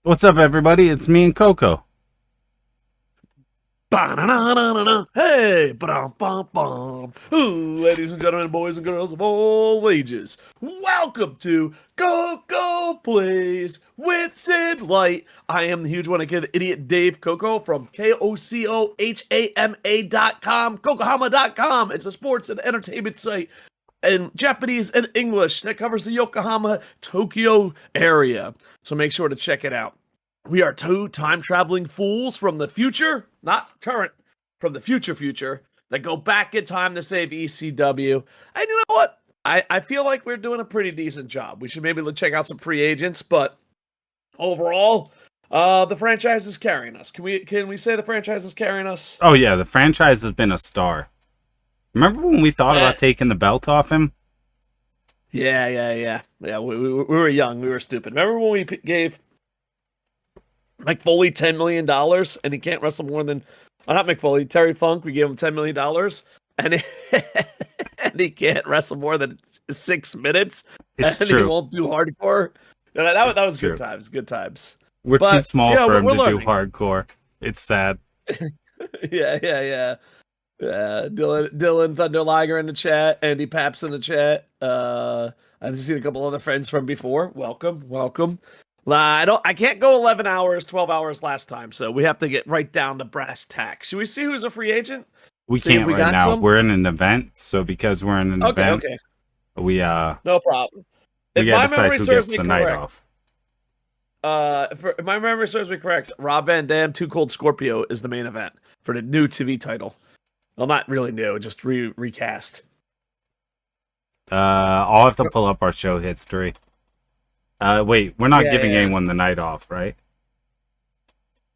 What's up, everybody? It's me and Coco. Ba-na-na-na-na-na. Hey, ba-dum-bum-bum. Ooh, ladies and gentlemen, boys and girls of all ages, welcome to Coco Plays with SidsLight. I am the huge one again, idiot Dave Coco from KOCOHAMA.com, Kokohama.com. It's a sports and entertainment site in Japanese and English that covers the Yokohama, Tokyo area. So make sure to check it out. We are two time-traveling fools from the future, not current, from the future, that go back in time to save ECW. And you know what? I feel like we're doing a pretty decent job. We should maybe check out some free agents, but overall, the franchise is carrying us. Can we say the franchise is carrying us? Oh, yeah, the franchise has been a star. Remember when we thought about taking the belt off him? Yeah. We were young. We were stupid. Remember when we gave Mick Foley $10 million and he can't wrestle more than, not Mick Foley, Terry Funk, we gave him $10 million and and he can't wrestle more than 6 minutes. It's and true. He won't do hardcore. That was true. Good times. We're too small for him to learning. do hardcore. It's sad. Yeah. Dylan Thunder Liger in the chat, Andy Paps in the chat. I've seen a couple other friends from before. Welcome. I can't go 11 hours, 12 hours last time, so we have to get right down to brass tacks. Should we see who's a free agent? We can't right now. Some? We're in an event, so because we're in an event, we no problem. We gotta decide who gets the night off. If my memory serves me correct, Rob Van Dam, Too Cold Scorpio is the main event for the new TV title. Well, not really new, just recast. I'll have to pull up our show history. Wait, we're not giving anyone the night off, right?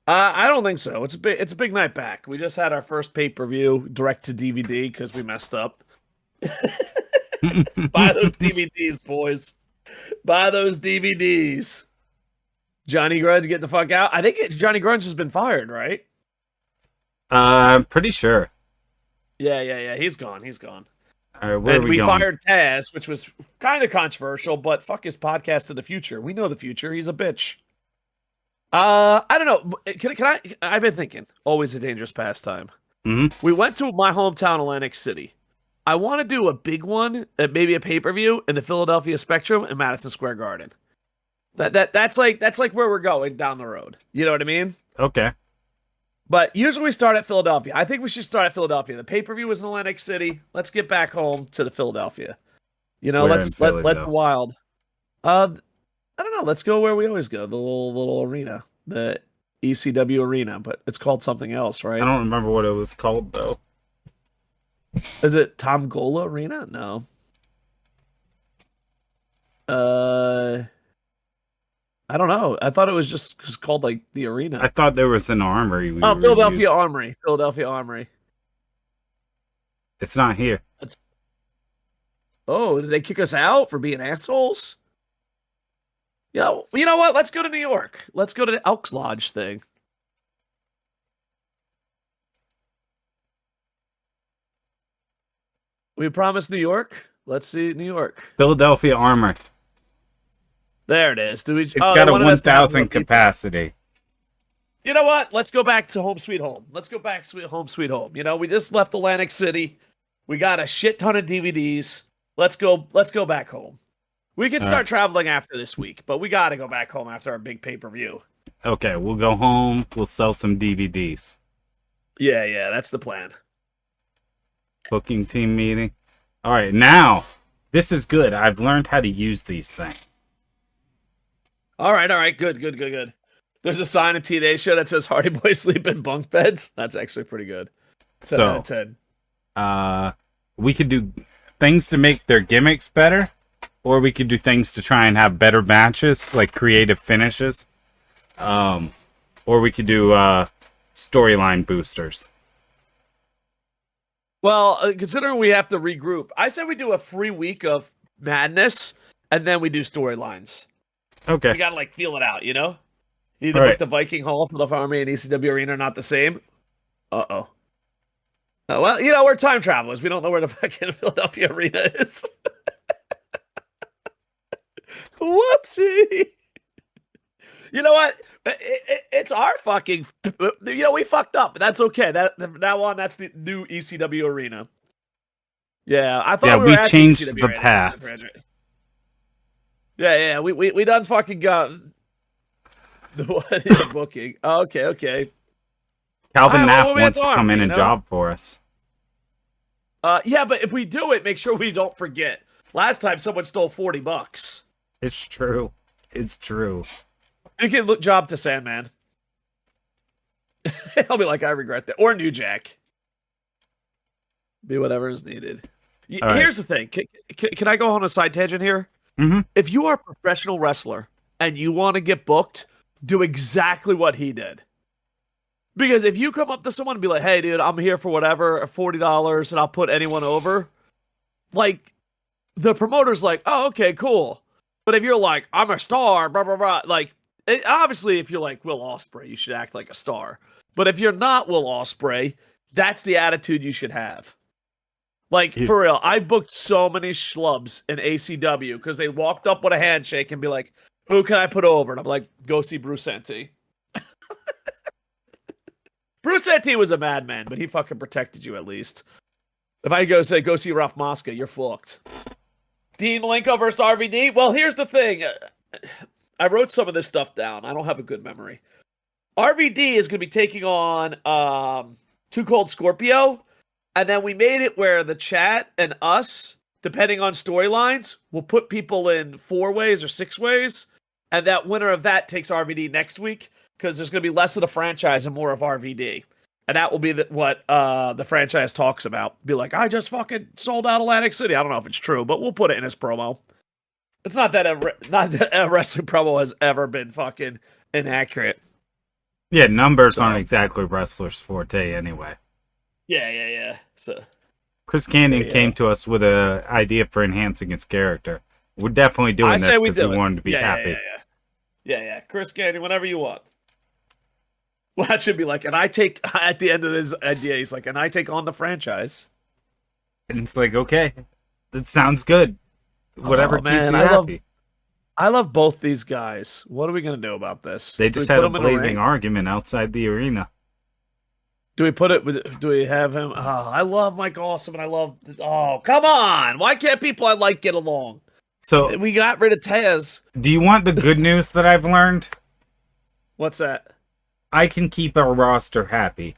I don't think so. It's a big night back. We just had our first pay-per-view direct to DVD because we messed up. Buy those DVDs, boys. Buy those DVDs. Johnny Grudge, get the fuck out. I think Johnny Grudge has been fired, right? I'm pretty sure. Yeah. He's gone. All right, where are we going? Fired Taz, which was kind of controversial, but fuck his podcast in the future. We know the future. He's a bitch. I don't know. Can I? I've been thinking. Always a dangerous pastime. Mm-hmm. We went to my hometown, Atlantic City. I want to do a big one, maybe a pay-per-view in the Philadelphia Spectrum and Madison Square Garden. That's like where we're going down the road. You know what I mean? Okay. But usually we start at Philadelphia. I think we should start at Philadelphia. The pay-per-view was in Atlantic City. Let's get back home to the Philadelphia. You know, let the wild. I don't know. Let's go where we always go. The little arena, the ECW arena, but it's called something else, right? I don't remember what it was called though. Is it Tom Gola Arena? No. I don't know. I thought it was just called like the arena. I thought there was an armory. Philadelphia Armory. Philadelphia Armory. It's not here. Oh, did they kick us out for being assholes? You know what? Let's go to New York. Let's go to the Elks Lodge thing. We promised New York. Let's see New York. Philadelphia Armory. There it is. It's got a 1,000 capacity. You know what? Let's go back to home sweet home. Let's go back home sweet home. You know, we just left Atlantic City. We got a shit ton of DVDs. Let's go back home. We can start traveling after this week, but we got to go back home after our big pay-per-view. Okay, we'll go home. We'll sell some DVDs. Yeah, that's the plan. Booking team meeting. All right, now, this is good. I've learned how to use these things. All right. Good. There's a sign in TNA show that says Hardy Boys sleep in bunk beds. That's actually pretty good. 10 out of 10. We could do things to make their gimmicks better, or we could do things to try and have better matches, like creative finishes. Or we could do storyline boosters. Well, considering we have to regroup, I said we do a free week of madness, and then we do storylines. Okay. We gotta feel it out, you know? You need to book the Viking Hall, Philadelphia Armory, and ECW Arena are not the same. Uh-oh. Well, you know, we're time travelers. We don't know where the fucking Philadelphia Arena is. Whoopsie! You know what? It's our fucking. We fucked up, but that's okay. That from now on, that's the new ECW arena. Yeah, I thought we were we at changed ECW the arena. past. Yeah, we done fucking got the booking. Okay. Calvin Knapp well, wants it's to come Army, in and job for us. Yeah, but if we do it, make sure we don't forget. Last time someone stole $40. It's true. It's true. You can look job to Sandman. I'll be like, I regret that. Or New Jack. Be whatever is needed. Here's the thing. Can I go on a side tangent here? Mm-hmm. If you are a professional wrestler and you want to get booked, do exactly what he did. Because if you come up to someone and be like, hey, dude, I'm here for whatever, $40, and I'll put anyone over, like, the promoter's like, oh, okay, cool. But if you're like, I'm a star, blah, blah, blah, like, obviously, if you're like Will Ospreay, you should act like a star. But if you're not Will Ospreay, that's the attitude you should have. Like, for real, I booked so many schlubs in ACW because they walked up with a handshake and be like, who can I put over? And I'm like, go see Bruce Santee. Bruce Santee was a madman, but he fucking protected you at least. If I go see Ralph Mosca, you're fucked. Dean Malenko versus RVD? Well, here's the thing. I wrote some of this stuff down. I don't have a good memory. RVD is going to be taking on Too Cold Scorpio, and then we made it where the chat and us, depending on storylines, will put people in 4 ways or 6 ways, and that winner of that takes RVD next week, because there's going to be less of the franchise and more of RVD. And that will be what the franchise talks about. Be like, I just fucking sold out Atlantic City. I don't know if it's true, but we'll put it in his promo. It's not that a wrestling promo has ever been fucking inaccurate. Yeah, numbers aren't exactly wrestlers' forte anyway. Yeah. So Chris Canyon came to us with an idea for enhancing his character. We're definitely doing this because we wanted to be happy. Yeah. Chris Canyon, whatever you want. Well, that should be like, and I take, at the end of his idea, he's like, and I take on the franchise. And it's like, okay, that sounds good. Whatever keeps you happy. I love both these guys. What are we going to do about this? They just had a blazing argument outside the arena. Do we have him? Oh, I love Mike Awesome, and I love, oh, come on. Why can't people I like get along? So we got rid of Taz. Do you want the good news that I've learned? What's that? I can keep our roster happy.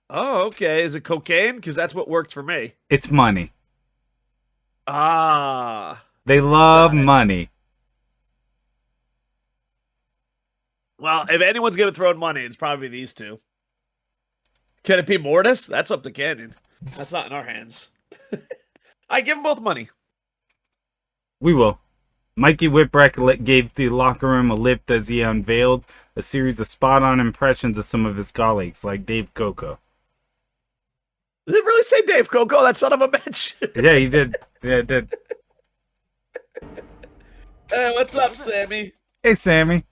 Oh, okay. Is it cocaine? Because that's what worked for me. It's money. Ah. They love money. Well, if anyone's going to throw in money, it's probably these two. Can it be Mortis? That's up to Canyon. That's not in our hands. I give them both money. We will. Mikey Whipwreck gave the locker room a lift as he unveiled a series of spot-on impressions of some of his colleagues, like Dave Coco. Did it really say Dave Coco, that son of a bitch? Yeah, he did. Yeah, it did. Hey, what's up, Sammy? Hey, Sammy.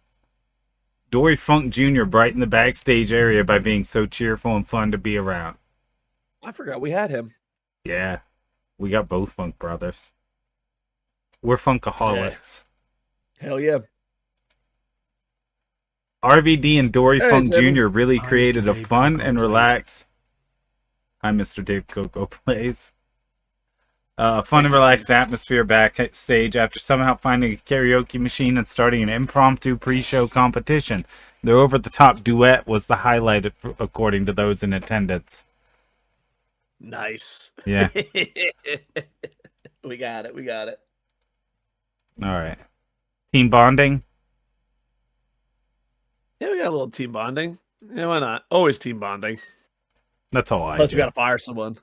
Dory Funk Jr. brightened the backstage area by being so cheerful and fun to be around. I forgot we had him. Yeah, we got both Funk brothers. We're Funkaholics. Yeah. Hell yeah. RVD and Dory Funk Jr. really created a fun and relaxed... Hi, Mr. Dave Coco plays. Fun and relaxed atmosphere backstage after somehow finding a karaoke machine and starting an impromptu pre-show competition. Their over-the-top duet was the highlight, according to those in attendance. Nice. Yeah. We got it. All right. Team bonding? Yeah, we got a little team bonding. Yeah, why not? Always team bonding. That's all I do. Unless we got to fire someone.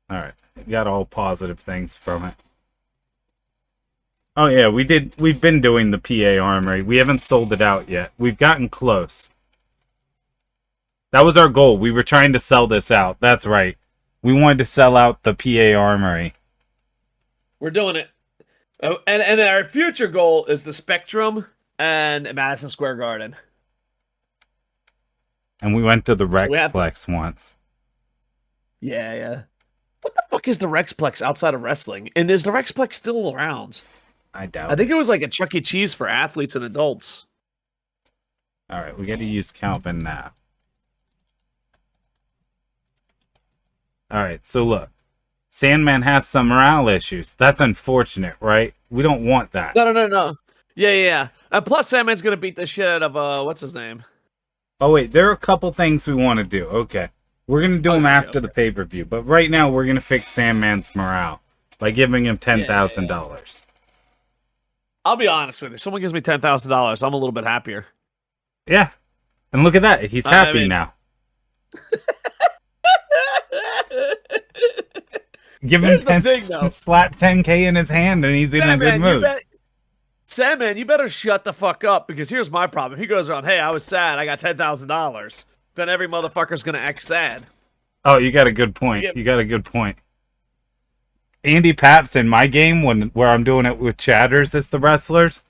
All right. Got all positive things from it. Oh, yeah, we've been doing the PA Armory. We haven't sold it out yet. We've gotten close. That was our goal. We were trying to sell this out. That's right. We wanted to sell out the PA Armory. We're doing it. And our future goal is the Spectrum and Madison Square Garden. And we went to the Rexplex once. Yeah. What the fuck is the Rexplex outside of wrestling? And is the Rexplex still around? I I doubt think it. it was like a Chuck E. Cheese for athletes and adults. All right, we got to use Calvin now. All right, so look, Sandman has some morale issues. That's unfortunate, right? We don't want that. No. Yeah. And plus, Sandman's gonna beat the shit out of what's his name? Oh wait, there are a couple things we want to do. Okay, we're gonna do them after the Okay. pay-per-view, but right now we're gonna fix Sandman's morale by giving him Yeah. $10,000. I'll be honest with you. Someone gives me $10,000, I'm a little bit happier. Yeah, and look at that, he's happy now. Give him Here's the 10, thing, though. slap 10K in his hand, and he's in a good mood. Sandman, you better shut the fuck up, because here's my problem. He goes around, hey, I was sad, I got $10,000. Then every motherfucker's gonna act sad. Oh, you got a good point. You got a good point. Andy Paps in my game, where I'm doing it with chatters as the wrestlers.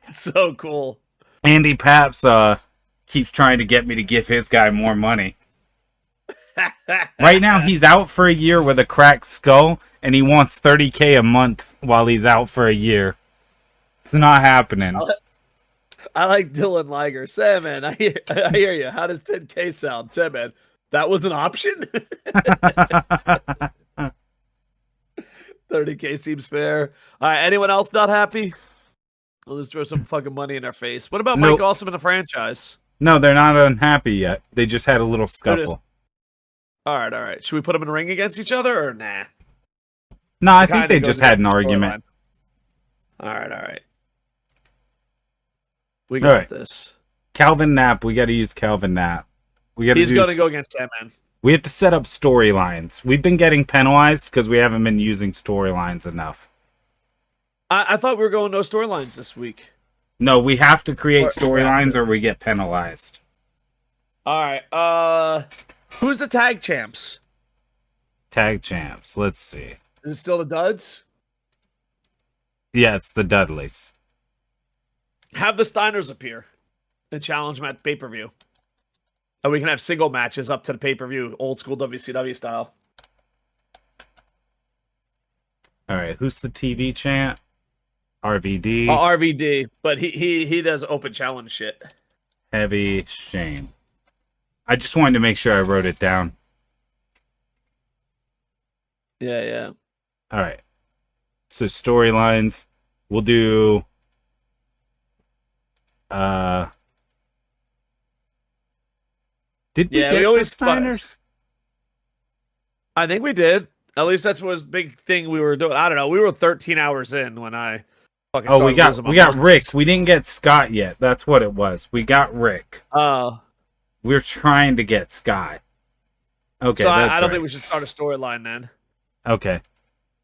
It's so cool. Andy Paps keeps trying to get me to give his guy more money. Right now, he's out for a year with a cracked skull, and he wants $30K a month while he's out for a year. It's not happening. I like Dylan Liger. Sandman, I hear you. How does 10K sound? Sandman, that was an option? 30K seems fair. All right, anyone else not happy? We'll just throw some fucking money in their face. What about Mike Awesome in the franchise? No, they're not unhappy yet. They just had a little scuffle. All right. Should we put them in a ring against each other or nah? No, I think they just had an argument. All right. We got this. Calvin Knapp. We got to use Calvin Knapp. He's going to go against Sandman. We have to set up storylines. We've been getting penalized because we haven't been using storylines enough. I thought we were going no storylines this week. No, we have to create storylines or we get penalized. All right. Who's the tag champs? Tag champs. Let's see. Is it still the Duds? Yeah, it's the Dudleys. Have the Steiners appear and challenge them at pay-per-view. And we can have single matches up to the pay-per-view, old school WCW style. All right, who's the TV champ? RVD. RVD, but he does open challenge shit. Heavy Shane. I just wanted to make sure I wrote it down. Yeah. All right. So storylines, we'll do. Did we get the Steiners? I think we did. At least that's what was big thing we were doing. I don't know. We were 13 hours in when I fucking started. we got Rick. We didn't get Scott yet. That's what it was. We got Rick. Oh. We're trying to get Scott. Okay, so I don't think we should start a storyline then. Okay.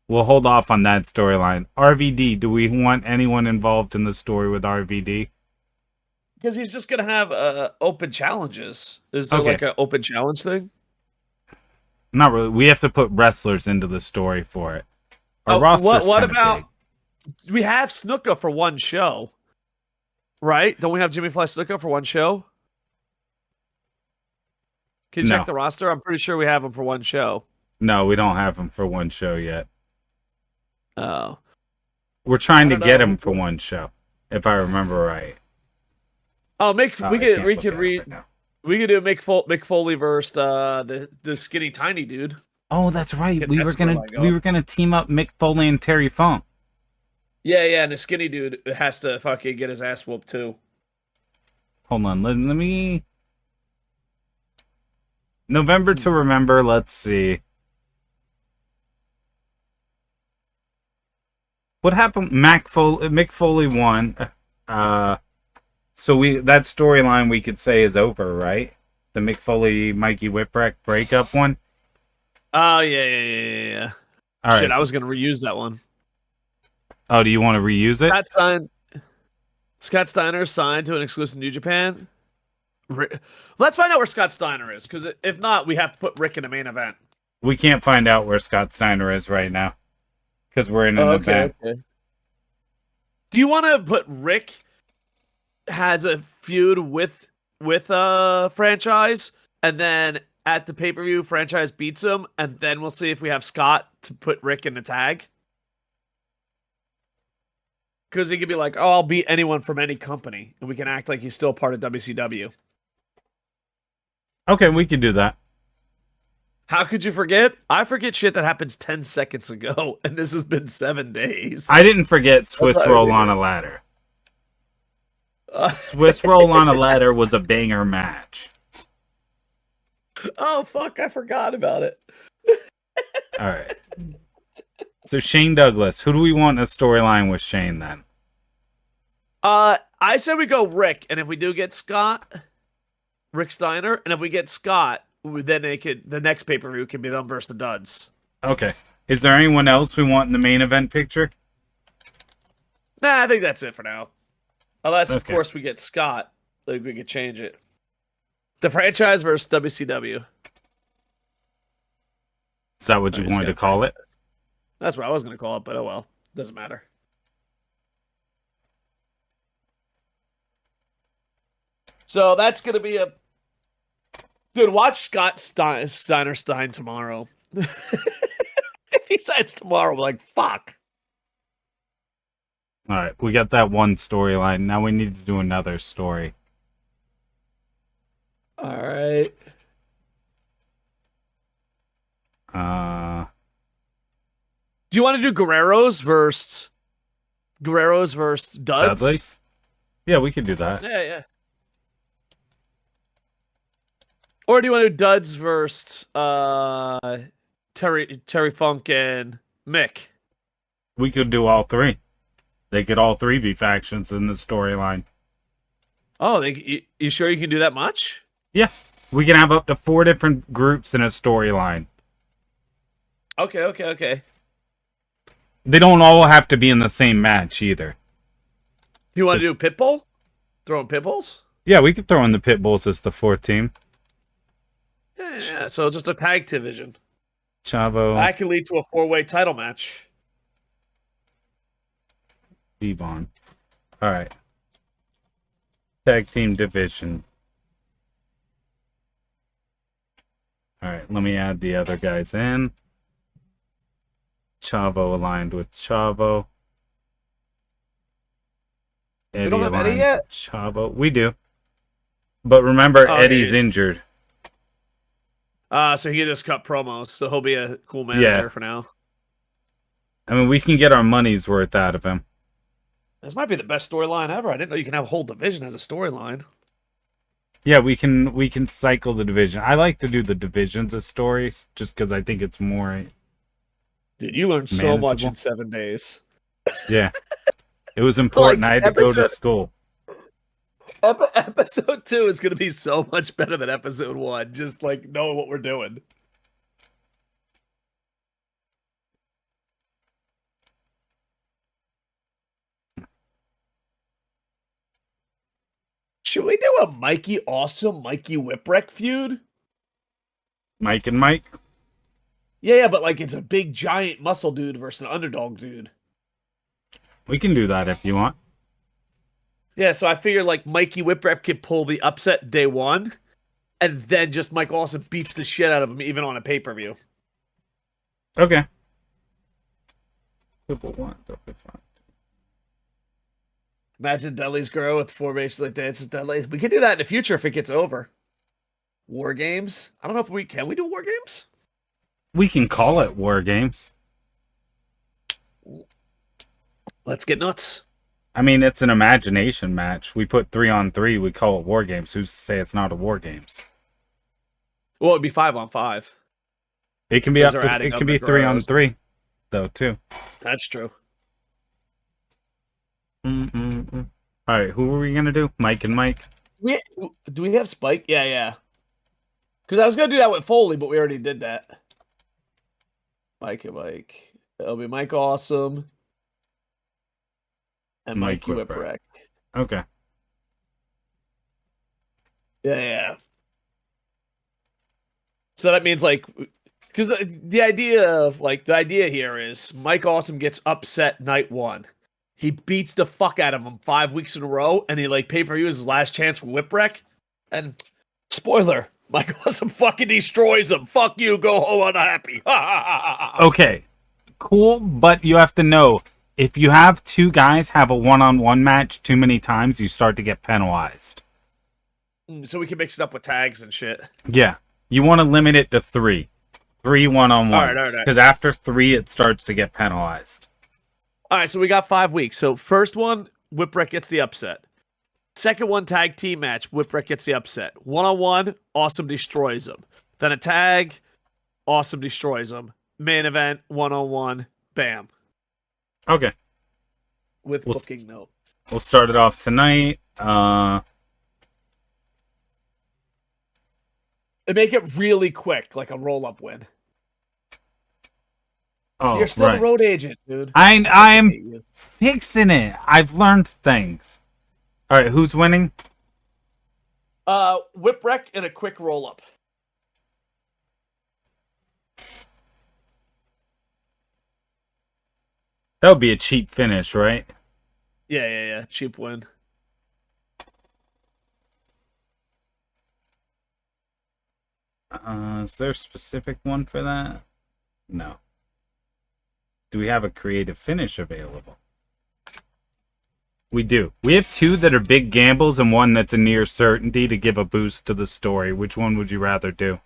We'll hold off on that storyline. RVD, do we want anyone involved in the story with RVD? Because he's just going to have open challenges. Is there like an open challenge thing? Not really. We have to put wrestlers into the story for it. Our roster's what about... big. We have Snuka for one show. Right? Don't we have Jimmy Fly Snuka for one show? Can you check the roster? I'm pretty sure we have him for one show. No, we don't have him for one show yet. Oh. We're trying to get him for one show, if I remember right. Oh, we could do Mick Foley versus the skinny tiny dude. Oh, that's right. We were gonna team up Mick Foley and Terry Funk. Yeah, and the skinny dude has to fucking get his ass whooped too. Hold on, let me. November to remember. Let's see. What happened? Mick Foley won. So that storyline we could say is over, right? The Mick Foley Mikey Whipwreck breakup one. Oh yeah. All right. Shit, I was gonna reuse that one. Oh, do you want to reuse it? Scott Steiner signed to an exclusive New Japan. Let's find out where Scott Steiner is, because if not, we have to put Rick in the main event. We can't find out where Scott Steiner is right now, because we're in an event. Okay. Do you want to put Rick has a feud with franchise, and then at the pay-per-view, franchise beats him, and then we'll see if we have Scott to put Rick in the tag? Because he could be like, "Oh, I'll beat anyone from any company," and we can act like he's still part of WCW. Okay, we can do that. How could you forget? I forget shit that happens 10 seconds ago, and this has been 7 days. I didn't forget Swiss That's Roll how I on a Ladder. Swiss Roll on a Ladder was a banger match. Oh, fuck, I forgot about it. All right. So Shane Douglas, who do we want in a storyline with Shane then? I said we go Rick, and if we do get Scott, Rick Steiner, and if we get Scott, then the next pay-per-view can be them versus the Duds. Okay. Is there anyone else we want in the main event picture? Nah, I think that's it for now. Unless, of Okay. course, we get Scott. Like, we could change it. The franchise versus WCW. Is that what you wanted to call it? That's what I was going to call it, but oh well. Doesn't matter. So that's going to be a... Dude, watch Scott Steiner tomorrow. If he signs tomorrow, we're like, fuck. All right, we got that one storyline. Now we need to do another story. All right. Do you want to do Guerreros versus Duds? Dudley's? Yeah, we could do that. Yeah. Or do you want to do Duds versus Terry Funk and Mick? We could do all three. They could all three be factions in the storyline. Oh, you sure you can do that much? Yeah, we can have up to 4 different groups in a storyline. Okay. They don't all have to be in the same match either. You want to do Pitbull? Throw in Pitbulls? Yeah, we could throw in the Pitbulls as the 4th team. Yeah, so just a tag division. Chavo. That could lead to a 4-way title match. Devon. All right. Tag team division. All right, let me add the other guys in. Chavo aligned with Chavo. Eddie We don't have aligned Eddie yet? with Chavo. We do. But remember, Oh, Eddie's yeah. injured. So he can just cut promos, so he'll be a cool manager for now. I mean, we can get our money's worth out of him. This might be the best storyline ever. I didn't know you can have a whole division as a storyline. Yeah, we can cycle the division. I like to do the divisions as stories just because I think it's more. Dude, you learned so much Manageable. in 7 days. Yeah, it was important. Like, I had to go to school. Episode 2 is going to be so much better than episode 1. Just like knowing what we're doing. Should we do a Mikey Awesome, Mikey Whipwreck feud? Mike and Mike. Yeah, but like it's a big giant muscle dude versus an underdog dude. We can do that if you want. Yeah, so I figured like Mikey Whipwreck could pull the upset day 1, and then just Mike Awesome beats the shit out of him even on a pay-per-view. Okay. Triple one, double five. Imagine Dudley's girl with 4 bases like dances Dudley. We could do that in the future if it gets over. War Games? I don't know if we can. We do War Games? We can call it War Games. Let's get nuts. I mean, it's an imagination match. We put 3-on-3. We call it War Games. Who's to say it's not a War Games? Well, it'd be 5-on-5. It can be Because up. they're To, adding it up can the be Guerreros. 3-on-3, though too. That's true. All right, who are we gonna do? Mike and Mike. Do we have Spike? Yeah. Because I was going to do that with Foley, but we already did that. Mike and Mike. It'll be Mike Awesome. And Mike Mikey Whipwreck. Whipwreck. Okay. Yeah. So that means like, because the idea here is Mike Awesome gets upset night 1. He beats the fuck out of him 5 weeks in a row, and he like pay-per-view is his last chance for Whipwreck. And spoiler, Mike Awesome fucking destroys him. Fuck you, go home unhappy. Okay. Cool, but you have to know if you have two guys have a one-on-one match too many times, you start to get penalized. So we can mix it up with tags and shit. Yeah. You want to limit it to 3. 3 one-on-ones. Because after 3, it starts to get penalized. All right, so we got 5 weeks. So first one, Whipwreck gets the upset. Second one, tag team match, Whipwreck gets the upset. One-on-one, Awesome destroys him. Then a tag, Awesome destroys him. Main event, one-on-one, bam. Okay. With booking note. We'll start it off tonight. And make it really quick, like a roll-up win. Oh, you're still the road agent, dude. I am fixing it. I've learned things. All right, who's winning? Whipwreck and a quick roll-up. That would be a cheap finish, right? Yeah. Cheap win. Is there a specific one for that? No. Do we have a creative finish available? We do. We have 2 that are big gambles and one that's a near certainty to give a boost to the story. Which one would you rather do?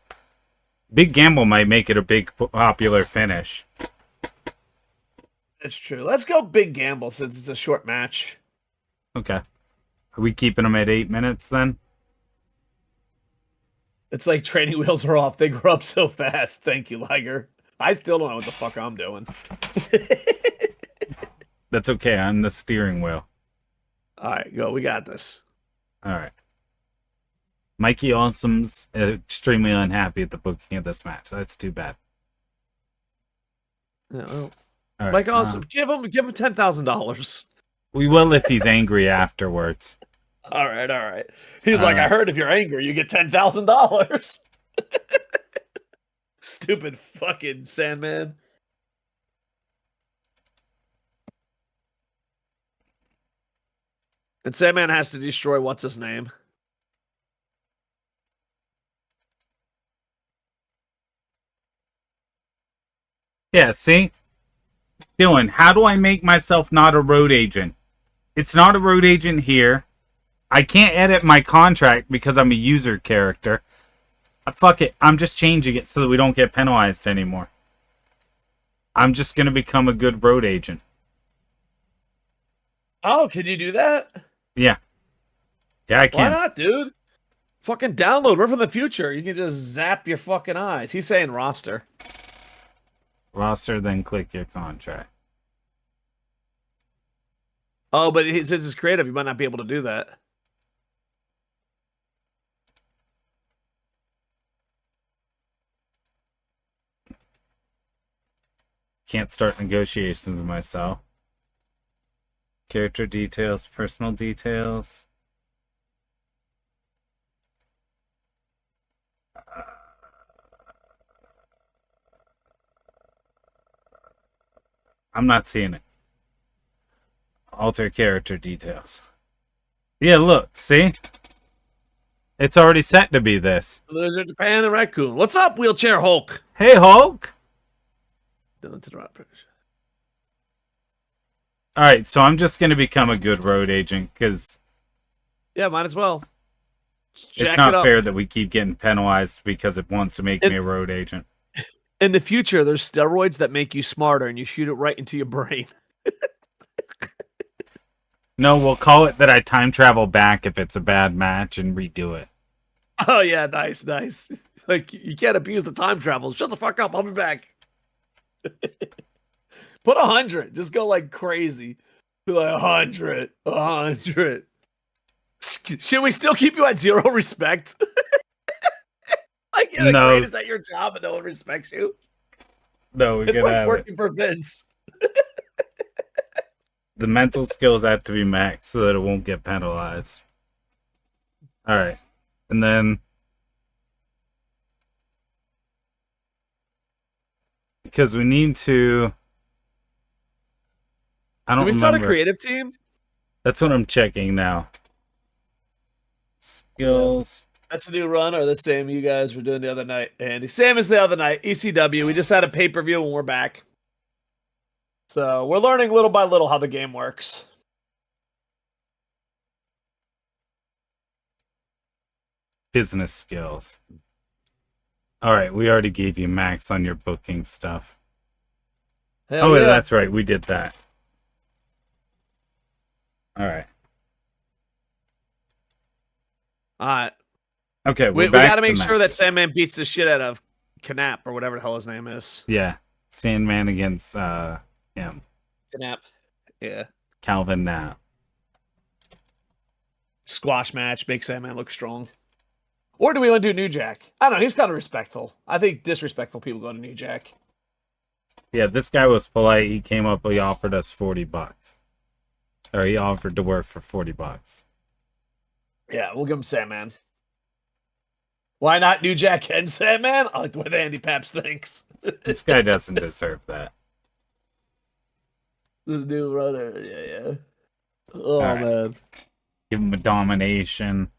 Big gamble might make it a big popular finish. It's true. Let's go big gamble since it's a short match. Okay. Are we keeping them at 8 minutes then? It's like training wheels are off. They grow up so fast. Thank you, Liger. I still don't know what the fuck I'm doing. That's okay. I'm the steering wheel. All right, go. We got this. All right. Mikey Awesome's extremely unhappy at the booking of this match. That's too bad. Yeah, well, right, Mike Awesome, give him $10,000. We will if he's angry afterwards. All right. He's like, I heard if you're angry, you get $10,000. Stupid fucking Sandman. And Sandman has to destroy what's his name. Yeah, see? Dylan, how do I make myself not a road agent? It's not a road agent here. I can't edit my contract because I'm a user character. Fuck it. I'm just changing it so that we don't get penalized anymore. I'm just going to become a good road agent. Oh, can you do that? Yeah. Yeah, I can. Why not, dude? Fucking download. We're from the future. You can just zap your fucking eyes. He's saying roster. Roster, then click your contract. Oh, but since it's creative, you might not be able to do that. Can't start negotiations with myself. Character details, personal details. I'm not seeing it. Alter character details. Yeah, look, see? It's already set to be this. Lizard, Japan, and Raccoon. What's up, Wheelchair Hulk? Hey, Hulk! Alright, so I'm just going to become a good road agent, because... Yeah, might as well. It's not fair that we keep getting penalized because it wants to make me a road agent. In the future, there's steroids that make you smarter, and you shoot it right into your brain. No, we'll call it that I time travel back if it's a bad match and redo it. Oh, yeah, nice. Like, you can't abuse the time travel. Shut the fuck up. I'll be back. Put 100. Just go like crazy. Be like 100. 100. Should we still keep you at 0 respect? Like, you're the greatest at your job and no one respects you. No, it's like working for Vince. The mental skills have to be maxed so that it won't get penalized. Alright. And then... Because we need to... I don't remember. Did we start a creative team? That's what I'm checking now. Skills... That's a new run, or the same you guys were doing the other night, Andy? Same as the other night. ECW. We just had a pay-per-view and we're back. So we're learning little by little how the game works. Business skills. All right, we already gave you max on your booking stuff. Hell yeah, yeah. that's right. We did that. All right. Okay, we back got to to make the sure that matches. Sandman beats the shit out of Knapp or whatever the hell his name is. Yeah, Sandman against him. Knapp. Yeah. Calvin Knapp. Squash match, make Sandman look strong. Or do we want to do New Jack? I don't know. He's kind of respectful. I think disrespectful people go to New Jack. Yeah, this guy was polite. He came up. He offered us $40, or he offered to work for $40. Yeah, we'll give him Sandman. Why not New Jack and Sandman? I like the way the Andy Paps thinks. This guy doesn't deserve that. This new runner, yeah. Oh right. man. Give him a domination.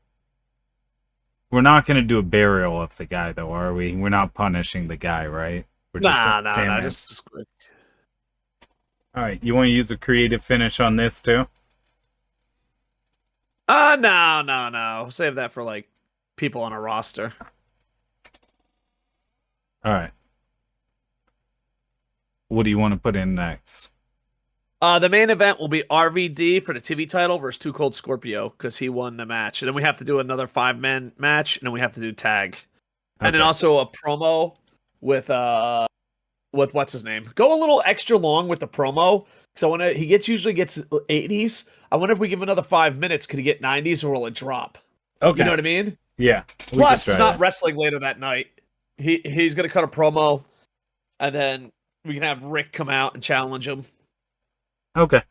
We're not going to do a burial of the guy, though, are we? We're not punishing the guy, right? We're Nah, just quick. All right, you want to use a creative finish on this, too? No. Save that for, like, people on a roster. All right. What do you want to put in next? The main event will be RVD for the TV title versus Too Cold Scorpio because he won the match. And then we have to do another 5-man match, and then we have to do tag. And then also a promo with what's his name? Go a little extra long with the promo. So he usually gets 80s. I wonder if we give him another 5 minutes, could he get 90s or will it drop? Okay. You know what I mean? Yeah. Plus, he's not wrestling later that night. He's gonna cut a promo, and then we can have Rick come out and challenge him. Okay.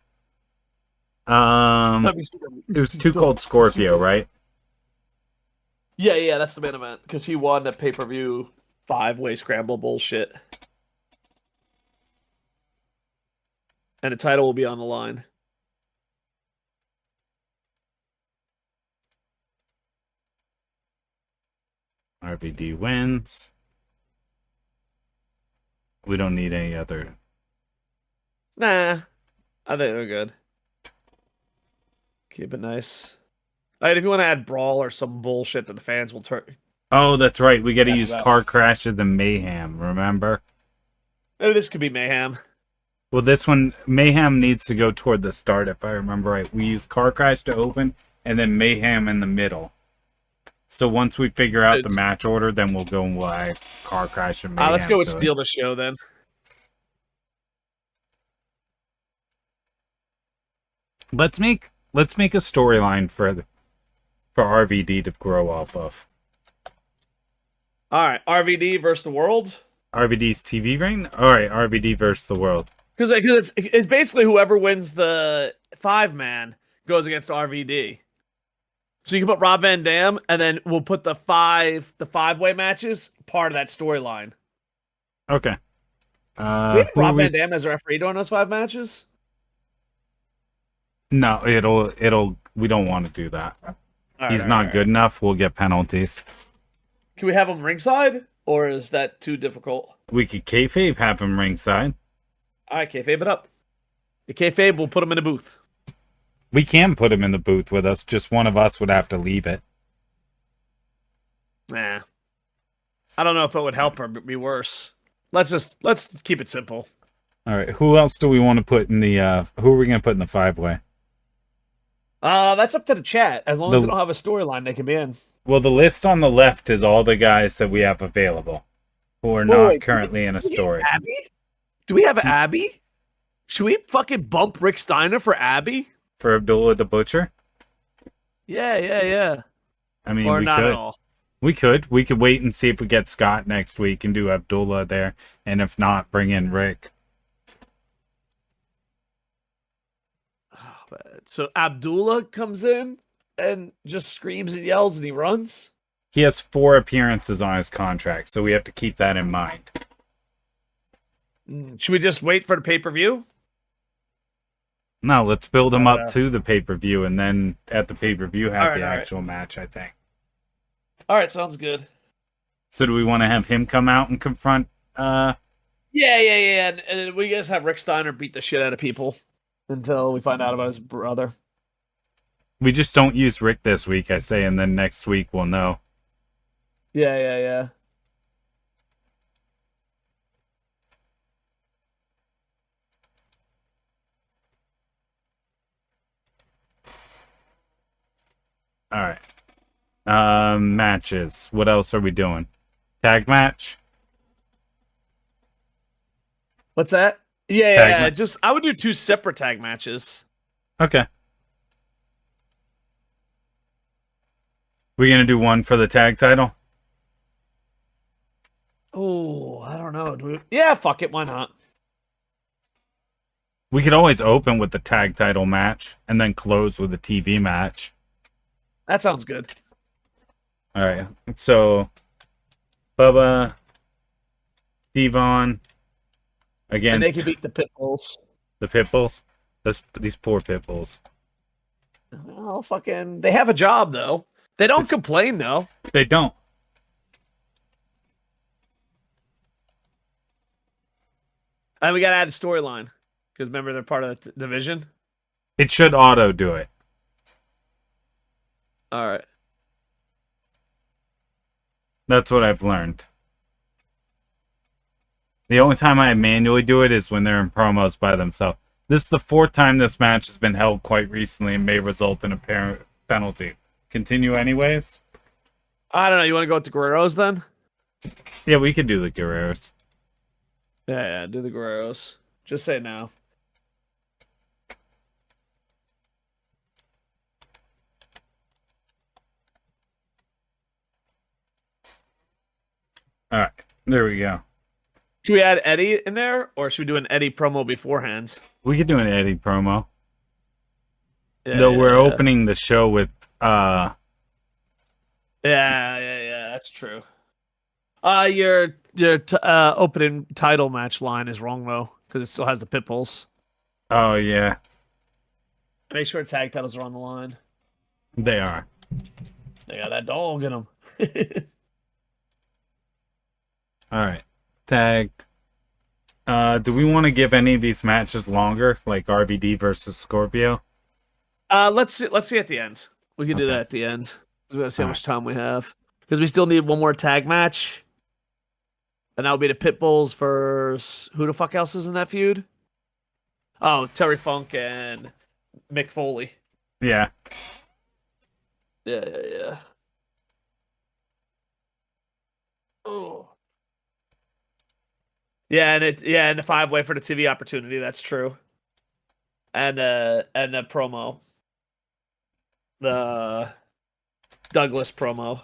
It was Too Cold Scorpio, right? Yeah, that's the main event because he won the pay-per-view 5-way scramble bullshit, and the title will be on the line. RVD wins. We don't need any other. Nah, I think we're good. Keep it nice. All right, if you want to add brawl or some bullshit that the fans will turn. Oh, that's right. We got to use car crashes and mayhem. Remember? Maybe this could be mayhem. Well, this one mayhem needs to go toward the start, if I remember right. We use car crash to open, and then mayhem in the middle. So once we figure out the match order, then we'll go and we'll add car crash and mayhem. Let's go with steal the show then. Let's make a storyline for RVD to grow off of. All right, RVD versus the world. RVD's TV reign. All right, RVD versus the world. Because it's basically whoever wins the 5-man goes against RVD. So you can put Rob Van Dam, and then we'll put the 5-way matches part of that storyline. Okay. We have Rob Van Dam as a referee during those 5 matches. No, we don't want to do that. He's not good enough. We'll get penalties. Can we have him ringside, or is that too difficult? We could kayfabe have him ringside. All right, kayfabe it up. The kayfabe, we'll put him in a booth. We can put him in the booth with us. Just one of us would have to leave it. Nah. I don't know if it would help or be worse. Let's keep it simple. All right. Who else do we want to put in the? Who are we going to put in the 5-way? That's up to the chat. As long as they don't have a storyline, they can be in. Well, the list on the left is all the guys that we have available who are not currently in a story. Abby? Do we have Abby? Should we fucking bump Rick Steiner for Abby? For Abdullah the Butcher? Yeah. I mean, or we not could. At all. We could wait and see if we get Scott next week and do Abdullah there, and if not, bring in Rick. So Abdullah comes in and just screams and yells and he runs? He has 4 appearances on his contract, so we have to keep that in mind. Should we just wait for the pay-per-view? No, let's build him up to the pay-per-view, and then at the pay-per-view have the actual match, I think. All right, sounds good. So do we want to have him come out and confront Yeah. And we just have Rick Steiner beat the shit out of people until we find out about his brother. We just don't use Rick this week, I say, and then next week we'll know. Yeah. All right. Matches. What else are we doing? Tag match? What's that? Yeah, Tag yeah. ma- Just I would do 2 separate tag matches. Okay. We're going to do one for the tag title? Oh, I don't know. Yeah, fuck it. Why not? We could always open with the tag title match and then close with the TV match. That sounds good. All right. So, Bubba, Devon against And they can beat the Pitbulls. the Pitbulls. These poor Pitbulls. Oh, fucking. They have a job, though. They don't complain, though. They don't. And we got to add a storyline. Because remember, they're part of the division. It should auto do it. All right. That's what I've learned. The only time I manually do it is when they're in promos by themselves. This is the 4th time this match has been held quite recently and may result in a penalty. Continue anyways? I don't know. You want to go with the Guerreros then? Yeah, we could do the Guerreros. Yeah, do the Guerreros. Just say no. All right, there we go. Should we add Eddie in there, or should we do an Eddie promo beforehand? We could do an Eddie promo. Yeah, Though we're opening the show with Yeah, that's true. Your opening title match line is wrong though, because it still has the Pitbulls. Oh yeah, Make sure tag titles are on the line. they are. They got that dog in them. All right, tag. Do we want to give any of these matches longer, like RVD versus Scorpio? Let's see at the end. We can do that at the end. We gotta see how much time we have, because we still need one more tag match, and that would be the Pitbulls versus who the fuck else is in that feud? Oh, Terry Funk and Mick Foley. Yeah. Yeah. Oh. Yeah, and the 5-way for the TV opportunity. That's true. And the promo, the Douglas promo.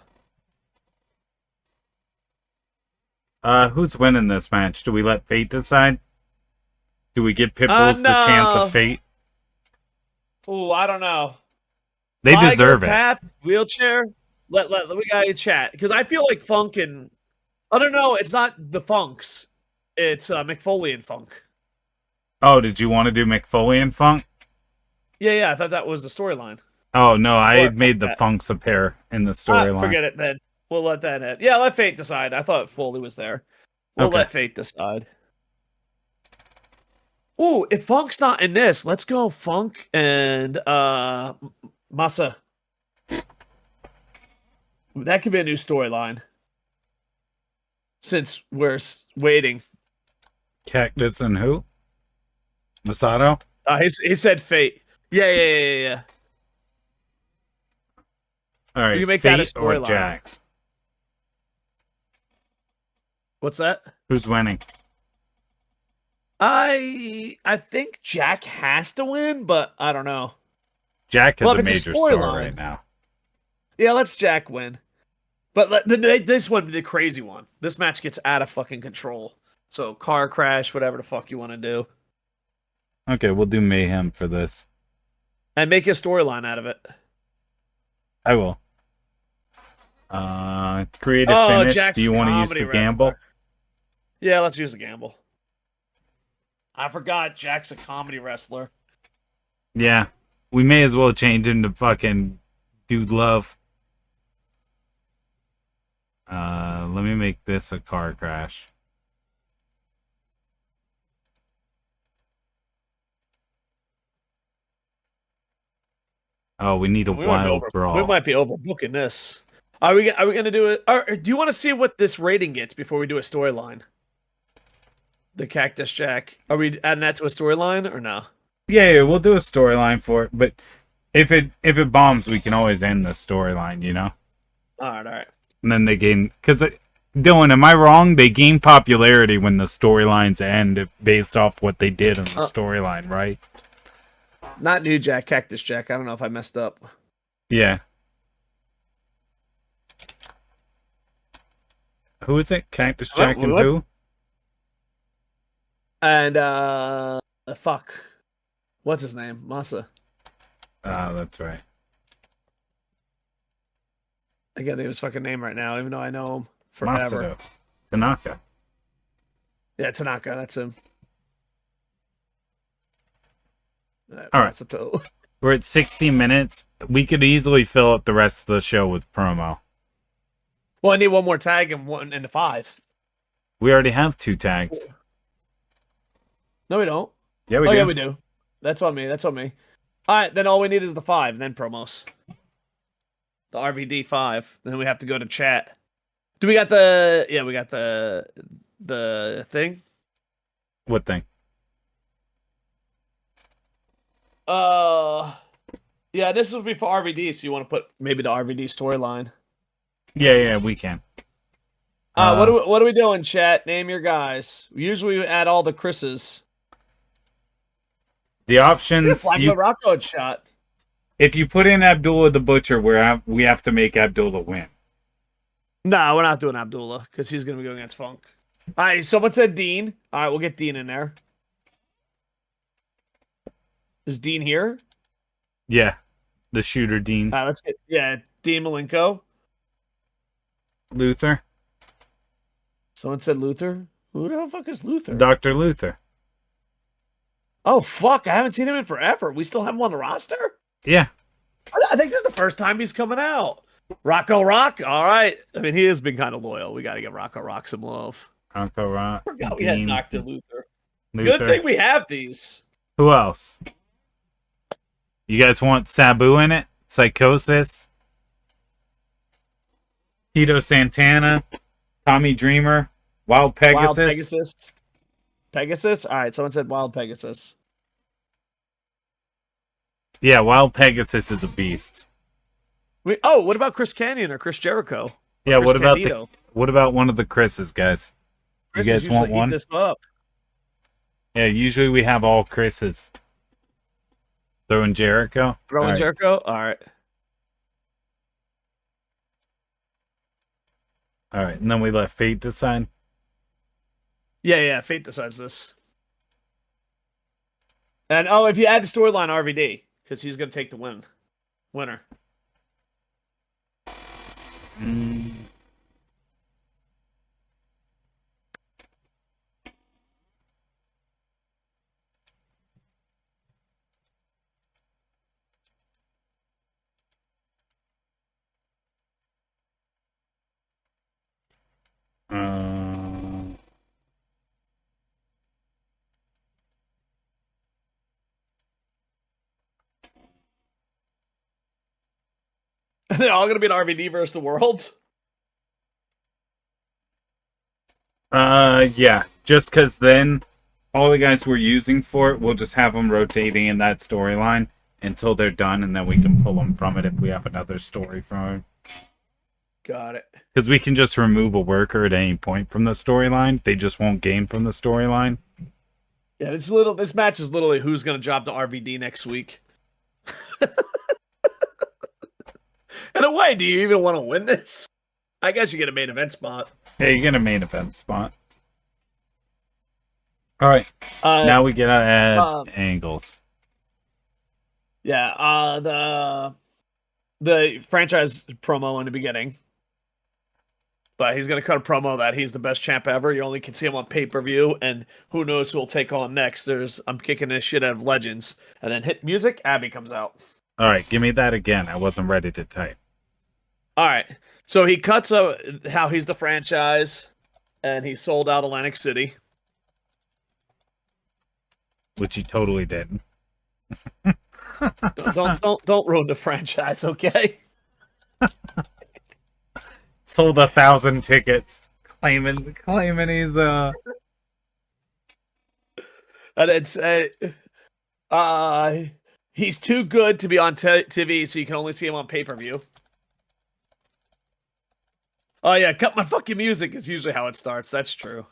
Who's winning this match? Do we let Fate decide? Do we give Pitbulls the chance of Fate? Oh, I don't know. They deserve it. Pap, wheelchair. Let we gotta chat, because I feel like Funk and I don't know. It's not the Funks. It's Mick Foley and Funk. Oh, did you want to do McFoley and Funk? Yeah. I thought that was the storyline. Oh no, I made the Funks appear in the storyline. Forget it then. We'll let that end. Yeah, let Fate decide. I thought Foley was there. We'll let Fate decide. Ooh, if Funk's not in this, let's go Funk and Masa. That could be a new storyline. Since we're waiting. Cactus and who? Masato? He said Fate. Yeah. All right, you can make Fate that a or storyline. Jack? What's that? Who's winning? I think Jack has to win, but I don't know. Jack has a major star right now. Yeah, let's Jack win. But this one, the crazy one. This match gets out of fucking control. So car crash, whatever the fuck you want to do. Okay, we'll do mayhem for this. And make a storyline out of it. I will. Creative finish. Jack's Do you want to use the gamble? Yeah, let's use the gamble. I forgot Jack's a comedy wrestler. Yeah. We may as well change him to fucking Dude Love. Let me make this a car crash. Oh, we need a wild We brawl. might be overbooking this. Are we gonna do it? Do you want to see what this rating gets before we do a storyline? The Cactus Jack. Are we adding that to a storyline or no? Yeah, we'll do a storyline for it. But if it bombs, we can always end the storyline. You know. All right. And then they gain because Dylan, am I wrong? They gain popularity when the storylines end based off what they did in the storyline, right? Not New Jack, Cactus Jack. I don't know if I messed up. Yeah. Who is it? Cactus Jack and who? And fuck. What's his name? Masa. That's right. I can't think of his fucking name right now, even though I know him forever. Masato. Tanaka. Yeah, Tanaka, that's him. All right. We're at 60 minutes. We could easily fill up the rest of the show with promo. Well, I need one more tag and one into 5. We already have 2 tags. No, we don't. Yeah, we do. Yeah, we do. That's on me. All right, then all we need is the 5, then promos. The RVD 5. Then we have to go to chat. Do we got the... Yeah, we got the thing. What thing? Yeah, this will be for RVD, so you want to put maybe the RVD storyline. Yeah, we can. What are we doing, chat? Name your guys. Usually we add all the Chris's. The options... the Rocco shot. If you put in Abdullah the Butcher, we have to make Abdullah win. No, we're not doing Abdullah, because he's going to be going against Funk. All right, someone said Dean. All right, we'll get Dean in there. Is Dean here? Yeah, the shooter Dean. All right, let's get... Yeah, Dean Malenko. Luther. Someone said Luther. Who the fuck is Luther? Dr. Luther. Oh, fuck. I haven't seen him in forever. We still have him on the roster? Yeah. I think this is the first time he's coming out. Rocco Rock. All right. I mean, he has been kind of loyal. We got to get Rocco Rock some love. Rocco Rock. I forgot we had Dr. Luther. Good thing we have these. Who else? You guys want Sabu in it? Psychosis? Tito Santana? Tommy Dreamer? Wild Pegasus? Wild Pegasus. Pegasus? All right, someone said Wild Pegasus. Yeah, Wild Pegasus is a beast. What about Chris Canyon or Chris Jericho? Yeah, what about one of the Chris's, guys? Chris, you guys want one? This up. Yeah, usually we have all Chris's. Throwing Jericho? Jericho? All right. All right, and then we let Fate decide? Yeah, Fate decides this. And, if you add the storyline, RVD, because he's going to take the winner. They're all going to be an RVD versus the world? Yeah. Just because then all the guys we're using for it, we'll just have them rotating in that storyline until they're done, and then we can pull them from it if we have another story from it. Got it. Because we can just remove a worker at any point from the storyline. They just won't gain from the storyline. Yeah, this match is literally who's going to drop to RVD next week. In a way, do you even want to win this? I guess you get a main event spot. Yeah, you get a main event spot. All right. Now we get to add angles. Yeah, the franchise promo in the beginning. But he's going to cut a promo that he's the best champ ever. You only can see him on pay-per-view, and who knows who will take on next. I'm kicking this shit out of Legends. And then hit music, Abby comes out. All right, give me that again. I wasn't ready to type. All right. So he cuts how he's the franchise, and he sold out Atlantic City. Which he totally did. Don't ruin the franchise, okay? Sold 1,000 tickets, claiming he's And it's he's too good to be on TV, so you can only see him on pay-per-view. Oh yeah, cut my fucking music is usually how it starts. That's true.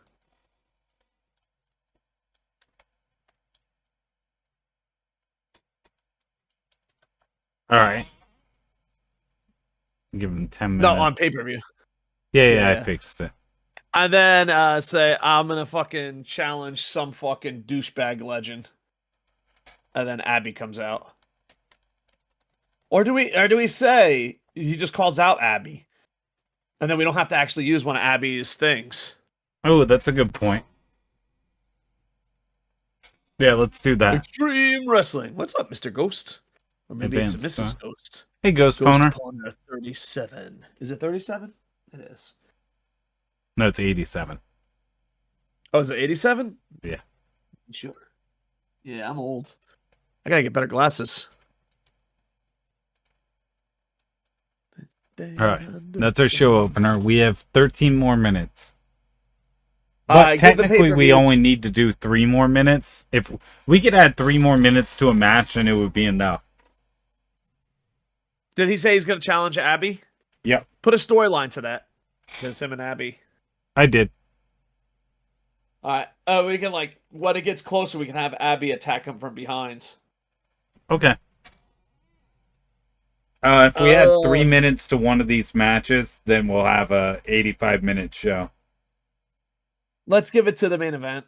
all right. Give him 10 minutes. No, on pay-per-view. Yeah, I fixed it. And then say I'm gonna fucking challenge some fucking douchebag legend. And then Abby comes out. Or do we say he just calls out Abby? And then we don't have to actually use one of Abby's things. Oh, that's a good point. Yeah, let's do that. Extreme Wrestling. What's up, Mr. Ghost? Or maybe it's Advanced, Mrs. Ghost. Hey, Ghost Ghost Boner. Pawner 37. Is it 37? It is. No, it's 87. Oh, is it 87? Yeah. Sure. Yeah, I'm old. I gotta get better glasses. All right, that's our show opener. We have 13 more minutes. But Give the technically, we pay-per-views. only need to do 3 more minutes. If we could add 3 more minutes to a match, then it would be enough. Did he say he's gonna challenge Abby? Yep, Put a storyline to that. Because him and Abby. I did. Alright. We can when it gets closer, we can have Abby attack him from behind. Okay. If we add 3 minutes to one of these matches, then we'll have a 85-minute show. Let's give it to the main event.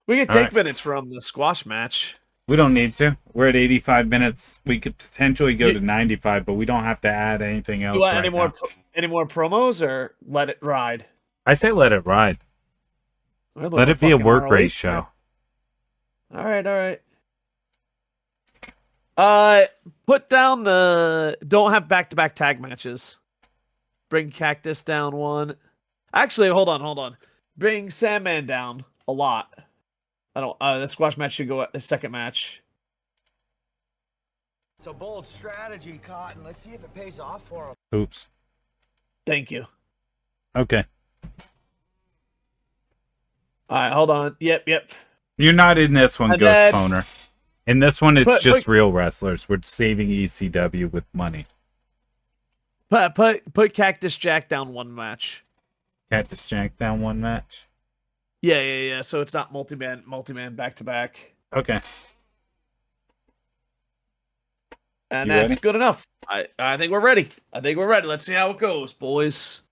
We can take minutes from the squash match. We don't need to. We're at 85 minutes. We could potentially go to 95, but we don't have to add anything else. You want right now. any more promos or let it ride? I say let it ride. Let it be a work rate show. All right. Put down the don't have back-to-back tag matches. Bring Cactus down one. Actually, hold on. Bring Sandman down a lot. I don't. The squash match should go at the second match. It's a bold strategy, Cotton. Let's see if it pays off for him. Oops. Thank you. Okay. All right, hold on. Yep. You're not in this one, And Ghost then- Boner. In this one, it's just put- real wrestlers. We're saving ECW with money. Put Cactus Jack down one match. Cactus Jack down one match. Yeah. So it's not multi-man back to back. Okay. And You that's ready? good enough. I think we're ready. Let's see how it goes, boys.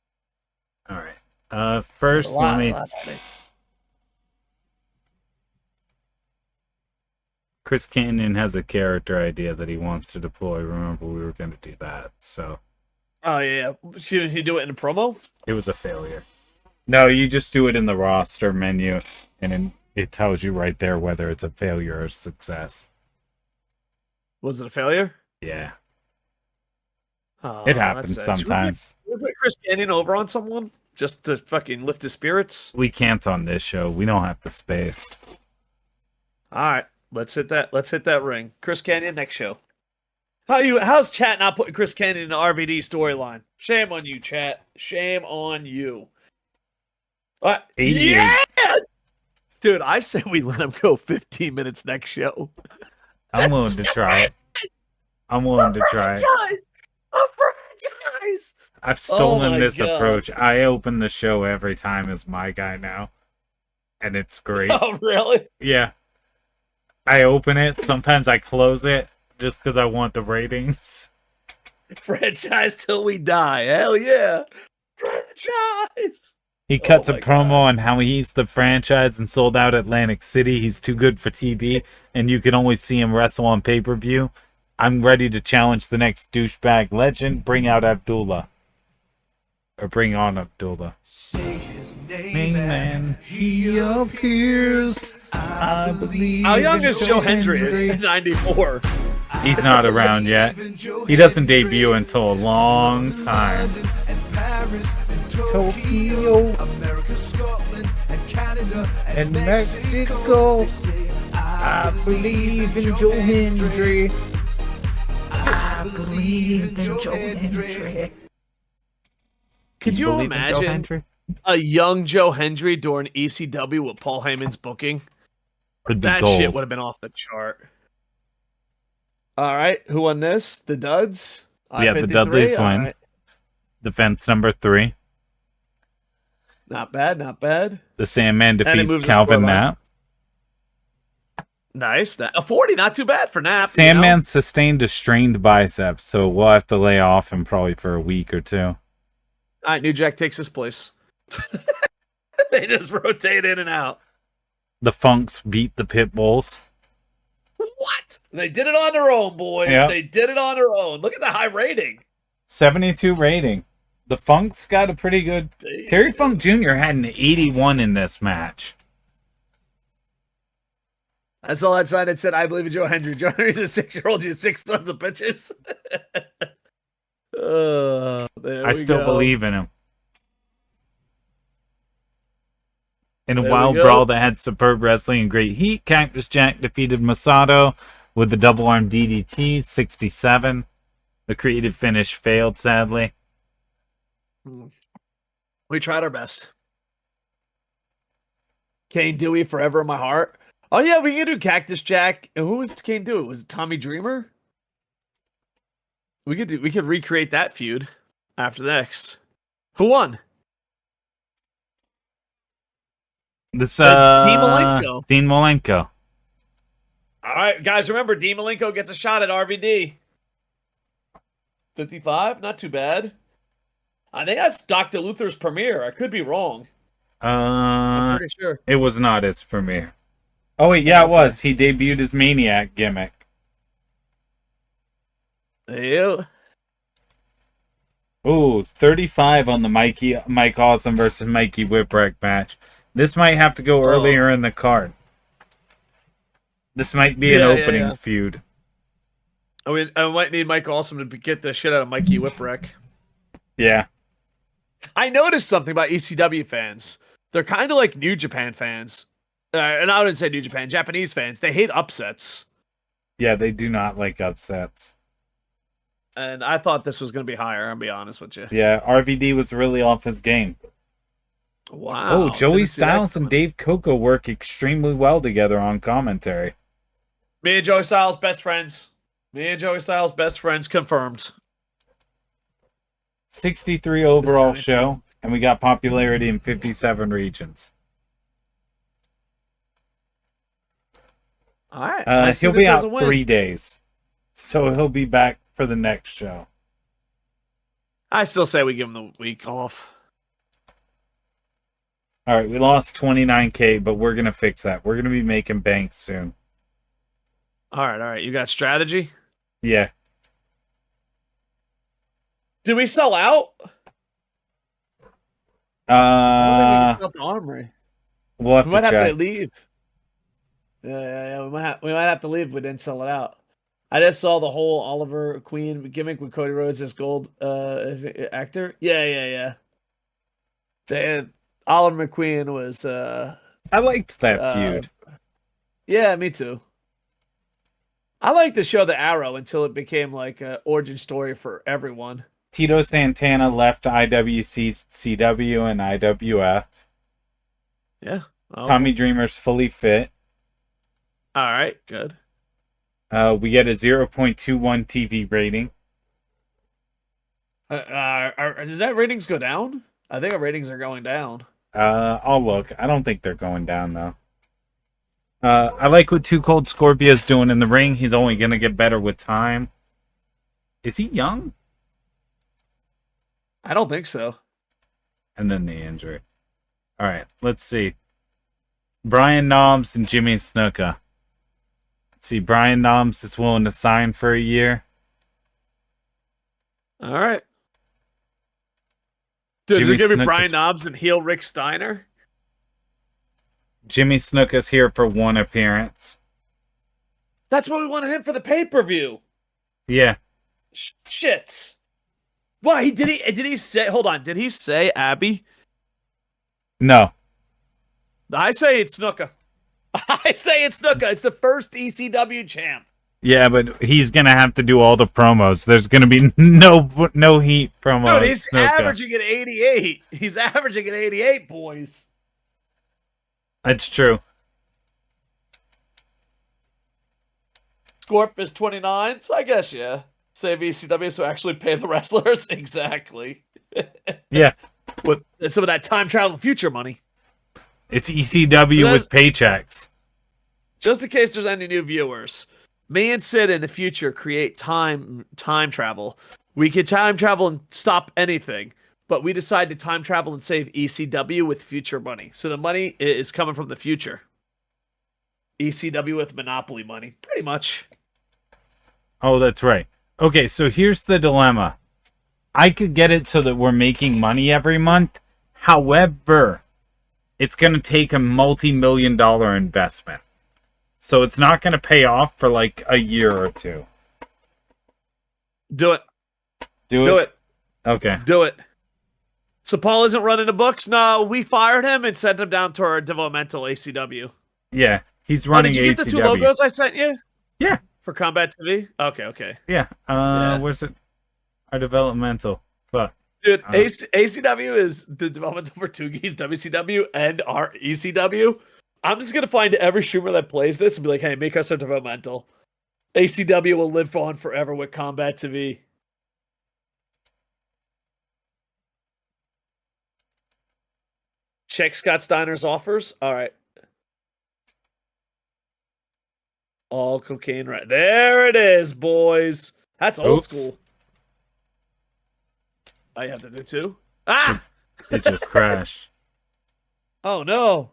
All right. First, let me. Chris Canyon has a character idea that he wants to deploy. Remember, we were going to do that, so Oh yeah. Should he do it in a promo? it was a failure. No, you just do it in the roster menu, and then it tells you right there whether it's a failure or success. Was it a failure? Yeah, Oh, it happens that's sad. sometimes. Should we put Chris Canyon over on someone just to fucking lift his spirits? We can't on this show. We don't have the space. All right, let's hit that ring. Chris Canyon next show. How's chat not putting Chris Canyon in the RVD storyline? Shame on you, chat. Shame on you. Yeah, dude. I say we let him go 15 minutes next show. I'm willing to try it. I'm willing to try it. A franchise. I've stolen my this God. approach. I open the show every time as my guy now, and it's great. Oh, really? Yeah. I open it. Sometimes I close it just because I want the ratings. Franchise till we die. Hell yeah. Franchise. He cuts a my promo God. on how he's the franchise and sold out Atlantic City. He's too good for TV, and you can only see him wrestle on pay-per-view. I'm ready to challenge the next douchebag legend. Bring out Abdullah. Or bring on Abdullah. Say his Main man, he appears. I believe. How young is Joe Hendry in 94? He's not around yet. He doesn't debut until a long time. Paris and Tokyo, America, Scotland, And Mexico, I believe in Joe Hendry. I believe in Joe Hendry. Could you imagine a young Joe Hendry during ECW with Paul Heyman's booking? Could be That gold. shit would have been off the chart. All right, who won this? The Duds? Yeah, the I-53? Dudleys All win. right. Defense number 3. Not bad, not bad. The Sandman it defeats moves the Calvin scoreline. Knapp. Nice. A 40, not too bad for Knapp. Sandman sustained a strained bicep, so we'll have to lay off him probably for a week or 2. All right, New Jack takes his place. They just rotate in and out. The Funks beat the Pit Bulls. What? They did it on their own, boys. Yep. They did it on their own. Look at the high rating. 72 rating. The Funk's got a pretty good... Terry Funk Jr. had an 81 in this match. I saw that sign that said, I believe in Joe Hendry. Joe Hendry's a 6-year-old. You 6 sons of bitches. I still believe in him. In a wild brawl that had superb wrestling and great heat, Cactus Jack defeated Masato with the double arm DDT, 67. The creative finish failed, sadly. We tried our best. Kane Dewey forever in my heart. Oh yeah, we can do Cactus Jack. And who was Kane Dewey? Was it Tommy Dreamer? We could recreate that feud after the next. Who won? This Dean Malenko. Dean Malenko. All right, guys, remember Dean Malenko gets a shot at RVD. 55, not too bad. I think that's Dr. Luther's premiere. I could be wrong. I'm pretty sure. It was not his premiere. Oh wait, yeah, it was. He debuted his Maniac gimmick. Yeah. Ooh, 35 on the Mike Awesome versus Mikey Whipwreck match. This might have to go earlier in the card. This might be an opening feud. I might need Mike Awesome to get the shit out of Mikey Whipwreck. Yeah. I noticed something about ECW fans. They're kind of like New Japan fans. And I wouldn't say New Japan, Japanese fans. They hate upsets. Yeah, they do not like upsets. And I thought this was going to be higher, I'll be honest with you. Yeah, RVD was really off his game. Wow. Oh, Joey Styles and Dave Coco work extremely well together on commentary. Me and Joey Styles, best friends. Confirmed. 63 overall show, and we got popularity in 57 regions. All right. He'll be out 3 days, so he'll be back for the next show. I still say we give him the week off. All right, we lost 29K, but we're going to fix that. We're going to be making bank soon. All right. You got strategy? Yeah. Did we sell out? I don't think we can sell the Armory. We'll have We might to check. have to leave. Yeah. We might have to leave if we didn't sell it out. I just saw the whole Oliver Queen gimmick with Cody Rhodes as gold actor. Yeah. Oliver McQueen was I liked that feud. Yeah, me too. I liked the show The Arrow until it became like an origin story for everyone. Tito Santana left IWCW and IWF. Yeah. Oh. Tommy Dreamer's fully fit. All right, good. We get a 0.21 TV rating. Does that ratings go down? I think our ratings are going down. I'll look. I don't think they're going down, though. I like what Too Cold Scorpio's doing in the ring. He's only going to get better with time. Is he young? I don't think so. And then the injury. All right, let's see. Brian Knobs and Jimmy Snuka. Let's see, Brian Knobs is willing to sign for a year. All right. Dude, is Jimmy it going to be Snuka's- Brian Knobs and heel Rick Steiner? Jimmy Snuka's here for one appearance. That's what we wanted him for the pay-per-view. Yeah. Shit. Why did he say? Hold on. Did he say Abby? No. I say it's Snuka. I say it's Snuka. It's the first ECW champ. Yeah, but he's gonna have to do all the promos. There's gonna be no heat from Dude, he's Snuka. averaging at 88. He's averaging at 88, boys. That's true. Scorp is 29, so I guess, yeah. Save ECW, so actually pay the wrestlers. Exactly. Yeah. With some of that time travel future money. It's ECW with paychecks. Just in case there's any new viewers, me and Sid in the future create time travel. We could time travel and stop anything, but we decide to time travel and save ECW with future money. So the money is coming from the future. ECW with Monopoly money, pretty much. Oh, that's right. Okay, so here's the dilemma. I could get it so that we're making money every month. However, it's going to take a multi-million-dollar investment. So it's not going to pay off for like a year or two. Do it. Do it? Okay. Do it. So Paul isn't running the books? No, we fired him and sent him down to our developmental ACW. Yeah, he's running ACW. Did you get the 2 logos I sent you? Yeah. For Combat TV? Okay. Yeah. Where's it? Our developmental. Fuck. Dude, ACW is the developmental for Tugi's WCW and our ECW. I'm just going to find every streamer that plays this and be like, hey, make us our developmental. ACW will live on forever with Combat TV. Check Scott Steiner's offers. All right. All cocaine right. There it is, boys. That's old school. I have to do too. Ah! It just crashed. Oh no.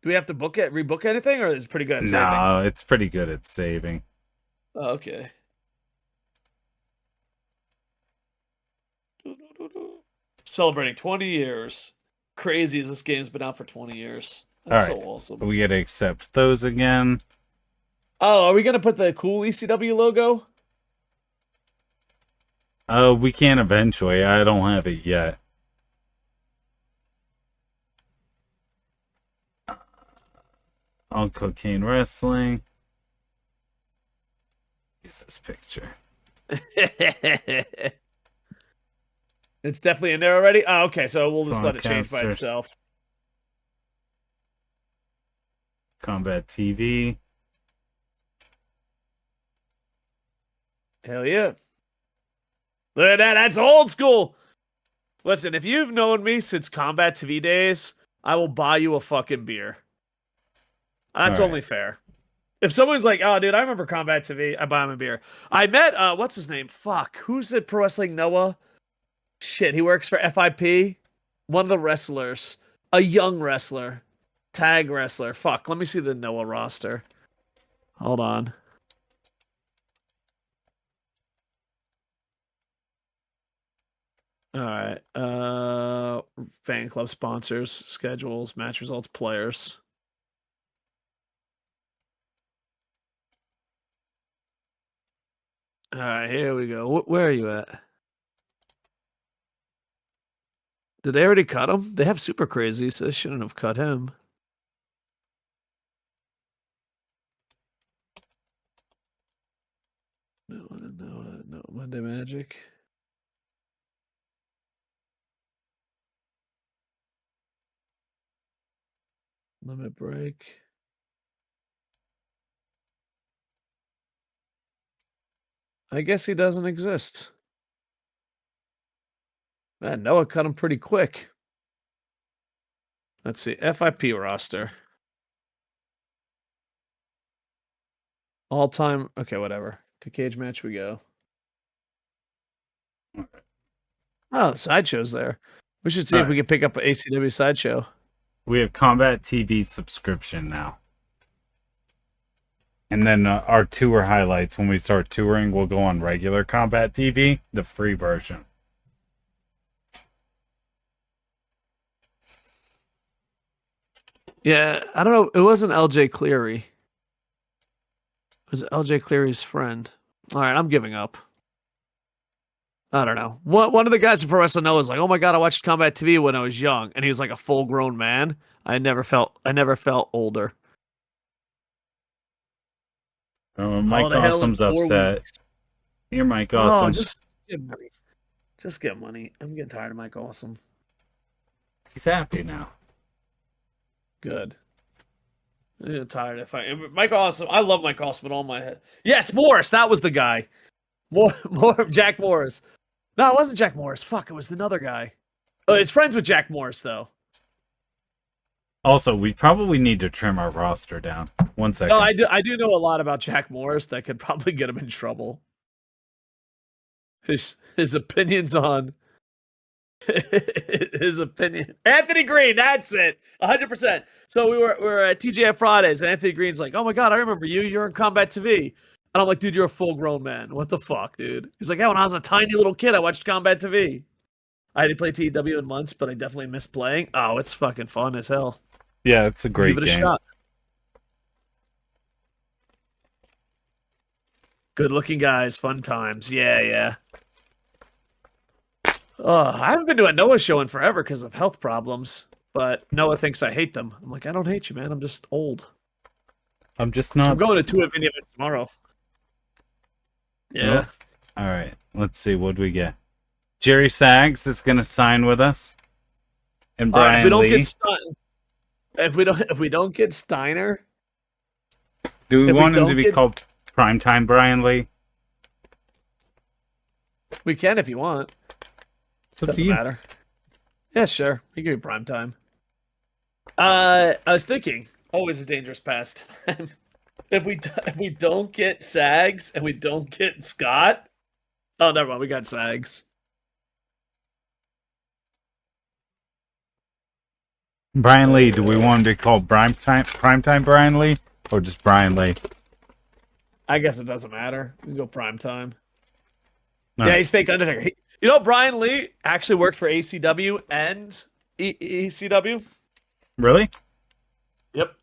Do we have to rebook anything, or is it pretty good at saving? No, it's pretty good at saving. Oh, okay. Celebrating 20 years. Crazy as this game's been out for 20 years. That's so awesome. We gotta accept those again. Oh, are we gonna put the cool ECW logo? We can eventually. I don't have it yet. On Cocaine Wrestling. Use this picture. It's definitely in there already? Oh, okay, so we'll just let it change by itself. Combat TV. Hell yeah. Look at that. That's old school. Listen, if you've known me since Combat TV days, I will buy you a fucking beer. That's only fair. If someone's like, oh, dude, I remember Combat TV, I buy him a beer. I met, what's his name? Fuck. Who's at Pro Wrestling Noah? Shit, he works for FIP. One of the wrestlers. A young wrestler. Tag wrestler. Fuck, let me see the Noah roster. Hold on. All right. Fan club sponsors, schedules, match results, players. All right, here we go. Where are you at? Did they already cut him? They have Super Crazy, so they shouldn't have cut him. No, Monday Magic. Limit Break. I guess he doesn't exist. Man, Noah cut him pretty quick. Let's see. FIP roster. All time. Okay, whatever. To cage match we go. Oh, the sideshow's there. We should see if we can pick up an ACW sideshow. We have Combat TV subscription now. And then our tour highlights, when we start touring, we'll go on regular Combat TV, the free version. Yeah, I don't know. It wasn't LJ Cleary. It was LJ Cleary's friend. All right, I'm giving up. I don't know. One of the guys in Pro Wrestling Noah was like, "Oh my god, I watched Combat TV when I was young," and he was like a full grown man. I never felt older. Oh, Oh, Mike the hell in Awesome's 4 upset. weeks. Here, Mike Oh, Awesome. just get money. Just get money. I'm getting tired of Mike Awesome. He's happy now. Good. I'm getting tired of fighting. Mike Awesome. I love Mike Awesome in all my head. Yes, Morris. That was the guy. More Jack Morris. No, it wasn't Jack Morris. Fuck, it was another guy. Oh, he's friends with Jack Morris, though. Also, we probably need to trim our roster down. 1 second. No, I do know a lot about Jack Morris that could probably get him in trouble. His opinions on his opinion. Anthony Green, that's it. 100%. So we were at TJF Fridays, and Anthony Green's like, "Oh my god, I remember you. You're in Combat TV." And I'm like, "Dude, you're a full grown man. What the fuck, dude?" He's like, "Yeah, when I was a tiny little kid, I watched Combat TV. I hadn't played TW in months, but I definitely miss playing. Oh, it's fucking fun as hell. Yeah, it's a great Give it a game. shot." Good looking guys, fun times. Yeah. I haven't been to a Noah show in forever because of health problems, but Noah thinks I hate them. I'm like, I don't hate you, man. I'm just old. I'm just I'm not. going to 2 Mini events tomorrow. Yeah. Nope. All right. Let's see what we get. Jerry Sags is going to sign with us, and Brian if we don't Lee. get if we don't get Steiner, Do we if we want him to don't be get- called Primetime Brian Lee? we can if you want. It's up to Doesn't you. matter. Yeah, sure. You can be prime time. I was thinking, always a dangerous past. if we don't get Sags and we don't get Scott, oh, never mind. We got Sags. Brian Lee. Do we want him to be called Primetime Brian Lee or just Brian Lee? I guess it doesn't matter. We can go prime time. All Yeah, right. he's fake Undertaker. You know, Brian Lee actually worked for ACW and ECW. Really? Yep.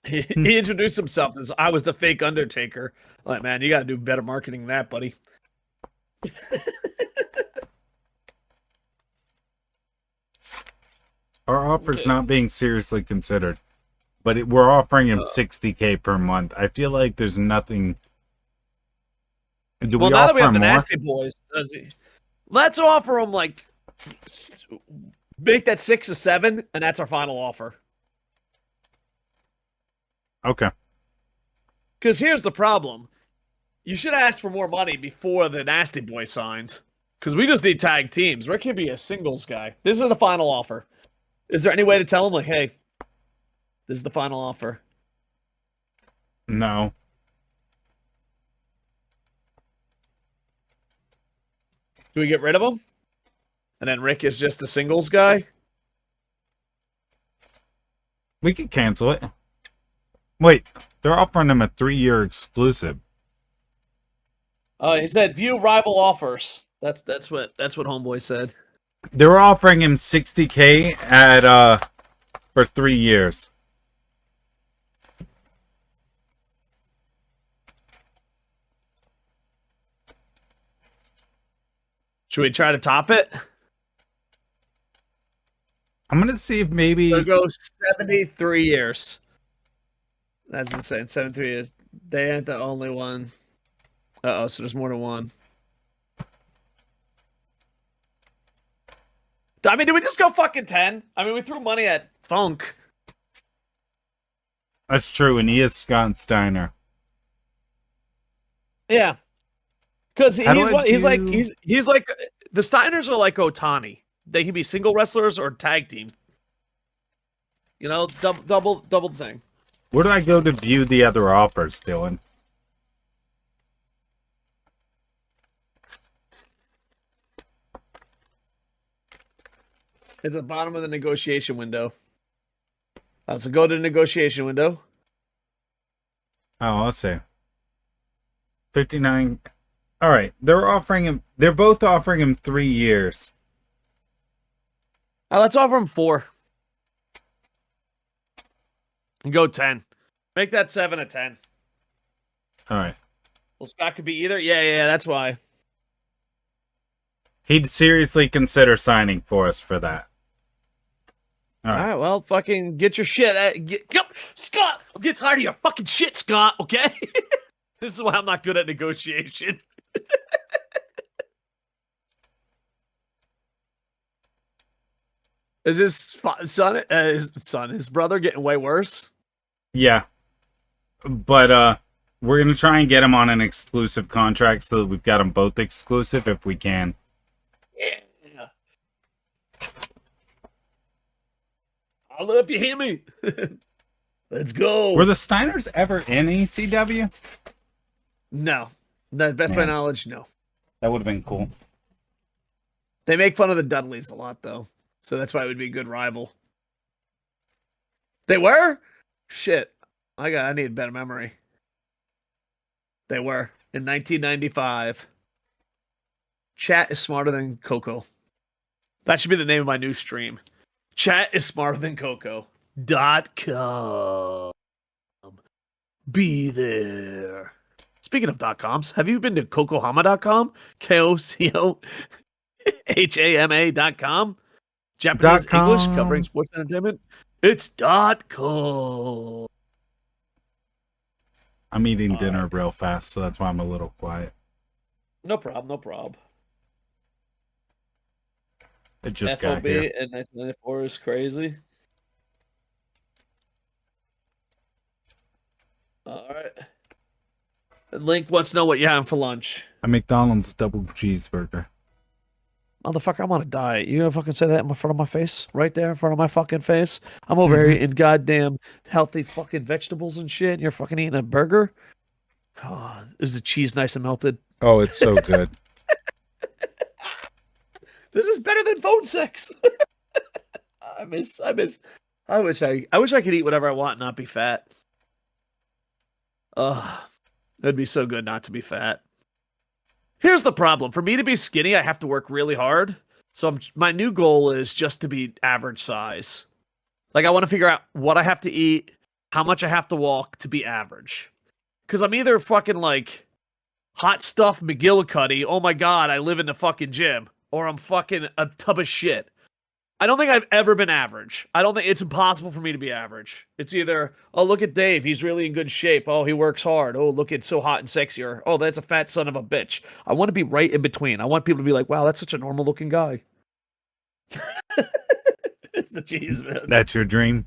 He introduced himself as I was the fake Undertaker. Like, man, you got to do better marketing than that, buddy. Our offer's not being seriously considered, but we're offering him $60K per month. I feel like there's nothing. Do Well, we now offer that we have the more? Nasty Boys, does he? Let's offer him like make that 6 or 7, and that's our final offer. Okay. Because here's the problem: you should ask for more money before the Nasty Boy signs. Because we just need tag teams. Rick can be a singles guy. This is the final offer. Is there any way to tell him, like, hey, this is the final offer? No. Do we get rid of him? And then Rick is just a singles guy? We could cancel it. Wait, they're offering him a 3-year exclusive. He said view rival offers. That's what Homeboy said. They were offering him $60K at for 3 years. Should we try to top it? I'm gonna see if maybe So go 73 years. That's insane. 73 years. They ain't the only one. Uh-oh, so there's more than one. I mean, did we just go fucking 10? I mean, we threw money at Funk. that's true, and he is Scott Steiner. Yeah. Because How do he's I what he's like do- he's like the Steiners are like Otani. They can be single wrestlers or tag team. You know, double thing. Where do I go to view the other offers, Dylan? It's at the bottom of the negotiation window. So go to the negotiation window. Oh, let's see. 59. All right, they're both offering him 3 years. Let's offer him 4. And go 10. Make that 7 a 10. All right. Well, Scott could be either. Yeah, that's why. He'd seriously consider signing for us for that. All right, well, fucking get your shit. Scott, I'm getting tired of your fucking shit, Scott, okay? This is why I'm not good at negotiation. Is his his brother getting way worse? Yeah. But we're going to try and get him on an exclusive contract so that we've got them both exclusive if we can. Yeah. I'll know if you hear me. Let's go. Were the Steiners ever in ECW? No. The best of my knowledge, no. That would have been cool. They make fun of the Dudleys a lot, though. So that's why it would be a good rival. They were? Shit. I need better memory. They were. In 1995. Chat is smarter than Coco. That should be the name of my new stream. Chat is smarter than Coco.com. Be there. Speaking of .coms, have you been to Kokohama.com? KOCOHAMA.com? Japanese English covering sports entertainment? It's .com. I'm eating dinner real fast, so that's why I'm a little quiet. No problem. It just FOB got here. in 1994 is crazy. All right. And Link wants to know what you're having for lunch. A McDonald's double cheeseburger. Motherfucker, I'm on a diet. You gonna fucking say that in front of my face? Right there in front of my fucking face? I'm over here eating goddamn healthy fucking vegetables and shit. And you're fucking eating a burger? Oh, is the cheese nice and melted? Oh, it's so good. This is better than phone sex. I wish I could eat whatever I want and not be fat. It'd be so good not to be fat. Here's the problem. For me to be skinny, I have to work really hard. So my new goal is just to be average size. Like, I want to figure out what I have to eat, how much I have to walk to be average. Because I'm either fucking like hot stuff McGillicuddy, oh my god, I live in the fucking gym, or I'm fucking a tub of shit. I don't think I've ever been average. I don't think it's impossible for me to be average. It's either, oh, look at Dave. He's really in good shape. Oh, he works hard. Oh, look, it's so hot and sexy. Or, oh, that's a fat son of a bitch. I want to be right in between. I want people to be like, wow, that's such a normal looking guy. It's the cheese, man. That's your dream?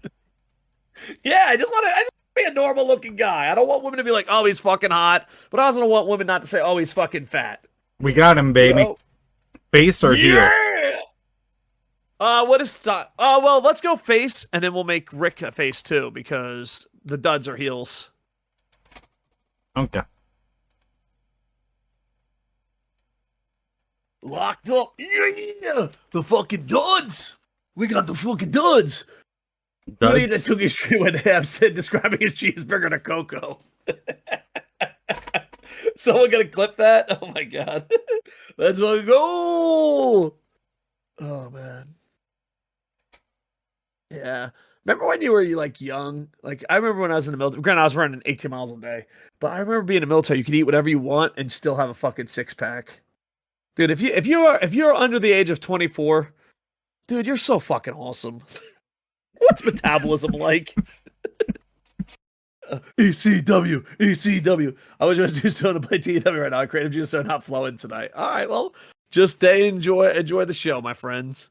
Yeah, I just want to be a normal looking guy. I don't want women to be like, oh, he's fucking hot. But I also don't want women not to say, oh, he's fucking fat. We got him, baby. You know? Face or heel? What is well, let's go face, and then we'll make Rick a face too, because the duds are heels. Okay. Locked up. Yeah! The fucking duds! We got the fucking duds! Buddy that took his stream when they have said describing his cheeseburger to Coco. Someone gonna clip that? Oh my god. Let's go! Oh man. Yeah. Remember when you were like young? Like, I remember when I was in the military. Granted, I was running 18 miles a day, but I remember being in the military. You could eat whatever you want and still have a fucking 6-pack. Dude, if you're under the age of 24, dude, you're so fucking awesome. What's metabolism like? ECW. I was just do so to play TW right now. Creative juice are not flowing tonight. All right, well, just stay enjoy the show, my friends.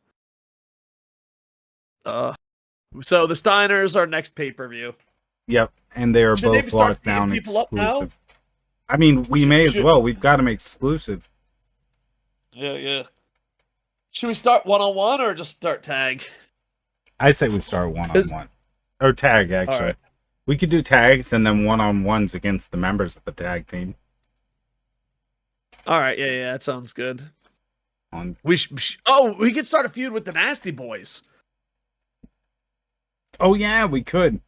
So the Steiners are next pay-per-view. Yep, and they are both locked down exclusive. I mean, we may as well. We've got them exclusive. Yeah. Should we start one-on-one or just start tag? I say we start one-on-one. Or tag, actually. Right. We could do tags and then one-on-ones against the members of the tag team. All right, yeah, that sounds good. We could start a feud with the Nasty Boys. Oh, yeah, we could.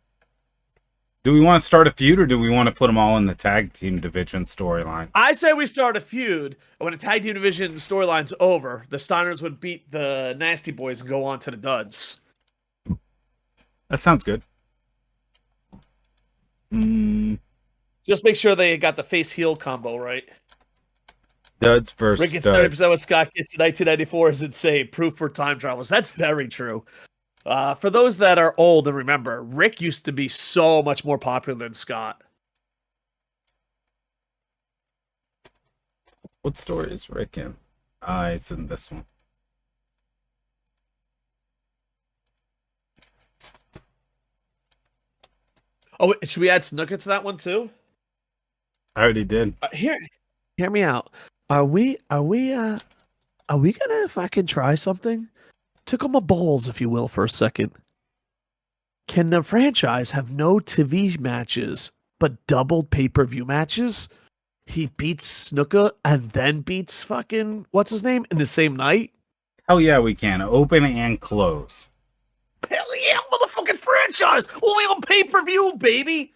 Do we want to start a feud, or do we want to put them all in the tag team division storyline? I say we start a feud, and when the tag team division storyline's over, the Steiners would beat the Nasty Boys and go on to the Duds. That sounds good. Just make sure they got the face heel combo right. Duds versus Rick gets 30% studs. what Scott gets in 1994 is insane. Proof for time travelers. That's very true. For those that are old and remember, Rick used to be so much more popular than Scott. What story is Rick in? It's in this one. Oh, should we add Snuka to that one too? I already did. Hear me out. Are we gonna fucking try something? Tickle my balls, if you will, for a second. Can the franchise have no TV matches but doubled pay-per-view matches? He beats Snuka and then beats fucking what's his name in the same night? Hell yeah, we can. Open and close. Hell yeah, motherfucking franchise! Only on pay-per-view, baby!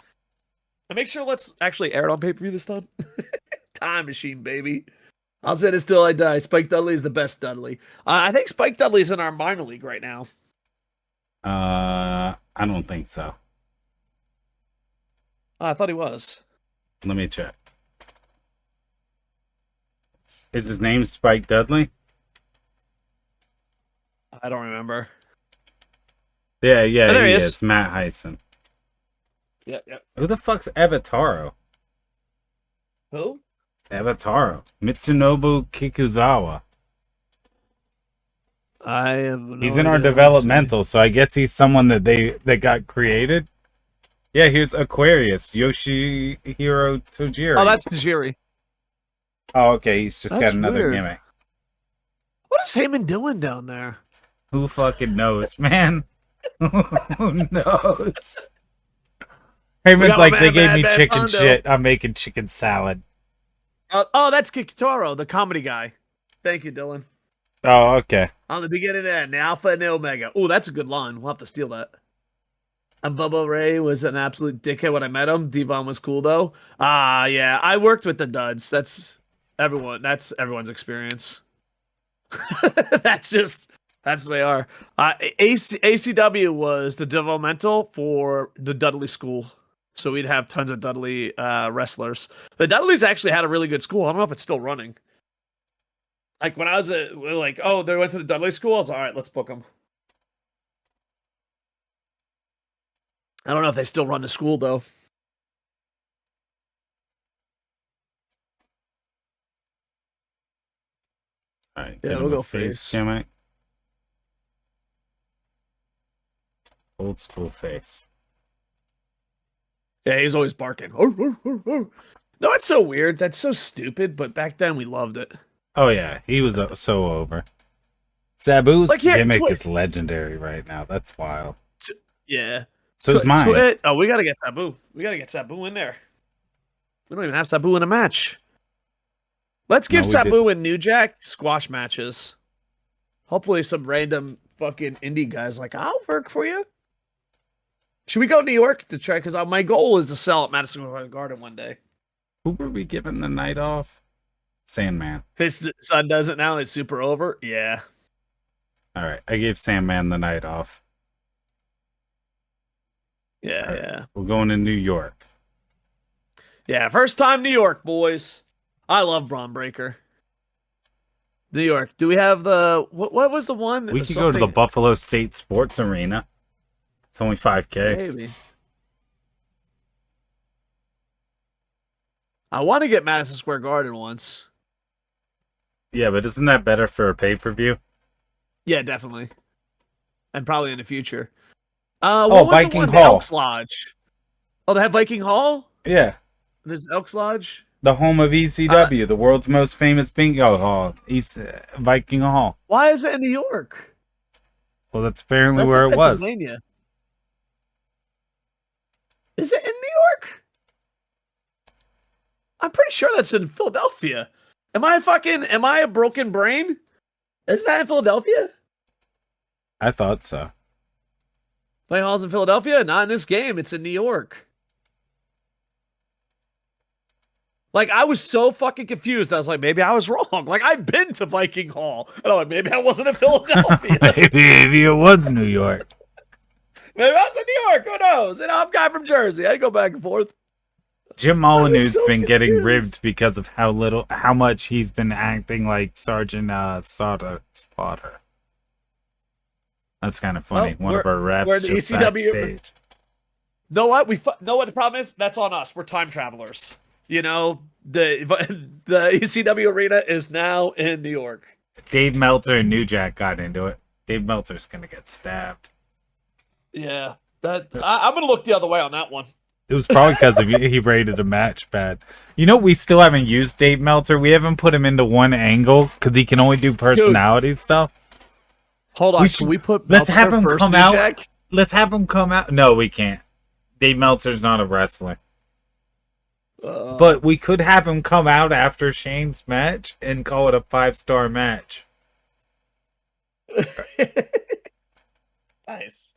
And make sure let's actually air it on pay-per-view this time. Time machine, baby. I'll say this till I die. Spike Dudley is the best Dudley. I think Spike Dudley's in our minor league right now. I don't think so. Oh, I thought he was. Let me check. Is his name Spike Dudley? I don't remember. Yeah, Oh, there he he is. is. Matt Heisen. Yep. Who the fuck's Evataro? Who? Evataro. Mitsunobu Kikuzawa. I have no He's in our idea. developmental, so I guess he's someone that got created. Yeah, here's Aquarius, Yoshihiro Tojiri. Oh, that's Tajiri. Oh, okay, he's just That's got another weird. gimmick. What is Heyman doing down there? Who fucking knows, man? Who knows? Heyman's got like, my they man, gave Bad me Bad chicken Pondo. shit. I'm making chicken salad. Oh, that's Kikutaro, the comedy guy. Thank you, Dylan. Oh, okay. On the beginning and the Alpha and the Omega. Oh, that's a good line. We'll have to steal that. And Bubba Ray was an absolute dickhead when I met him. Devon was cool though. Yeah. I worked with the duds. That's everyone's experience. That's the way they are. ACW was the developmental for the Dudley school. So we'd have tons of Dudley wrestlers. The Dudleys actually had a really good school. I don't know if it's still running. Like when I was they went to the Dudley school. I was like, all right, let's book them. I don't know if they still run the school though. All right, Yeah, get we'll him a go face. gimmick. Old school face. Yeah, he's always barking. No, it's so weird. That's so stupid. But back then we loved it. Oh yeah, he was so over. Sabu's Like, yeah, gimmick is legendary right now. That's wild. Yeah. So is mine. Oh, we gotta get Sabu. We gotta get Sabu in there. We don't even have Sabu in a match. Let's give we Sabu and New Jack squash matches. Hopefully some random fucking indie guys like, I'll work for you. Should we go to New York to try? Because my goal is to sell at Madison Square Garden one day. Who were we giving the night off? Sandman. His son does it now. It's super over. Yeah. All right, I gave Sandman the night off. Yeah, All right, yeah. We're going to New York. Yeah, first time New York, boys. I love Braun Breaker. New York. Do we have the... What was the one? We could go to the Buffalo State Sports Arena. It's only 5K. Maybe. I want to get Madison Square Garden once. Yeah, but isn't that better for a pay-per-view? Yeah, definitely. And probably in the future. Oh, what was Viking the one? Hall. The Elks Lodge. Oh, they have Viking Hall? Yeah. There's Elks Lodge? The home of ECW, the world's most famous bingo hall. Viking Hall. Why is it in New York? Well, that's apparently That's where in it was. Pennsylvania. Is it in New York? I'm pretty sure that's in Philadelphia. Am I a broken brain? Is that in Philadelphia? I thought so. Play Hall's in Philadelphia? Not in this game. It's in New York. Like, I was so fucking confused. I was like, maybe I was wrong. Like, I've been to Viking Hall. And I'm like, maybe I wasn't in Philadelphia. Maybe it was New York. Maybe I was in New York. Who knows? You know, I'm a guy from Jersey. I go back and forth. Jim Molyneux's so been getting confused. ribbed because of how much he's been acting like Sergeant Slaughter. That's kind of funny. Well, One of our we're refs the just ECW. backstage. Know what? Know what the problem is? That's on us. We're time travelers. You know, the ECW arena is now in New York. Dave Meltzer and New Jack got into it. Dave Meltzer's gonna get stabbed. Yeah, I'm gonna look the other way on that one. It was probably because he rated a match bad. You know, we still haven't used Dave Meltzer. We haven't put him into one angle because he can only do personality stuff. Hold on, can we put let's Meltzer have him first, come New out. Jack? Let's have him come out. No, we can't. Dave Meltzer's not a wrestler. But we could have him come out after Shane's match and call it a 5-star match. Nice.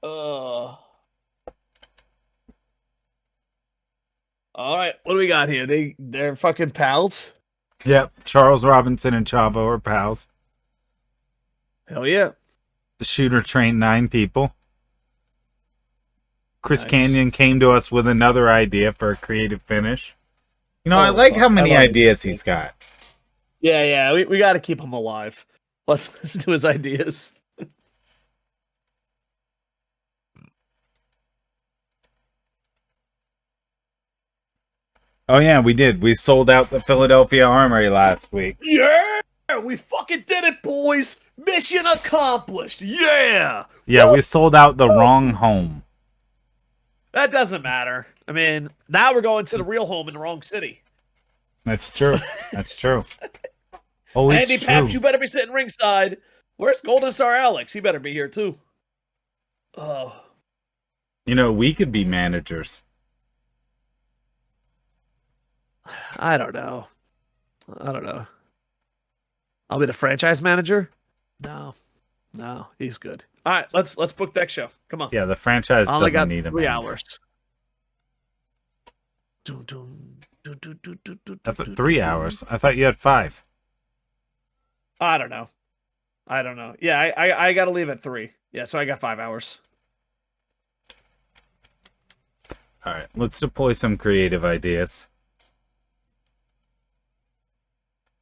All right, what do we got here? They're fucking pals. Yep, Charles Robinson and Chavo are pals. Hell yeah. The shooter trained 9 people. Chris Nice. Canyon came to us with another idea for a creative finish. You know, I Oh, like fuck. how many I love ideas it. he's got. Yeah, we got to keep him alive. Let's do his ideas. Oh yeah, we did. We sold out the Philadelphia Armory last week. Yeah, we fucking did it, boys. Mission accomplished. Yeah. Yeah, we sold out the wrong home. That doesn't matter. I mean, now we're going to the real home in the wrong city. That's true. That's true. Oh, it's Andy true. Paps, you better be sitting ringside. Where's Golden Star Alex? He better be here too. Oh. You know, we could be managers. I don't know. I'll be the franchise manager? No, he's good. All right, let's book next show. Come on. Yeah, the franchise I only doesn't got need a 3 manager. hours. That's at 3 hours. I thought you had 5. I don't know. Yeah, I got to leave at 3. Yeah, so I got 5 hours. All right, let's deploy some creative ideas.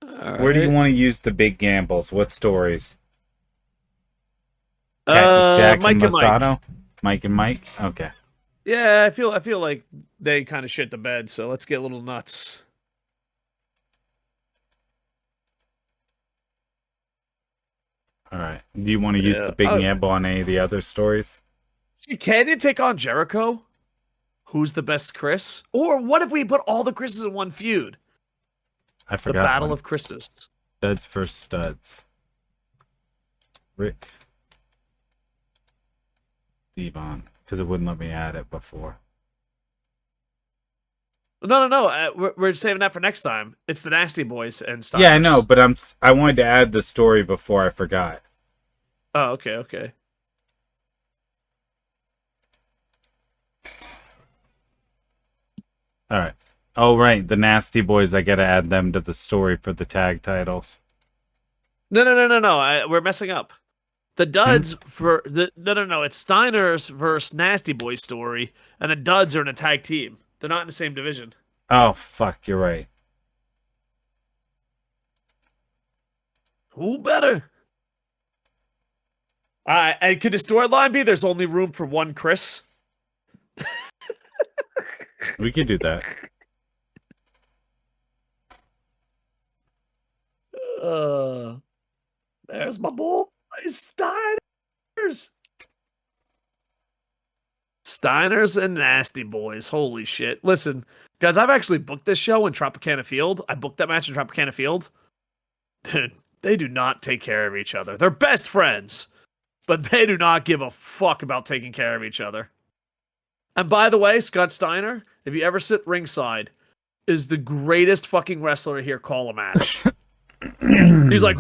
Where do you want to use the big gambles? What stories? Cactus Jack Mike and and Mike. Masato? Mike and Mike? Okay. Yeah, I feel like they kind of shit the bed, so let's get a little nuts. All right. Do you want to use Yeah. the big gamble on any of the other stories? Can you take on Jericho? Who's the best Chris? Or what if we put all the Chris's in one feud? I The forgot. Battle one. of Chris's. Studs for studs. Rick. Devon. Because it wouldn't let me add it before. No. We're saving that for next time. It's the Nasty Boys and stuff. Yeah, I know, but I wanted to add the story before I forgot. Oh, okay. All right. Oh, right. The Nasty Boys, I got to add them to the story for the tag titles. No. We're messing up. The Duds for the no. It's Steiner's versus Nasty Boys story, and the Duds are in a tag team. They're not in the same division. Oh, fuck. You're right. Who better? And could the storyline be there's only room for one Chris? We could do that. There's my boy, Steiners and Nasty Boys. Holy shit. Listen, guys, I've actually booked this show in Tropicana Field. I booked that match in Tropicana Field. Dude, they do not take care of each other. They're best friends, but they do not give a fuck about taking care of each other. And by the way, Scott Steiner, if you ever sit ringside, is the greatest fucking wrestler to hear call a match. He's like,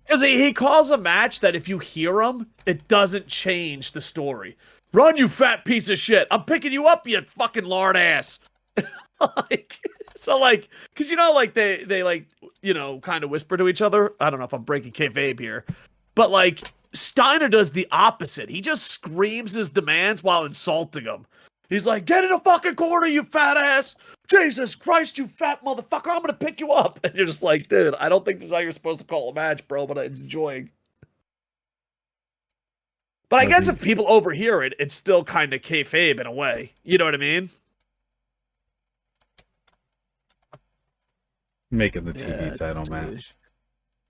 because he calls a match that if you hear him, it doesn't change the story. Run, you fat piece of shit. I'm picking you up, you fucking lard ass. Because you know, like they like, you know, kind of whisper to each other. I don't know if I'm breaking kayfabe here, but like Steiner does the opposite. He just screams his demands while insulting him. He's like, get in the fucking corner, you fat ass! Jesus Christ, you fat motherfucker, I'm gonna pick you up! And you're just like, dude, I don't think this is how you're supposed to call a match, bro, but I'm enjoying. But I guess if people overhear it, it's still kind of kayfabe in a way. You know what I mean? Making the TV title match.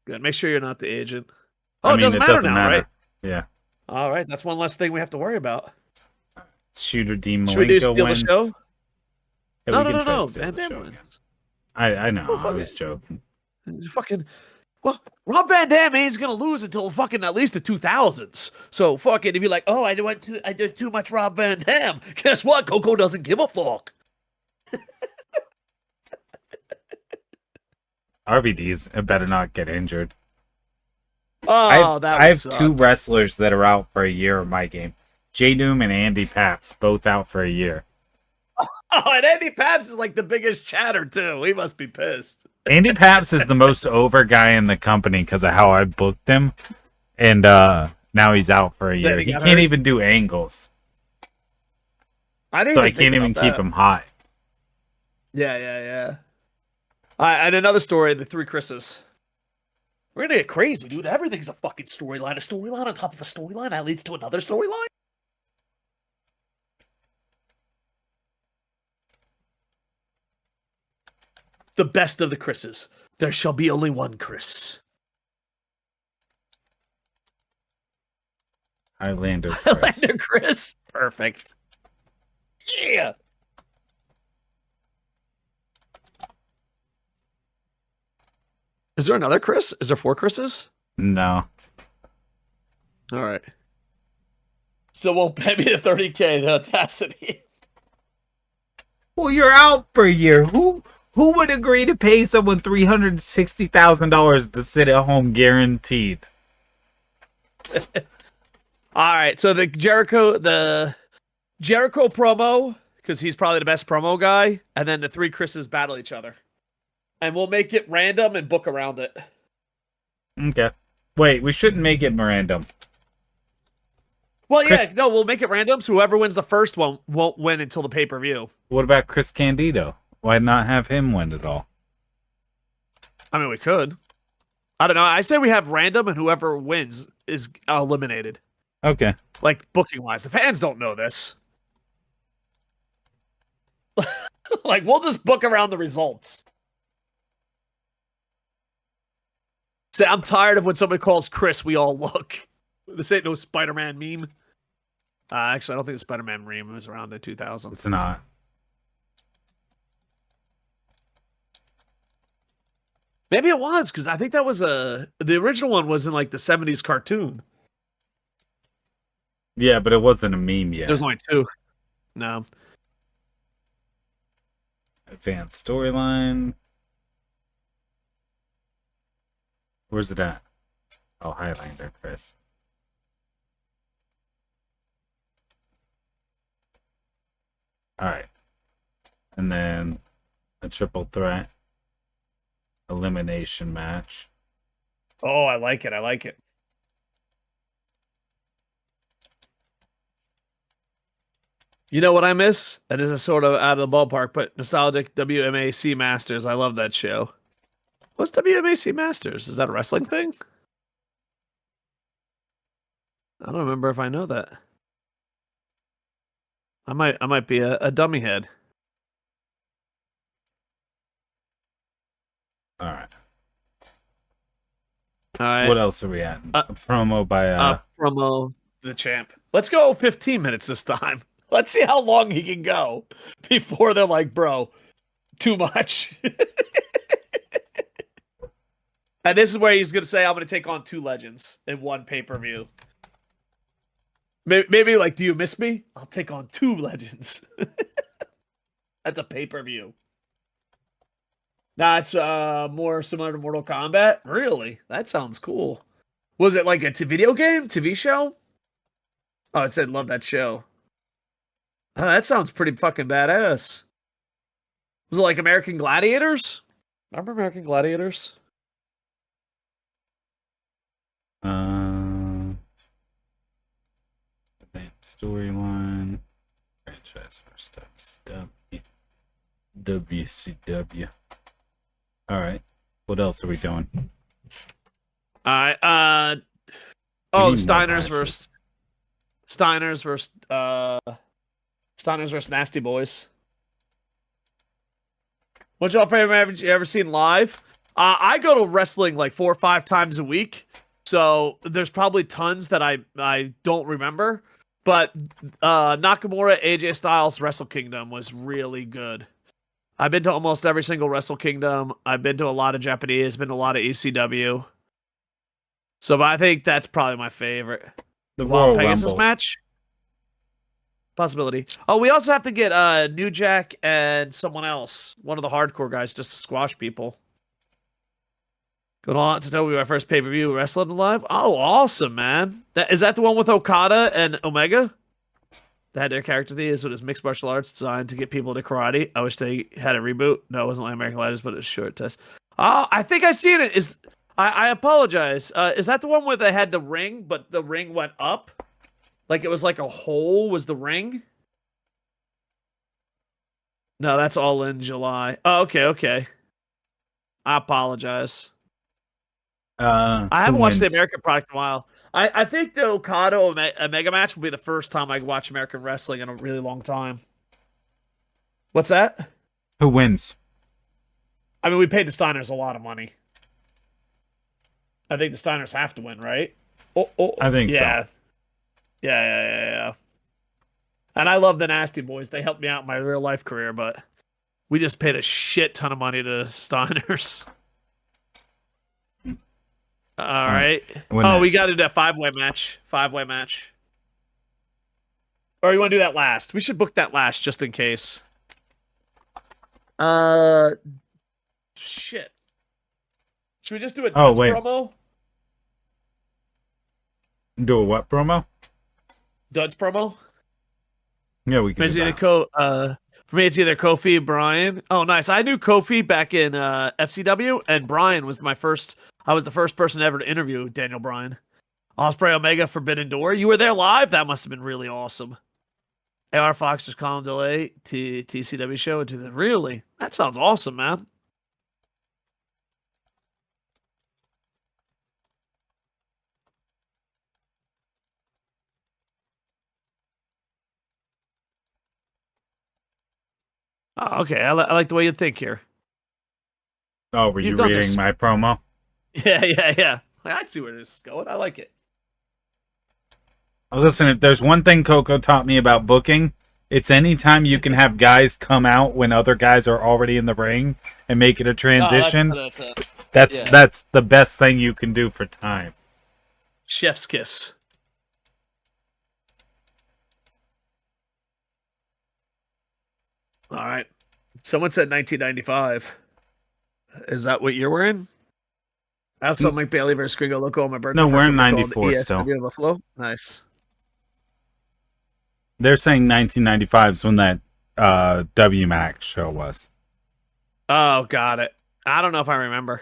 Good. Make sure you're not the agent. Oh, it doesn't matter now, right? Yeah. All right, that's one less thing we have to worry about. Shooter D. Should we do Malenko steal wins. the show? Yeah, No. Van Dam wins. I know. I was joking. Fucking. Well, Rob Van Dam ain't gonna lose until fucking at least the 2000s. So fucking, if you're like, oh, I did too much Rob Van Dam. Guess what? Coco doesn't give a fuck. RVD's better not get injured. Oh, I have two wrestlers that are out for a year in my game. J Doom and Andy Paps, both out for a year. Oh, and Andy Paps is like the biggest chatter too. He must be pissed. Andy Paps is the most over guy in the company because of how I booked him, and now he's out for a year. He can't even do angles, so I can't even keep him hot. Yeah. All right, and another story: the three Chris's. We're gonna get crazy, dude. Everything's a fucking storyline. A storyline on top of a storyline that leads to another storyline. The best of the Chris's. There shall be only one Chris. Highlander Chris. Chris. Perfect. Yeah. Is there another Chris? Is there 4 Chris's? No. All right. Still won't pay me the 30K, the audacity. Well, you're out for a year. Who would agree to pay someone $360,000 to sit at home guaranteed? All right, so the Jericho promo, because he's probably the best promo guy, and then the 3 Chris's battle each other. And we'll make it random and book around it. Okay. Wait, we shouldn't make it random. Well, we'll make it random, so whoever wins the first one won't win until the pay-per-view. What about Chris Candido? Why not have him win it all? I mean, we could. I don't know. I say we have random, and whoever wins is eliminated. Okay. Like, booking-wise. The fans don't know this. Like, we'll just book around the results. Say, I'm tired of when somebody calls Chris, we all look. This ain't no Spider-Man meme. Actually, I don't think the Spider-Man meme was around in 2000. It's not. Maybe it was, because I think that was the original one was in like the 70s cartoon. Yeah, but it wasn't a meme yet. There's only 2. No. Advanced storyline. Where's it at? Oh, Highlander, Chris. Alright. And then a triple threat elimination match. Oh, I like it. You know what I miss? That is a sort of out of the ballpark, but nostalgic WMAC Masters. I love that show. What's WMAC Masters? Is that a wrestling thing? I don't remember if I know that. I might be a dummy head. All right. All What else are we at? A promo by promo the champ. Let's go 15 minutes this time. Let's see how long he can go before they're like, bro, too much. And this is where he's gonna say, I'm gonna take on 2 legends in one pay-per-view. Maybe like, do you miss me? I'll take on 2 legends at the pay-per-view. That's more similar to Mortal Kombat. Really? That sounds cool. Was it like a video game, TV show? Oh, it said love that show. Oh, that sounds pretty fucking badass. Was it like American Gladiators? Remember American Gladiators? Advanced storyline. Franchise versus WCW. WCW. All right. What else are we doing? All right. We need more Steiners matches. versus Steiners versus Nasty Boys. What's your favorite match you ever seen live? I go to wrestling like 4 or 5 times a week, so there's probably tons that I don't remember. But Nakamura, AJ Styles, Wrestle Kingdom was really good. I've been to almost every single Wrestle Kingdom. I've been to a lot of Japanese, been to a lot of ECW. So but I think that's probably my favorite. The Wild Royal Pegasus Rumble. match? Possibility. Oh, we also have to get New Jack and someone else. One of the hardcore guys just to squash people. Going on to tell me my first pay-per-view wrestling live. Oh, awesome, man. Is that the one with Okada and Omega? They had their character these, but it's mixed martial arts designed to get people to karate. I wish they had a reboot. No, it wasn't like American Gladiators, but it's a short test. Oh, I think I seen it. I apologize. Is that the one where they had the ring, but the ring went up? Like it was like a hole was the ring? No, that's all in July. Oh, okay. I apologize. I haven't watched the American product in a while. I think the Okada Omega match will be the first time I watch American wrestling in a really long time. What's that? Who wins? I mean, we paid the Steiners a lot of money. I think the Steiners have to win, right? I think so. so. Yeah. And I love the Nasty Boys. They helped me out in my real life career, but we just paid a shit ton of money to Steiners. All right. We got to do a 5-way match. 5-way match. Or you want to do that last? We should book that last just in case. Shit. Should we just do a dance promo? Do a what promo? Duds promo? Yeah, we can do that. For me, it's either Kofi or Brian. Oh, nice. I knew Kofi back in FCW, and Brian was I was the first person ever to interview Daniel Bryan. Ospreay Omega Forbidden Door. You were there live? That must have been really awesome. AR Fox was Colin Delay, TCW show. Really? That sounds awesome, man. Oh, okay. I like the way you think here. Oh, were you reading my promo? Yeah. I see where this is going. I like it. Listen, if there's one thing Coco taught me about booking, it's anytime you can have guys come out when other guys are already in the ring and make it a transition. That's the best thing you can do for time. Chef's kiss. All right. Someone said 1995. Is that what you're wearing? I also Mike Bailey versus Gringo Loco on my birthday. No, we're in 94 still. Buffalo. Nice. They're saying 1995 is when that WMAX show was. Oh, got it. I don't know if I remember.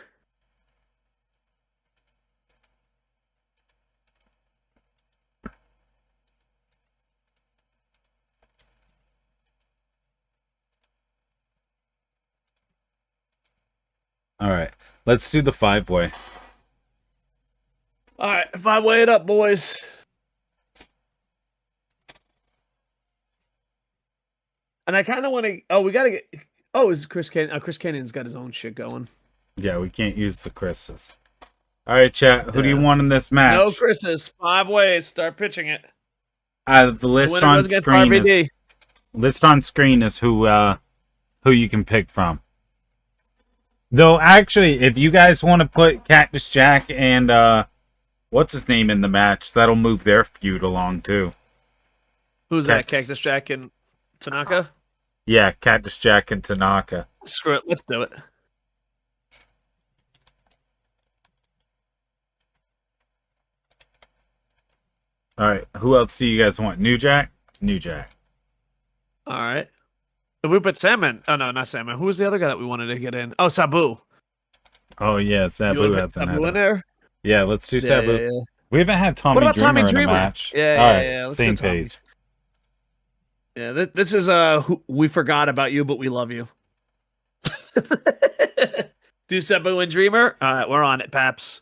All right, let's do the 5-way. All right, 5-way it up, boys. And I kind of want to. Oh, we got to get. Oh, is Chris Canyon? Chris Canyon's got his own shit going. Yeah, we can't use the Chris's. All right, chat. Who do you want in this match? No Chris's. 5 ways. Start pitching it. The list on screen is who you can pick from. Though, actually, if you guys want to put Cactus Jack and what's his name in the match, that'll move their feud along too. Who's that? Cactus Jack and Tanaka? Yeah, Cactus Jack and Tanaka. Screw it. Let's do it. All right. Who else do you guys want? New Jack? New Jack. All right. If we put Salmon. Oh, no, not Salmon. Who was the other guy that we wanted to get in? Oh, Sabu. Oh, yeah. Sabu has an Sabu in there? Yeah, let's do Sabu. Yeah. We haven't had Tommy What about Dreamer Tommy in Dreamer? a match. Yeah, All yeah, right, yeah. Let's same go Tommy. page. Yeah, this is we forgot about you, but we love you. Do Seppo and Dreamer. All right, we're on it, Paps.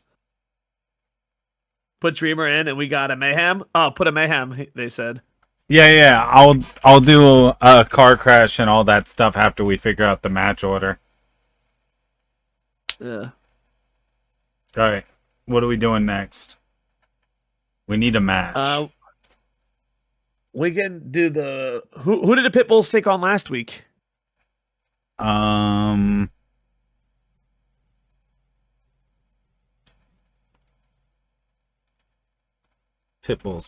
Put Dreamer in, and we got a Mayhem. Oh, put a Mayhem. They said. Yeah. I'll do a car crash and all that stuff after we figure out the match order. Yeah. All right, what are we doing next? We need a match. We can do the who did the Pitbulls take on last week? Pitbulls.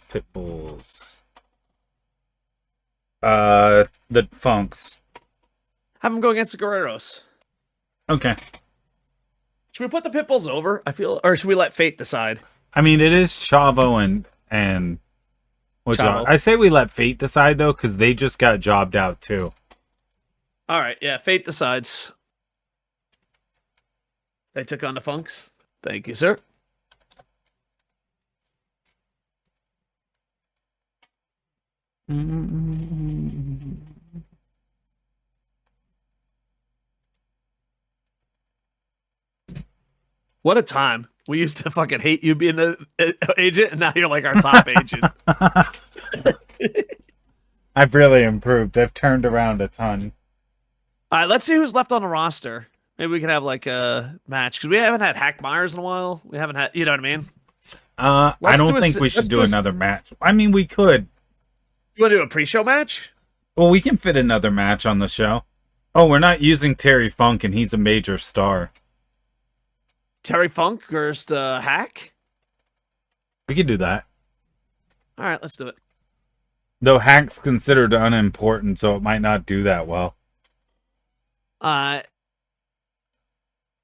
The Funks. Have them go against the Guerreros. Okay. Should we put the Pitbulls over? I feel, or should we let fate decide? I mean, it is Chavo and what's Chavo. I say we let fate decide though, because they just got jobbed out too. All right, yeah, fate decides. They took on the Funks. Thank you, sir. What a time. We used to fucking hate you being an agent, and now you're like our top agent. I've really improved. I've turned around a ton. All right, let's see who's left on the roster. Maybe we can have like a match, because we haven't had Hack Myers in a while. We haven't had, you know what I mean? I don't think we should do another match. I mean, we could. You want to do a pre-show match? Well, we can fit another match on the show. Oh, we're not using Terry Funk, and he's a major star. Terry Funk versus Hack? We could do that. All right, let's do it. Though Hack's considered unimportant, so it might not do that well. Yeah,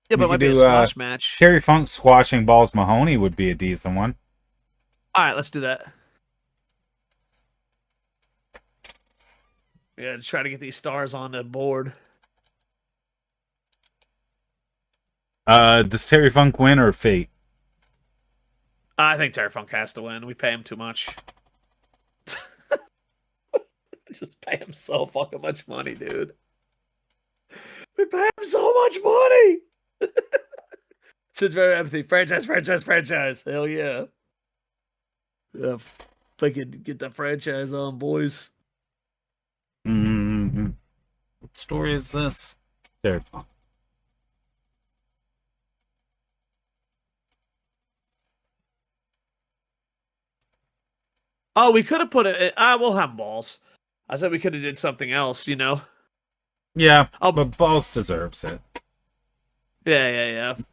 but We it might could be a do, squash match. Terry Funk squashing Balls Mahoney would be a decent one. All right, let's do that. Yeah, just try to get these stars on the board. Does Terry Funk win or Fate? I think Terry Funk has to win. We pay him too much. Just pay him so fucking much money, dude. We pay him so much money. Sid's very empathy. Franchise. Hell yeah. Yeah, fucking get that franchise on, boys. Mm-hmm. What story is this? Terry Funk. Oh, we could have put it. We'll have balls. I said we could have did something else, you know. Yeah, but Balls deserves it. Yeah. Do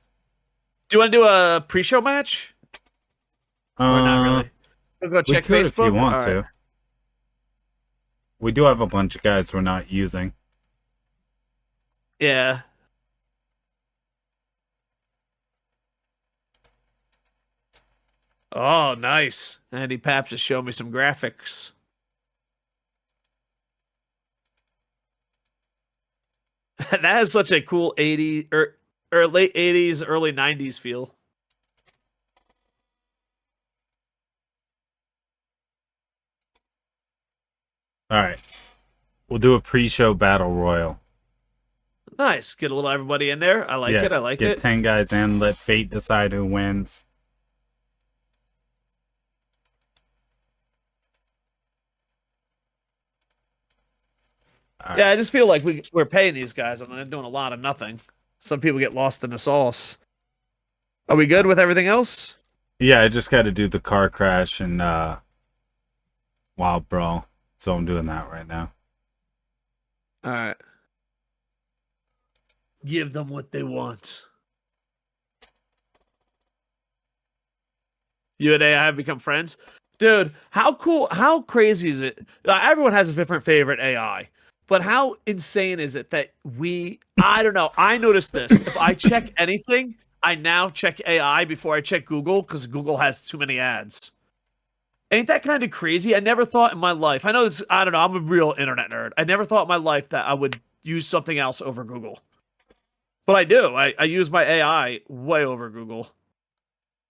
you want to do a pre-show match? Or not really? We'll go check we could Facebook if you want All to. right. We do have a bunch of guys we're not using. Yeah. Oh, nice. Andy Paps just showed me some graphics. That has such a cool 80s or late 80s, early 90s feel. All right. We'll do a pre-show battle royal. Nice. Get a little everybody in there. I like it. I like get it. 10 guys in. Let fate decide who wins. Yeah, I just feel like we're paying these guys and they're doing a lot of nothing. Some people get lost in the sauce. Are we good with everything else? Yeah, I just got to do the car crash and Wild Bro. So I'm doing that right now. All right. Give them what they want. You and AI have become friends? Dude, how cool, how crazy is it? Everyone has a different favorite AI. But how insane is it that I don't know, I noticed this. If I check anything, I now check AI before I check Google because Google has too many ads. Ain't that kind of crazy? I never thought in my life, I know this, I don't know, I'm a real internet nerd. I never thought in my life that I would use something else over Google. But I do. I use my AI way over Google.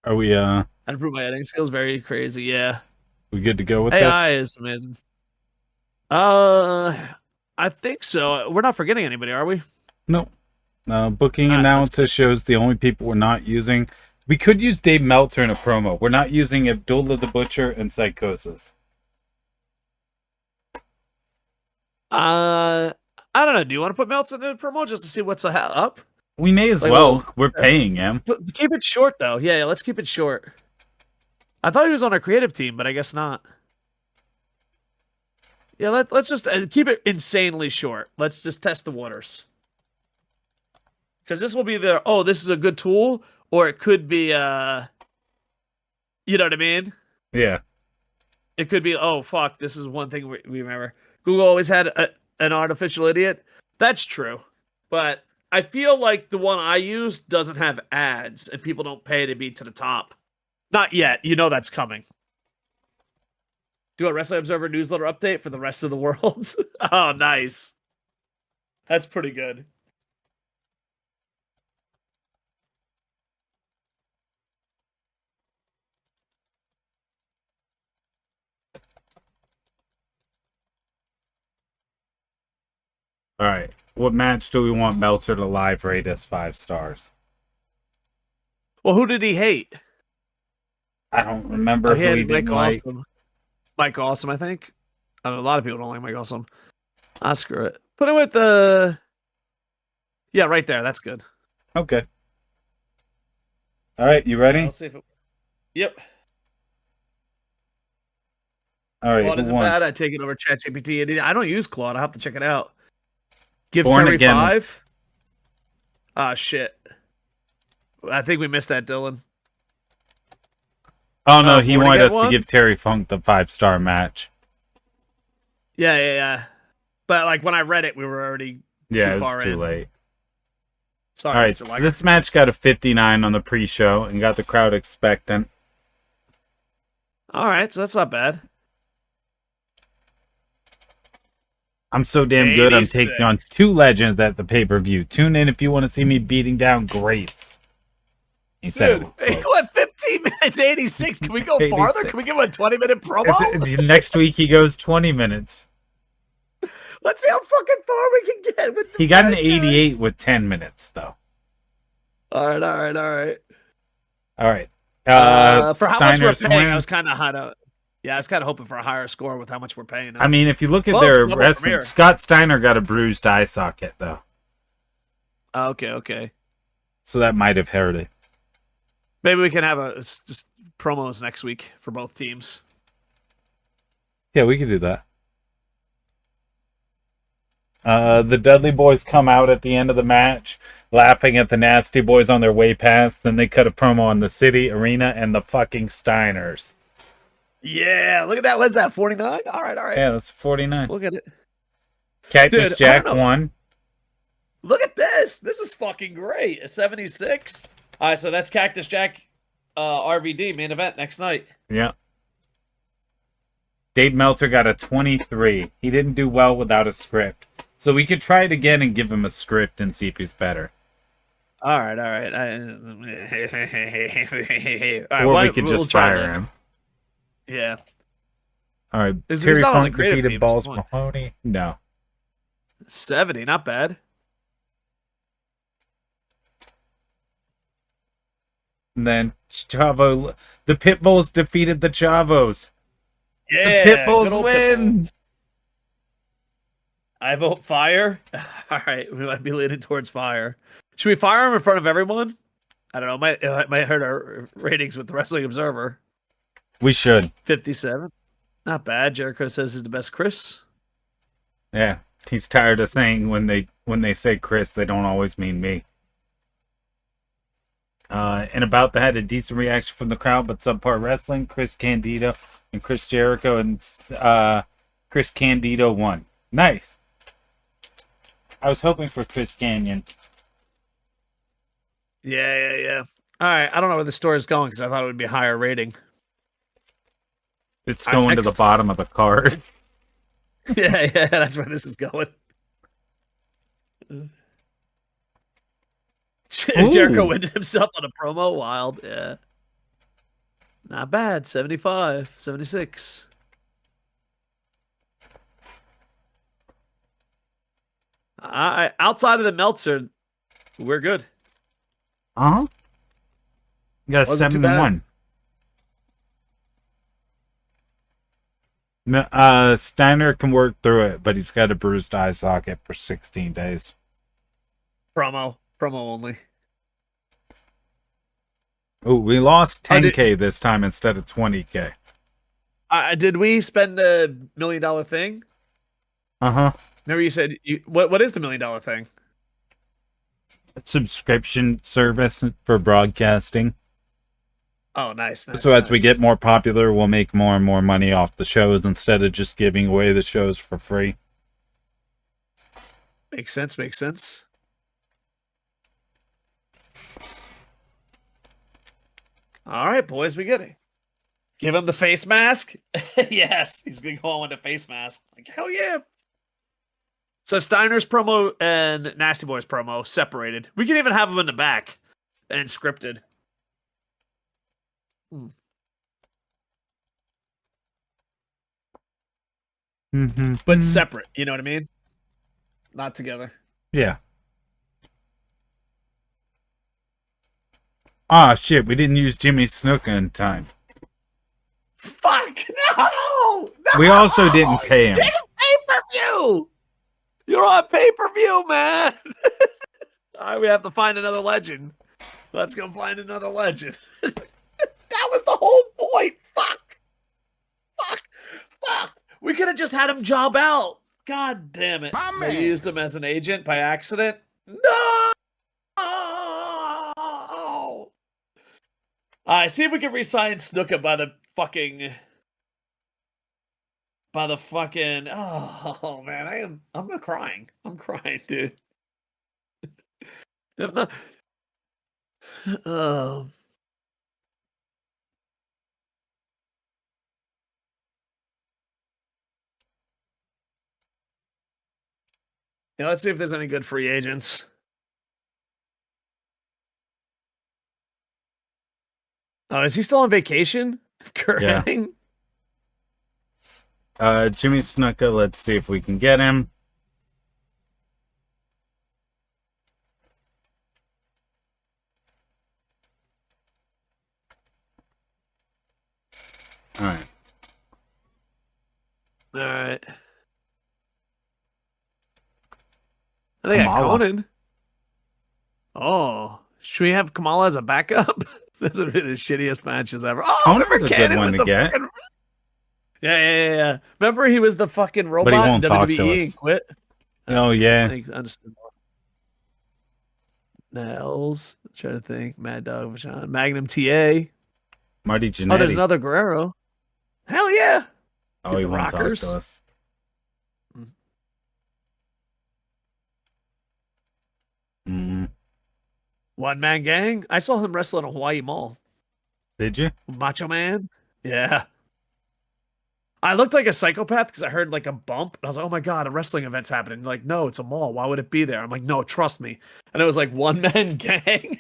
Are we I improved my editing skills. Very crazy. Yeah. We good to go with AI this? is amazing. I think so. We're not forgetting anybody, are we? No. Booking All right, let's analysis shows the only people we're not using. We could use Dave Meltzer in a promo. We're not using Abdullah the Butcher and Psychosis. I don't know. Do you want to put Melts in the promo just to see what's up? We may as Like, well. We're paying him. But keep it short, though. Yeah, let's keep it short. I thought he was on our creative team, but I guess not. Yeah, let's just keep it insanely short. Let's just test the waters. Because this will be this is a good tool, or it could be, you know what I mean? Yeah. It could be, oh, fuck, this is one thing we remember. Google always had an artificial idiot. That's true. But I feel like the one I use doesn't have ads, and people don't pay to be to the top. Not yet. You know that's coming. Do a Wrestling Observer newsletter update for the rest of the world. Oh, nice. That's pretty good. All right. What match do we want Meltzer to live rate as 5 stars? Well, who did he hate? I don't remember He who had he didn't like. Awesome. Mike Awesome, I think. I know a lot of people don't like Mike Awesome. Screw it. Put it with the... Yeah, right there. That's good. Okay. All right, you ready? I'll see if it... Yep. All right, Claude isn't bad. I take it over ChatGPT. I don't use Claude. I'll have to check it out. Give Born Terry Again. 5. Ah, shit. I think we missed that, Dylan. Oh, no, he Born wanted Again us to one? give Terry Funk the 5-star match. Yeah. But like when I read it, we were already Yeah, too it was far too in. late. Sorry, All right, Mr. Liger. this match got a 59 on the pre-show and got the crowd expectant. All right, so that's not bad. I'm so damn good, I'm 86. taking on 2 legends at the pay-per-view. Tune in if you want to see me beating down greats. He said, Dude, what, 15 minutes, 86? Can we go farther? 86. Can we give him a 20-minute promo? Next week he goes 20 minutes. Let's see how fucking far we can get with the He got an matches. 88 with 10 minutes, though. All right. All right. For how much we're Steiner's paying, win. I was kind of I was kind of hoping for a higher score with how much we're paying. I mean, if you look at Well, their double wrestling, premiere. Scott Steiner got a bruised eye socket, though. Okay. So that might have hurt it. Maybe we can have just promos next week for both teams. Yeah, we could do that. The Dudley Boys come out at the end of the match, laughing at the Nasty Boys on their way past. Then they cut a promo on the City, Arena, and the fucking Steiners. Yeah, look at that. What's that, 49? All right. Yeah, that's 49. Look at it. Cactus Dude, Jack I don't know. won. Look at this. This is fucking great. A 76. All right, so that's Cactus Jack RVD main event next night. Yeah. Dave Meltzer got a 23. He didn't do well without a script. So we could try it again and give him a script and see if he's better. All right. All Or right, we could we'll just try fire that. him. Yeah. All right. He's Terry not on the Funk creative defeated team, that's Balls the point. Mahoney. No. 70, not bad. And then Chavo, the Pitbulls defeated the Chavos. Yeah. The good Pitbulls old win. Pitbulls. I vote fire. All right, we might be leaning towards fire. Should we fire him in front of everyone? I don't know. It might hurt our ratings with the Wrestling Observer. We should. 57. Not bad. Jericho says he's the best Chris. Yeah. He's tired of saying when they say Chris, they don't always mean me. And about that, had a decent reaction from the crowd, but subpar wrestling. Chris Candido and Chris Jericho and Chris Candido won. Nice. I was hoping for Chris Canyon. Yeah. All right. I don't know where the story is going because I thought it would be a higher rating. It's going to the next. bottom of the card. Yeah. That's where this is going. Jericho winded himself on a promo. Wild. Yeah. Not bad. 75, 76. Outside of the Meltzer, we're good. Uh-huh. You got Wasn't too 7-1. Steiner can work through it, but he's got a bruised eye socket for 16 days. Promo only. Oh, we lost 10K this time instead of 20K. Did we spend the $1 million thing? Uh-huh. Remember you said, what is the $1 million thing? Subscription service for broadcasting. Oh, nice. So as we get more popular, we'll make more and more money off the shows instead of just giving away the shows for free. Makes sense. All right, boys, we get it. Give him the face mask. Yes, he's going to go on with the face mask. Like, hell yeah. So Steiner's promo and Nasty Boy's promo separated. We can even have them in the back and scripted. But separate, you know what I mean? Not together. Yeah. Ah, shit, we didn't use Jimmy Snuka in time. Fuck! No! We also didn't pay him. It's pay-per-view! You're on pay-per-view, man! Alright, we have to find another legend. Let's go find another legend. That was the whole point! Fuck! We could have just had him job out. God damn it. They used him as an agent by accident. No! Alright, see if we can re-sign Snuka by the fucking... Oh, man, I'm crying. I'm crying, dude. I'm not... Yeah, let's see if there's any good free agents. Oh, is he still on vacation? Kurt Hennig? Jimmy Snuka, let's see if we can get him. Alright. I think I got Kamala. Conan. Oh, should we have Kamala as a backup? Those are really the shittiest matches ever. Oh, Conan's a good one to get. Yeah. Remember he was the fucking robot But he won't in talk to WWE us. and quit? Oh, yeah. I understood. Nels, I'm trying to think. Mad Dog Vachon. Magnum TA. Marty Jannetty. Oh, there's another Guerrero. Hell yeah. Oh, Get he the won't Rockers. talk to us. One Man Gang. I saw him wrestle in a Hawaii Mall. Did you? Macho Man. Yeah. I looked like a psychopath because I heard like a bump. I was like, oh my God, a wrestling event's happening. Like, no, it's a mall. Why would it be there? I'm like, no, trust me. And it was like One Man Gang.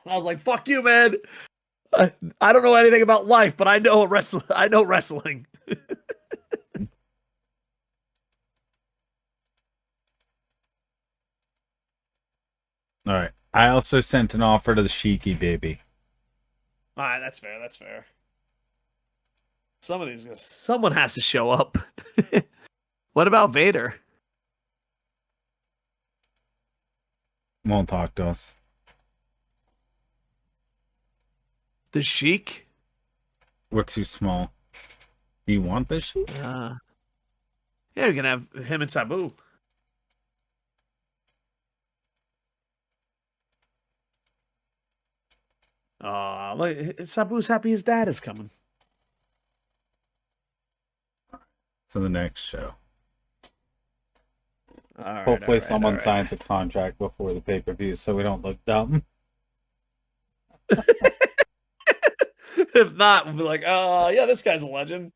And I was like, fuck you, man. I don't know anything about life, but I know wrestling. All right. I also sent an offer to the Sheiky baby. All right, that's fair. Some of these guys, someone has to show up. What about Vader? Won't talk to us. The Sheik? We're too small. Do you want this Sheik? Yeah, we can have him and Sabu. Look, Sabu's happy his dad is coming. To the next show. Hopefully Hopefully someone signs a contract before the pay-per-view so we don't look dumb. If not, we'll be like, oh, yeah, this guy's a legend.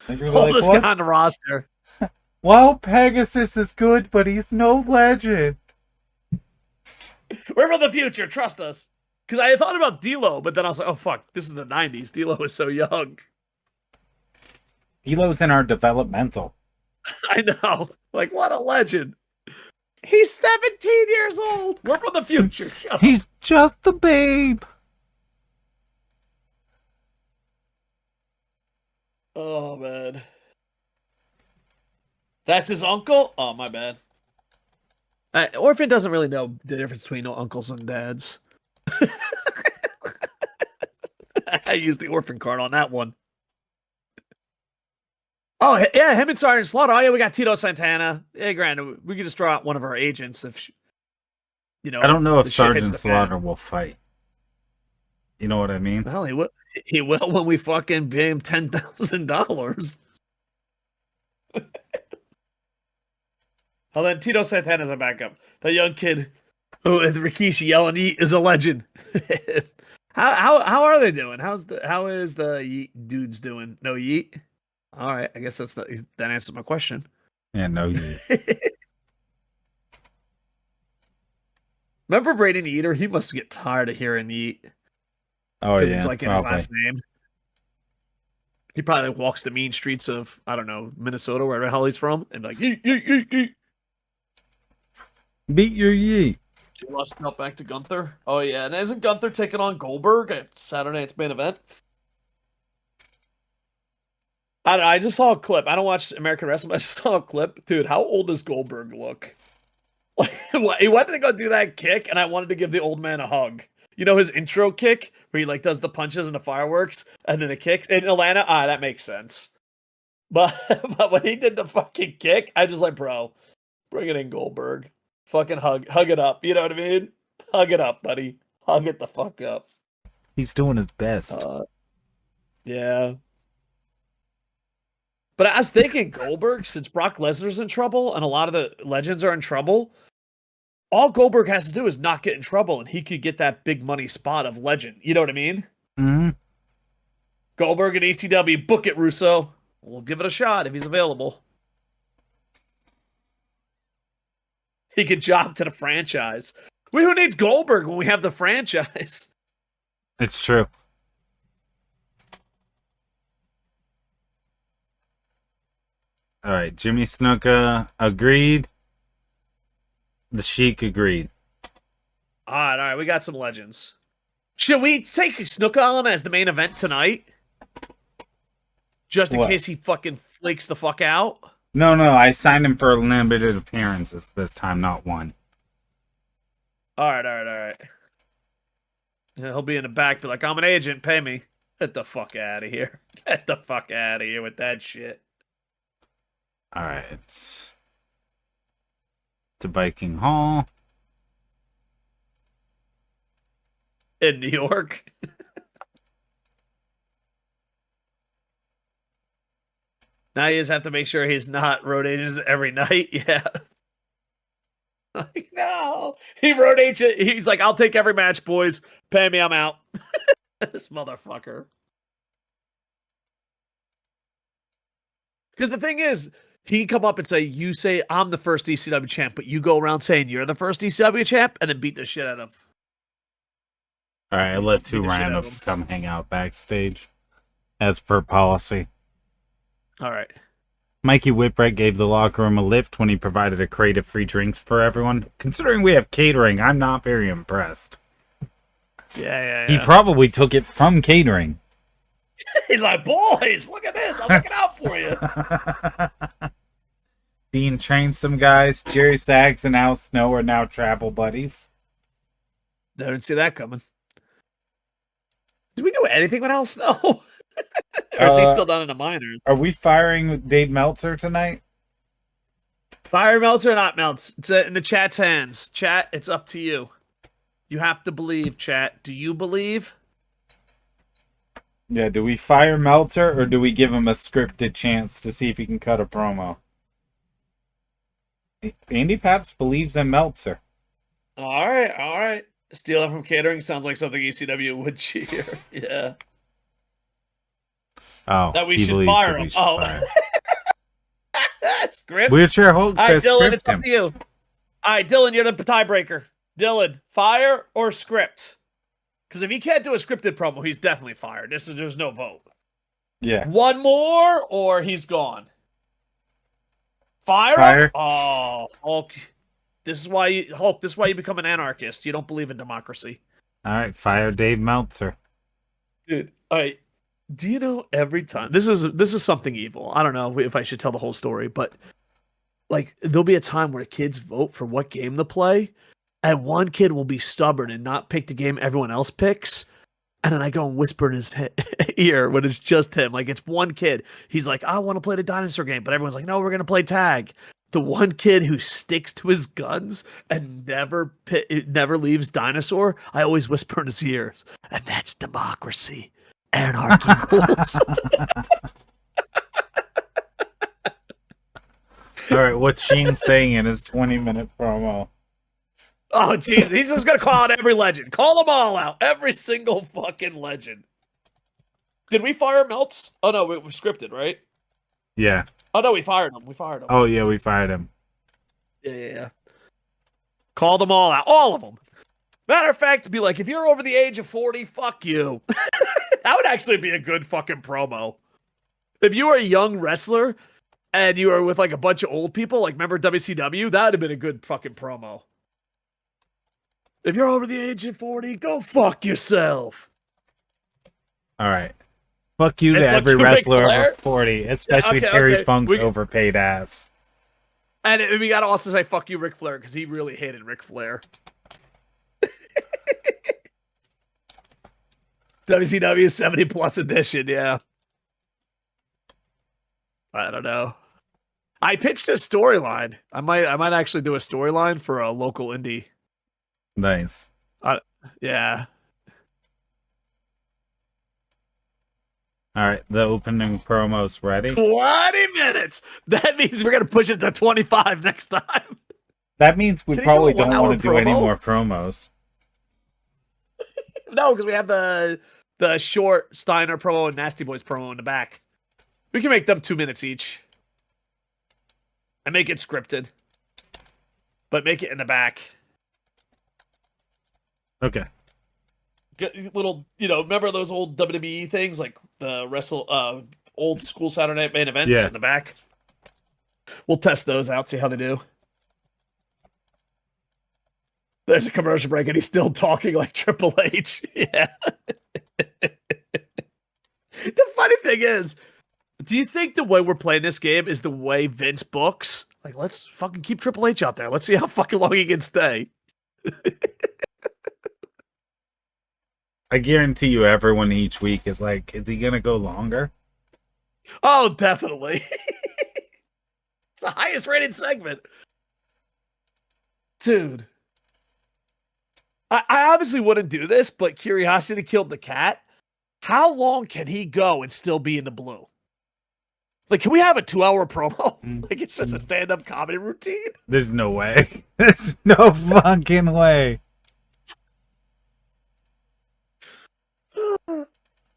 Oldest guy on the roster. Well, Pegasus is good, but he's no legend. We're from the future. Trust us. Because I thought about D'Lo, but then I was like, oh fuck, this is the '90s. D'Lo was so young. D'Lo's in our developmental. I know. Like, what a legend. He's 17 years old. We're from the future. Shut up. He's just a babe. Oh man. That's his uncle? Oh, my bad. Orphan doesn't really know the difference between uncles and dads. I used the orphan card on that one. Oh, yeah, him and Sergeant Slaughter. Oh, yeah, we got Tito Santana. Yeah, granted, we could just draw out one of our agents if, you know. I don't know if the shit hits Sergeant the Slaughter fan. will fight. You know what I mean? Well, he will. He will when we fucking pay him $10,000. Oh, then Tito Santana's a backup. The young kid who with Rikishi yelling "Yeet" is a legend. How are they doing? How is the Yeet dudes doing? No Yeet. All right, I guess that answers my question. Yeah, no, you. Remember Braden Eater? He must get tired of hearing Yeet Oh because yeah, it's like in probably. his last name. He probably walks the mean streets of I don't know Minnesota, wherever the hell he's from, and like Yeet Yeet Yeet Yeet. Beat your yeet. She lost out back to Gunther. Oh yeah, and isn't Gunther taking on Goldberg at Saturday night's main event? I don't know, I just saw a clip. I don't watch American wrestling. But I just saw a clip, dude. How old does Goldberg look? Like he wanted to go do that kick, and I wanted to give the old man a hug. You know his intro kick where he like does the punches and the fireworks, and then the kick in Atlanta. That makes sense. But when he did the fucking kick, I just like, bro, bring it in, Goldberg. Fucking hug it up. You know what I mean? Hug it up, buddy. Hug it the fuck up. He's doing his best. Yeah. But I was thinking Goldberg, since Brock Lesnar's in trouble and a lot of the legends are in trouble, all Goldberg has to do is not get in trouble and he could get that big money spot of legend. You know what I mean? Mm-hmm. Goldberg and ECW, book it, Russo. We'll give it a shot if he's available. He could job to the franchise. Who needs Goldberg when we have the franchise? It's true. All right, Jimmy Snuka agreed. The Sheik agreed. All right, we got some legends. Should we take Snuka on as the main event tonight? Just in case he fucking flakes the fuck out? No, I signed him for limited appearances this time, not one. All right. Yeah, he'll be in the back, be like, I'm an agent, pay me. Get the fuck out of here. Get the fuck out of here with that shit. All right. To Viking Hall. In New York. Now you just have to make sure he's not road agents every night. Yeah. Like, no. He road agent. He's like, I'll take every match, boys. Pay me, I'm out. This motherfucker. Because the thing is, he can come up and say, you say I'm the first ECW champ, but you go around saying you're the first ECW champ and then beat the shit out of. All right, I let two randoms come hang out backstage as per policy. All right. Mikey Whipwreck gave the locker room a lift when he provided a crate of free drinks for everyone. Considering we have catering, I'm not very impressed. Yeah. He probably took it from catering. He's like, boys, look at this. I'm looking out for you. Dean trained some guys. Jerry Sags and Al Snow are now travel buddies. Didn't see that coming. Did we do anything with Al Snow? Or is he still down in the minors? Are we firing Dave Meltzer tonight? Fire Meltzer or not Meltz? It's in the chat's hands. Chat, it's up to you. You have to believe, chat. Do you believe? Yeah, do we fire Meltzer or do we give him a scripted chance to see if he can cut a promo? Andy Paps believes in Meltzer. All right. Stealing from catering sounds like something ECW would cheer. Yeah. Oh, that we should fire him. Script. Wheelchair Hulk All right, says Dylan, script it's up him. to you. All right, Dylan, you're the tiebreaker. Dylan, fire or script? Because if he can't do a scripted promo, he's definitely fired. There's no vote. Yeah. One more, or he's gone. Fire him? Fire. Oh, Hulk. This is why you become an anarchist. You don't believe in democracy. All right, fire Dave Meltzer. Dude, do you know every time this is something evil? I don't know if I should tell the whole story, but like there'll be a time where kids vote for what game to play, and one kid will be stubborn and not pick the game everyone else picks. And then I go and whisper in his ear when it's just him. Like, it's one kid. He's like, I want to play the dinosaur game. But everyone's like, no, we're going to play tag. The one kid who sticks to his guns and never leaves dinosaur, I always whisper in his ears. And that's democracy. Anarchy rules. All right, what's Sheen saying in his 20-minute promo? Oh, jeez. He's just going to call out every legend. Call them all out. Every single fucking legend. Did we fire Melts? Oh, no, we scripted, right? Yeah. Oh, no, we fired him. Oh, yeah, we fired him. Yeah. Call them all out. All of them. Matter of fact, be like, if you're over the age of 40, fuck you. That would actually be a good fucking promo. If you were a young wrestler and you were with like a bunch of old people, like remember WCW, that would have been a good fucking promo. If you're over the age of 40, go fuck yourself. All right. Fuck you And to fuck every you, Ric wrestler Flair? over 40, especially Okay, Terry okay. Funk's overpaid ass. And we gotta also say fuck you, Ric Flair, because he really hated Ric Flair. WCW 70 plus edition, yeah. I don't know. I pitched a storyline. I might actually do a storyline for a local indie. Nice. Yeah. All right, the opening promo's ready. 20 minutes. That means we're gonna push it to 25 next time. That means we Can you probably do a don't want to do 1-hour any promo? more promos. No, because we have the short Steiner promo and Nasty Boys promo in the back. We can make them 2 minutes each. And make it scripted. But make it in the back. Okay. Get little, remember those old WWE things like the old school Saturday Night main events Yeah. in the back? We'll test those out, see how they do. There's a commercial break and he's still talking like Triple H. Yeah. The funny thing is, do you think the way we're playing this game is the way Vince books? Like, let's fucking keep Triple H out there. Let's see how fucking long he can stay. I guarantee you everyone each week is like, is he going to go longer? Oh, definitely. It's the highest rated segment. Dude. I obviously wouldn't do this, but curiosity killed the cat. How long can he go and still be in the blue? Like, can we have a 2-hour promo? Like, it's just a stand-up comedy routine? There's no way. There's no fucking way.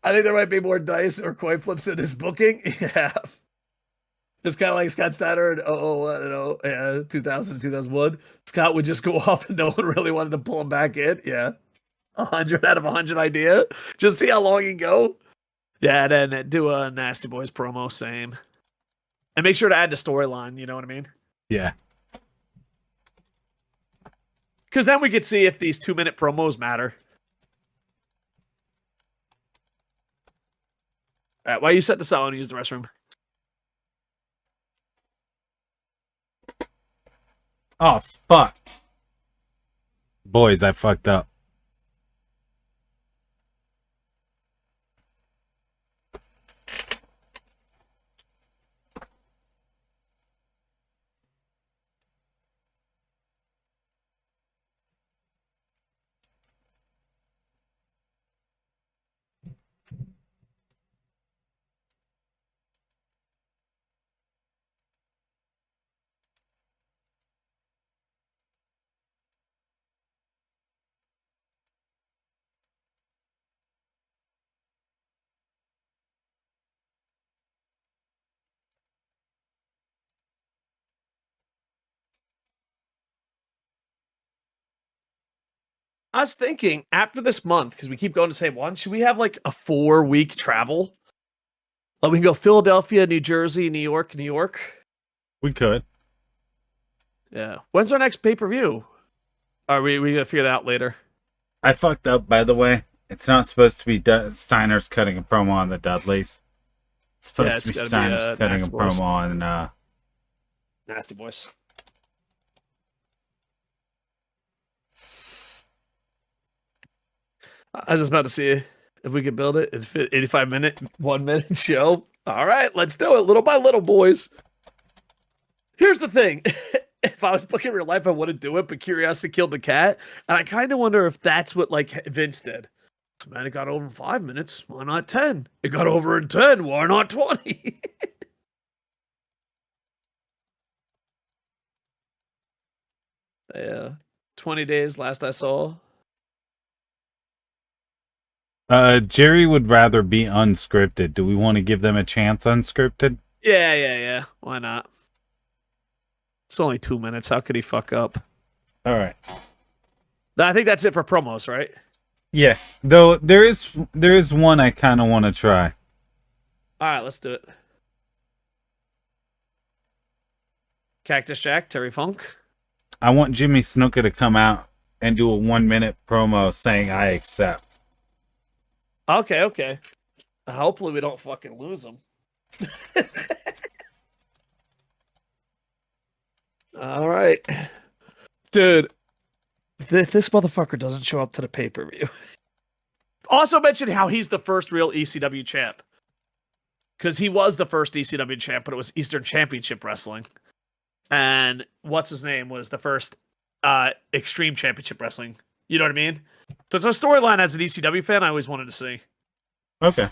I think there might be more dice or coin flips in his booking. Yeah. It's kind of like Scott Steiner in 2000, 2001. Scott would just go off and no one really wanted to pull him back in. Yeah. 100 out of 100 idea. Just see how long he can go. Yeah, and then do a Nasty Boys promo, same. And make sure to add the storyline, you know what I mean? Yeah. Because then we could see if these 2-minute promos matter. All right, while you set this out, I want to use the restroom. Oh, fuck. Boys, I fucked up. I was thinking after this month, because we keep going to the same one, should we have like a 4-week travel? Like we can go Philadelphia, New Jersey, New York, New York. We could. Yeah. When's our next pay-per-view? Are we gonna figure that out later? I fucked up, by the way. It's not supposed to be Steiner's cutting a promo on the Dudleys. It's supposed to be Steiner's cutting a promo on Nasty Boys. I was just about to see if we could build it in 85-minute, 1-minute show. All right, let's do it little by little, boys. Here's the thing. If I was booking real life, I wouldn't do it, but curiosity killed the cat. And I kind of wonder if that's what like Vince did. Man, it got over in 5 minutes. Why not 10? It got over in 10. Why not 20? Yeah. 20 days last I saw. Jerry would rather be unscripted. Do we want to give them a chance unscripted? Yeah. Why not? It's only 2 minutes. How could he fuck up? All right. I think that's it for promos, right? Yeah. Though there is one I kind of want to try. All right, let's do it. Cactus Jack, Terry Funk. I want Jimmy Snuka to come out and do a 1-minute promo saying I accept. Okay. Hopefully we don't fucking lose him. All right. Dude, this motherfucker doesn't show up to the pay-per-view. Also mention how he's the first real ECW champ. Because he was the first ECW champ, but it was Eastern Championship Wrestling. And what's his name was the first Extreme Championship Wrestling. You know what I mean? So it's a storyline as an ECW fan I always wanted to see. Okay.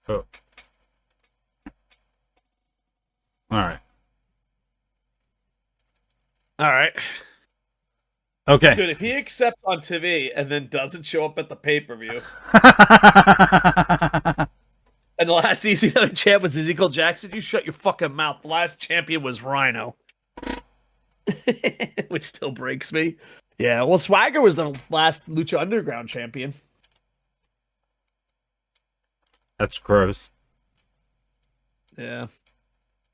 Oh. All right. Okay. Dude, if he accepts on TV and then doesn't show up at the pay-per-view, and the last ECW champ was Ezekiel Jackson, you shut your fucking mouth. The last champion was Rhino. Which still breaks me. Yeah, well, Swagger was the last Lucha Underground champion. That's gross. Yeah.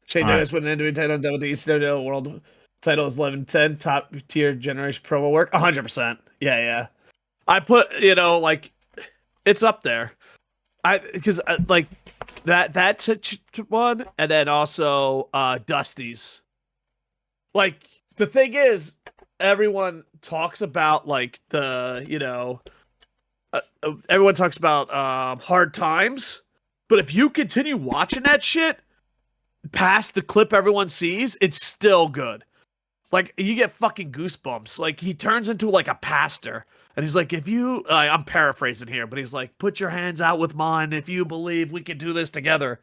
Shane Douglas with an individual title on ECW World title is 11-10. Top tier generation promo work. 100%. Yeah. I put, like, it's up there. Because like that one, and then also Dusty's. Like the thing is, everyone talks about like everyone talks about hard times, but if you continue watching that shit past the clip everyone sees, it's still good. Like you get fucking goosebumps. Like he turns into like a pastor. And he's like, if you, I'm paraphrasing here, but he's like, put your hands out with mine if you believe we can do this together.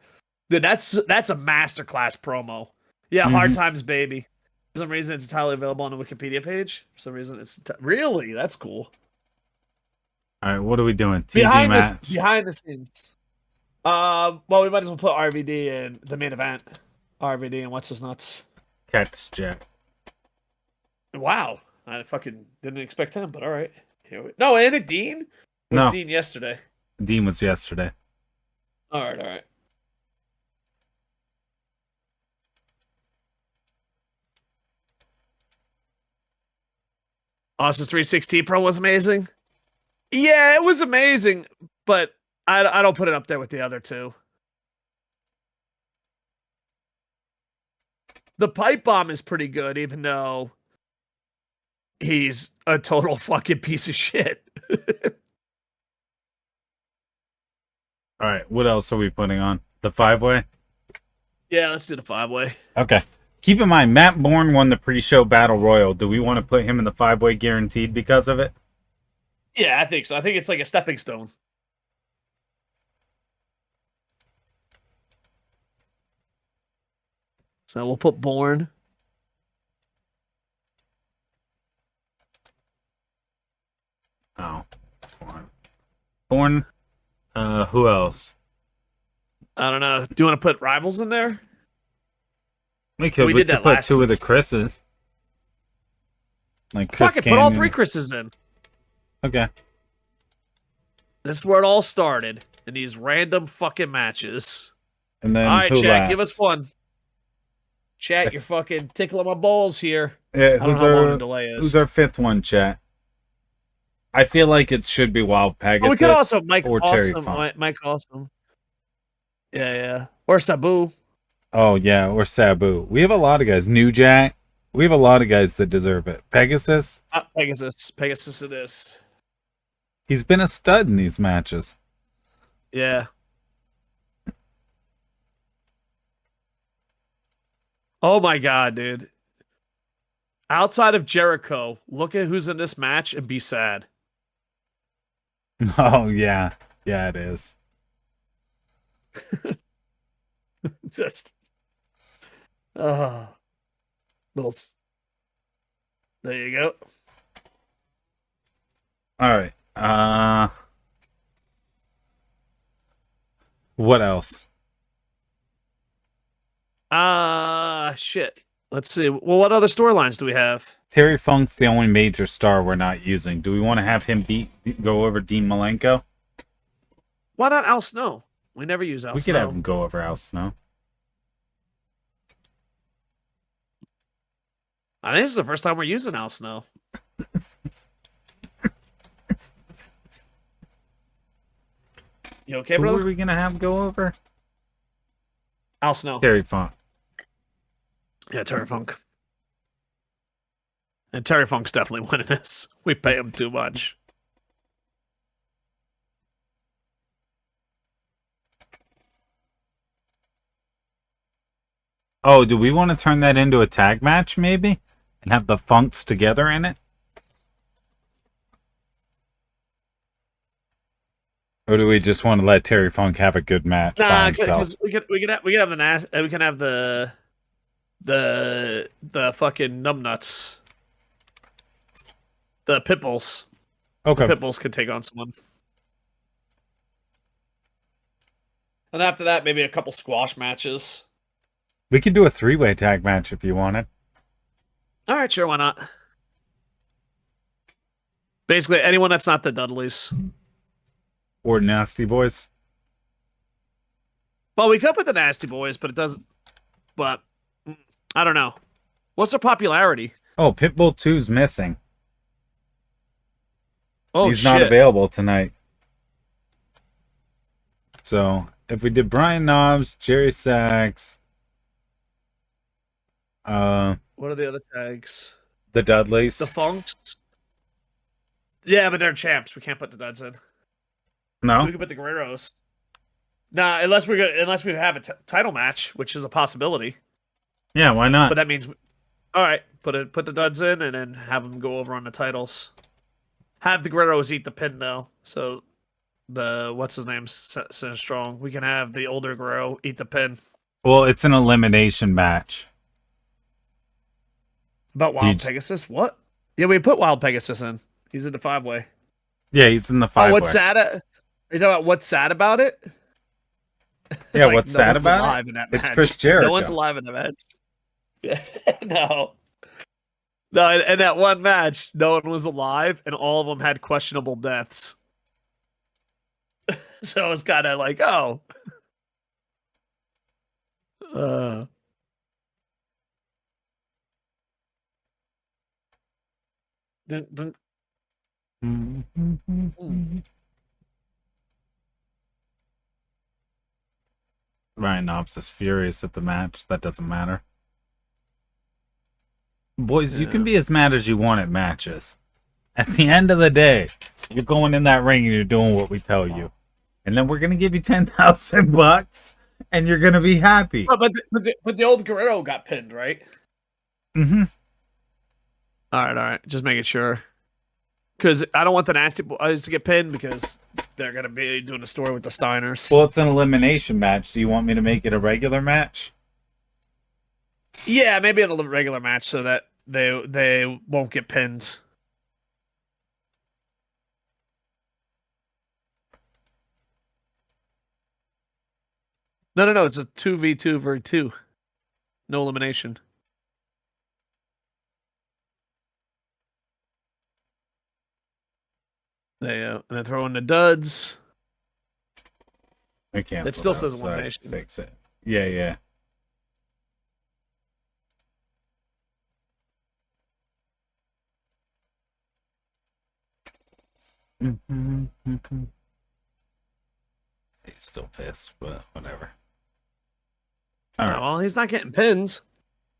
Dude, that's a masterclass promo. Yeah, Hard Times, baby. For some reason, it's entirely available on the Wikipedia page. For some reason, it's really, that's cool. All right, what are we doing? TV match? Behind the scenes. Well, we might as well put RVD in the main event. RVD and what's his nuts? Cactus Jack. Wow, I fucking didn't expect him, but all right. No, and Dean? Was Dean yesterday? Dean was yesterday. All right. Austin's 316 Pro was amazing. Yeah, it was amazing, but I don't put it up there with the other two. The pipe bomb is pretty good, even though he's a total fucking piece of shit. All right, what else are we putting on? The 5-way? Yeah, let's do the 5-way. Okay. Keep in mind, Matt Bourne won the pre-show Battle Royal. Do we want to put him in the 5-way guaranteed because of it? Yeah, I think so. I think it's like a stepping stone. So we'll put Bourne. Oh. Bourne. Who else? I don't know. Do you want to put rivals in there? We could. We We did could that put last two of the Chris's. Like Chris Fuck it, put all Canyon. 3 Chris's in. Okay. This is where it all started. In these random fucking matches. And then All right, who chat, last? give us one. Chat, you're fucking tickling my balls here. Yeah, I don't know how long the delay is. who's our 5th one, chat? I feel like it should be Wild Pegasus. Oh, we could also Mike or Terry Awesome. Funk. Mike Awesome. Yeah. Or Sabu. Oh yeah, or Sabu. We have a lot of guys. New Jack. We have a lot of guys that deserve it. Pegasus. Pegasus. Pegasus it is. He's been a stud in these matches. Yeah. Oh my god, dude. Outside of Jericho, look at who's in this match and be sad. Oh yeah. Yeah, it is. Just little there you go. All right. What else? Shit. Let's see. Well, what other storylines do we have? Terry Funk's the only major star we're not using. Do we want to have him go over Dean Malenko? Why not Al Snow? We never use Al We Snow. could have him go over Al Snow. I think this is the first time we're using Al Snow. You okay, Who brother? are we gonna have go over? Al Snow. Terry Funk. Yeah, Terry Funk. And Terry Funk's definitely winning this. We pay him too much. Oh, do we want to turn that into a tag match, maybe? And have the Funks together in it? Or do we just want to let Terry Funk have a good match by Nah, himself? because we can have the fucking numbnuts. The Pitbulls. Okay. The Pitbulls could take on someone. And after that, maybe a couple squash matches. We could do a 3-way tag match if you wanted. All right, sure, why not? Basically, anyone that's not the Dudleys. Or Nasty Boys. Well, we could put the Nasty Boys, but it doesn't. But I don't know. What's their popularity? Oh, Pitbull 2's missing. Oh, He's shit. not available tonight. So, if we did Brian Knobs, Jerry Sachs, What are the other tags? the Dudleys. The Funks. Yeah, but they're champs. We can't put the Duds in. No? We can put the Guerreros. Nah, unless we have a title match, which is a possibility. Yeah, why not? But that means, all right, put the Duds in and then have them go over on the titles. Have the Guerreros eat the pin though. So the what's his name, strong. We can have the older Guerrero eat the pin. Well, it's an elimination match. About Wild Pegasus? What? Yeah, we put Wild Pegasus in. He's in the 5-way. Yeah, he's in the 5-way. Oh, what's sad? Are you talking about what's sad about it? Yeah, Like, what's no sad one's about alive it? in that It's match. Chris Jericho. No one's alive in the match. Yeah, no. No, in that one match, no one was alive, and all of them had questionable deaths. So it's kind of like, oh. Dun, dun. Ryan Knobs is furious at the match. That doesn't matter. Boys, you can be as mad as you want at matches. At the end of the day, you're going in that ring and you're doing what we tell you. And then we're going to give you $10,000 and you're going to be happy. Oh, but the old Guerrero got pinned, right? Mm-hmm. All right. Just making sure. Because I don't want the Nasty Boys to get pinned because they're going to be doing a story with the Steiners. Well, it's an elimination match. Do you want me to make it a regular match? Yeah, maybe in a regular match so that they won't get pinned. No. It's a 2v2 for 2. No elimination. And then throw in the duds. I can't. It still says elimination. Fix it. Yeah. He's still pissed, but whatever. All right. Well, he's not getting pins.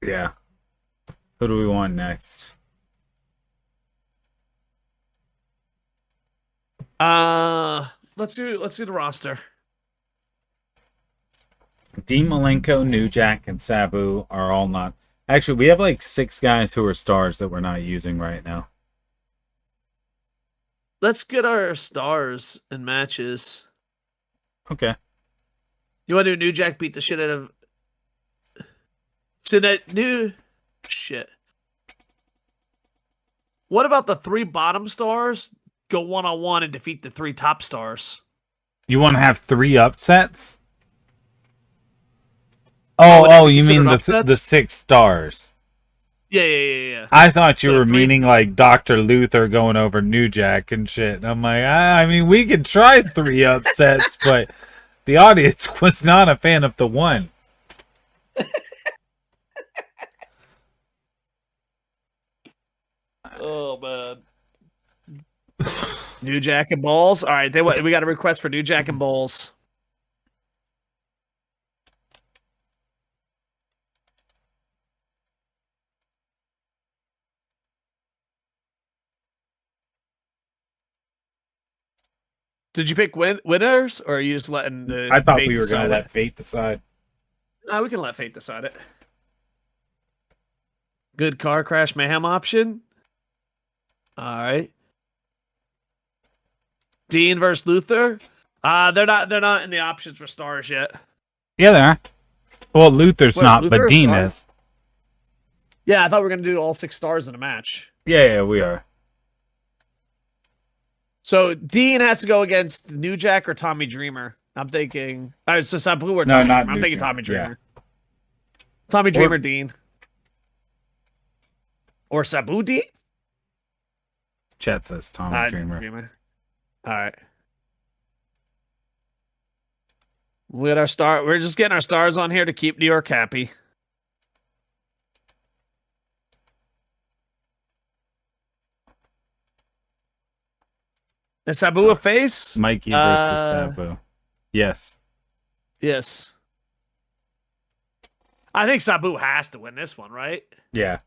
Yeah. Who do we want next? Let's do the roster. Dean Malenko, New Jack, and Sabu are all not. Actually, we have like 6 guys who are stars that we're not using right now. Let's get our stars in matches. Okay. You want to do New Jack beat the shit out of... So that new... Shit. What about the 3 bottom stars go 1-on-1 and defeat the 3 top stars? You want to have 3 upsets? would that Oh, be you mean considered the upsets? 6 stars. Yeah. I thought you So were 3 meaning like Dr. Luther going over New Jack and shit. And I'm like, I mean, we could try 3 upsets, but the audience was not a fan of the 1. Oh, man. New Jack and Balls? All right, we got a request for New Jack and Balls. Did you pick winners, or are you just letting the I thought fate we were going decide to let it? fate decide. No, we can let fate decide it. Good car crash mayhem option. All right. Dean versus Luther. They're not in the options for stars yet. Yeah, they are. Well, Luther's What, not, Luther but a Dean star? is. Yeah, I thought we were gonna do all 6 stars in a match. Yeah, we are. So Dean has to go against New Jack or Tommy Dreamer. I'm thinking. All right, so Sabu or No, Tommy not Dreamer. I'm New thinking Jack, Tommy yeah. Dreamer. Tommy Dreamer, Dean. Or Sabu Dean? Chet says Tommy Dreamer. All right. We got our star. We're just getting our stars on here to keep New York happy. Is Sabu a face? Mikey versus Sabu. Yes. Yes. I think Sabu has to win this one, right? Yeah.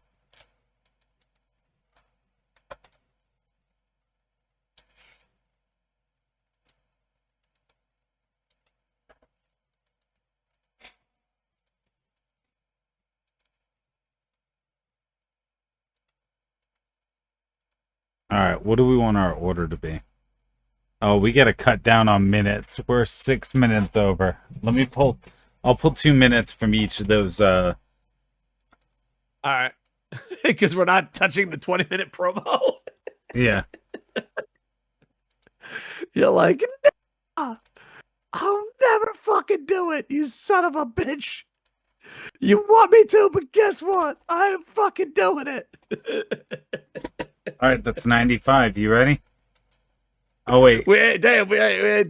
All right, what do we want our order to be? Oh, we got to cut down on minutes. We're 6 minutes over. Let me pull. I'll pull 2 minutes from each of those. All right. Because we're not touching the 20-minute promo. Yeah. You're like, nah, I'll never fucking do it, you son of a bitch. You want me to, but guess what? I am fucking doing it. All right, that's 95. You ready? Oh wait. We ain't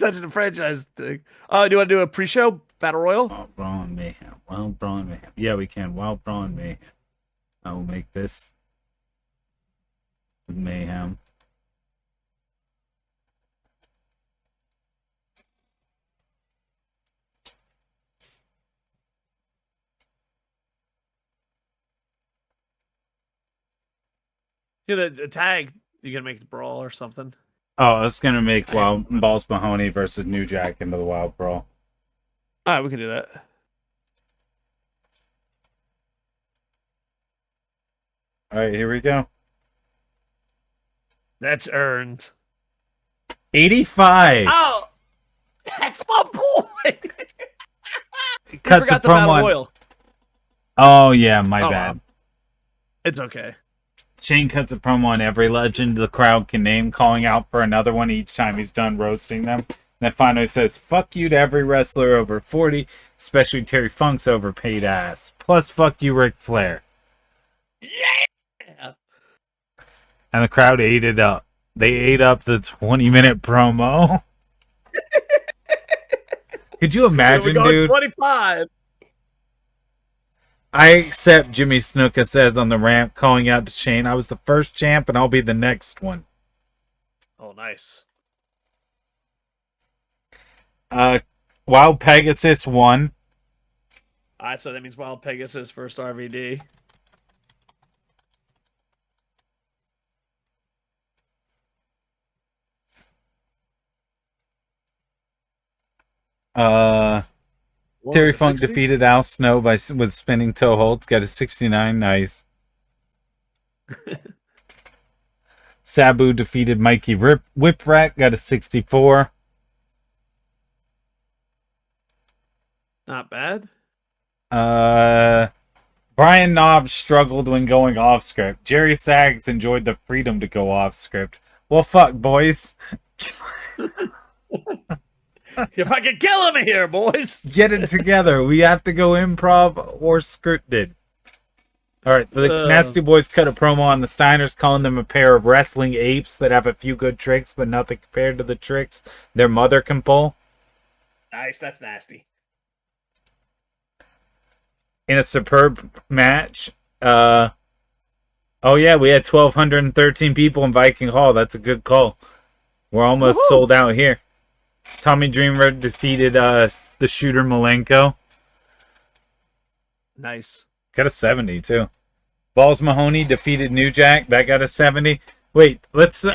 touching the franchise thing. Oh, do you want to do a pre-show battle royal? Wild Brawl and Mayhem. Wild Brawl and Mayhem. Yeah, we can. Wild Brawl and Mayhem. I will make this Mayhem. You know, a tag. You gonna make the brawl or something? Oh, I was gonna make Wild Balls Mahoney versus New Jack into the Wild Brawl. All right, we can do that. All right, here we go. That's earned. 85. Oh, that's my boy. Cuts a forgot the battle promo. On... royal. Oh yeah, my Oh, bad. wow. It's okay. Shane cuts a promo on every legend the crowd can name, calling out for another one each time he's done roasting them. Then finally says, fuck you to every wrestler over 40, especially Terry Funk's overpaid ass. Plus, fuck you, Ric Flair. Yeah. And the crowd ate it up. They ate up the 20-minute promo. Could you imagine, dude? 25. I accept Jimmy Snuka says on the ramp, calling out to Shane, I was the first champ and I'll be the next one. Oh, nice. Wild Pegasus won. Alright, so that means Wild Pegasus first RVD. Terry Funk defeated Al Snow with spinning toe holds. Got a 69. Nice. Sabu defeated Mikey Whipwreck. Got a 64. Not bad. Brian Knobs struggled when going off script. Jerry Sags enjoyed the freedom to go off script. Well, fuck, boys. If I can kill him here, boys. Get it together. We have to go improv or scripted. All right, the Nasty Boys cut a promo on the Steiners, calling them a pair of wrestling apes that have a few good tricks, but nothing compared to the tricks their mother can pull. Nice, that's nasty. In a superb match. Oh yeah, we had 1,213 people in Viking Hall. That's a good call. We're almost sold out here. Tommy Dreamer defeated the Shooter Malenko. Nice. Got a 70 too. Balls Mahoney defeated New Jack. That got a 70. Wait, let's put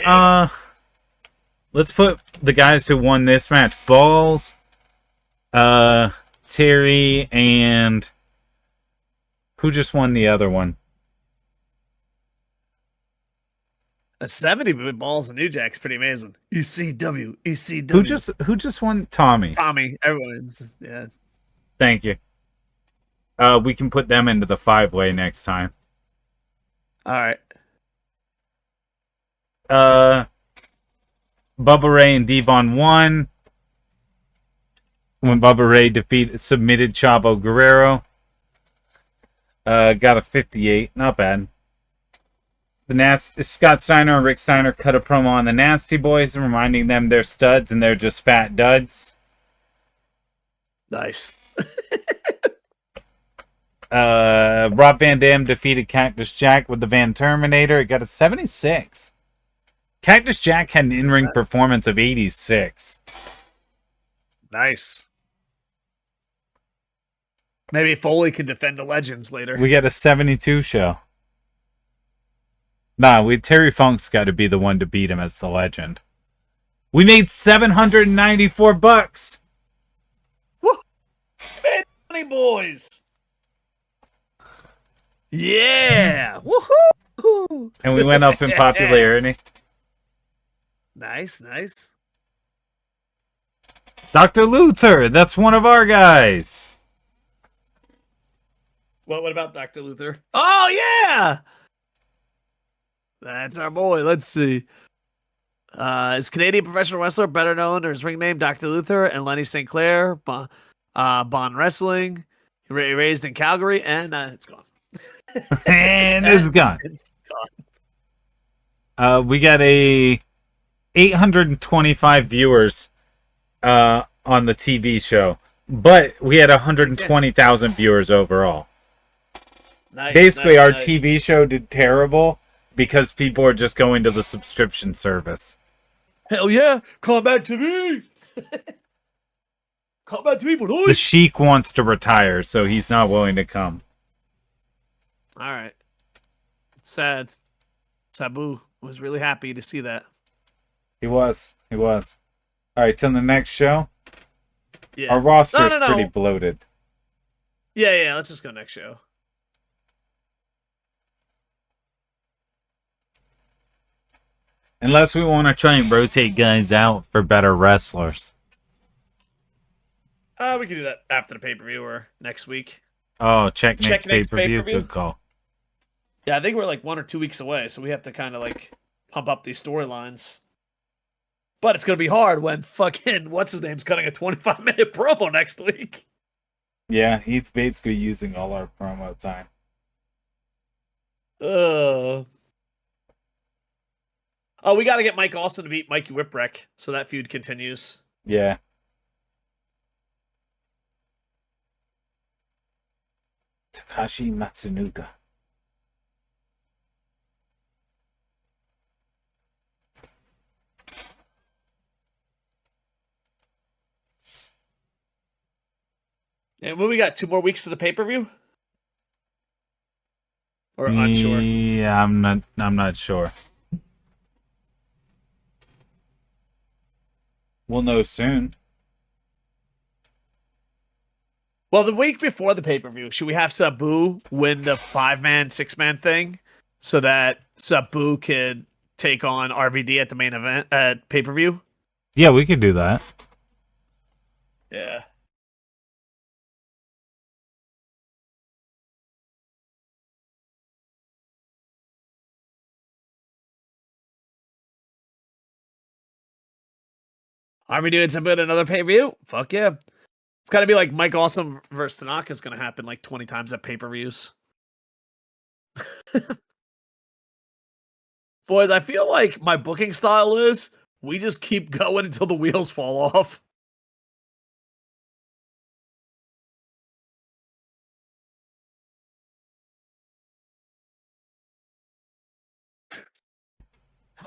the guys who won this match. Balls, Terry, and who just won the other one? A 70 with Balls and New Jack's pretty amazing. ECW. Who just won? Tommy. Tommy. Everyone's yeah. Thank you. We can put them into the 5-way next time. All right. Bubba Ray and Devon won. When Bubba Ray submitted Chavo Guerrero. Got a 58. Not bad. Scott Steiner and Rick Steiner cut a promo on the Nasty Boys, reminding them they're studs and they're just fat duds. Nice. Rob Van Dam defeated Cactus Jack with the Van Terminator. It got a 76. Cactus Jack had an in-ring performance of 86. Nice. Maybe Foley can defend the legends later. We got a 72 show. Nah, Terry Funk's got to be the one to beat him as the legend. We made $794. Woo! Money boys. Yeah. Woohoo! And we went up in popularity. Nice, nice. Dr. Luther, that's one of our guys. What about Dr. Luther? Oh, yeah! That's our boy. Let's see. Is Canadian professional wrestler better known or his ring name Dr. Luther and Lenny St. Clair, Bond Wrestling, raised in Calgary, and it's gone. And it's gone. It's gone. We got 825 viewers on the TV show, but we had 120,000 viewers overall. Nice, Basically, nice, our nice. TV show did terrible because people are just going to the subscription service. Hell yeah! Combat TV! Combat TV for The noise! Sheik wants to retire, so he's not willing to come. Alright. It's sad. Sabu was really happy to see that. He was. All right, till the next show. Yeah. Our roster is No. pretty bloated. Yeah, let's just go next show. Unless we want to try and rotate guys out for better wrestlers. We can do that after the pay-per-view or next week. Oh, check next Checkmate's pay-per-view. pay-per-view? Good call. Yeah, I think we're like 1 or 2 weeks away, so we have to kind of like pump up these storylines. But it's gonna be hard when fucking what's his name's cutting a 25-minute promo next week. Yeah, he's basically using all our promo time. Oh, we got to get Mike Austin to beat Mikey Whipwreck, so that feud continues. Yeah. Takashi Matsunuga. And we got 2 more weeks to the pay-per-view? Or unsure? Yeah, I'm not sure. We'll know soon. Well, the week before the pay-per-view, should we have Sabu win the 5-man, 6-man thing so that Sabu could take on RVD at the main event at pay-per-view? Yeah, we could do that. Yeah. RVD doing something at another pay-per-view? Fuck yeah. It's got to be like Mike Awesome versus Tanaka is going to happen like 20 times at pay-per-views. Boys, I feel like my booking style is we just keep going until the wheels fall off.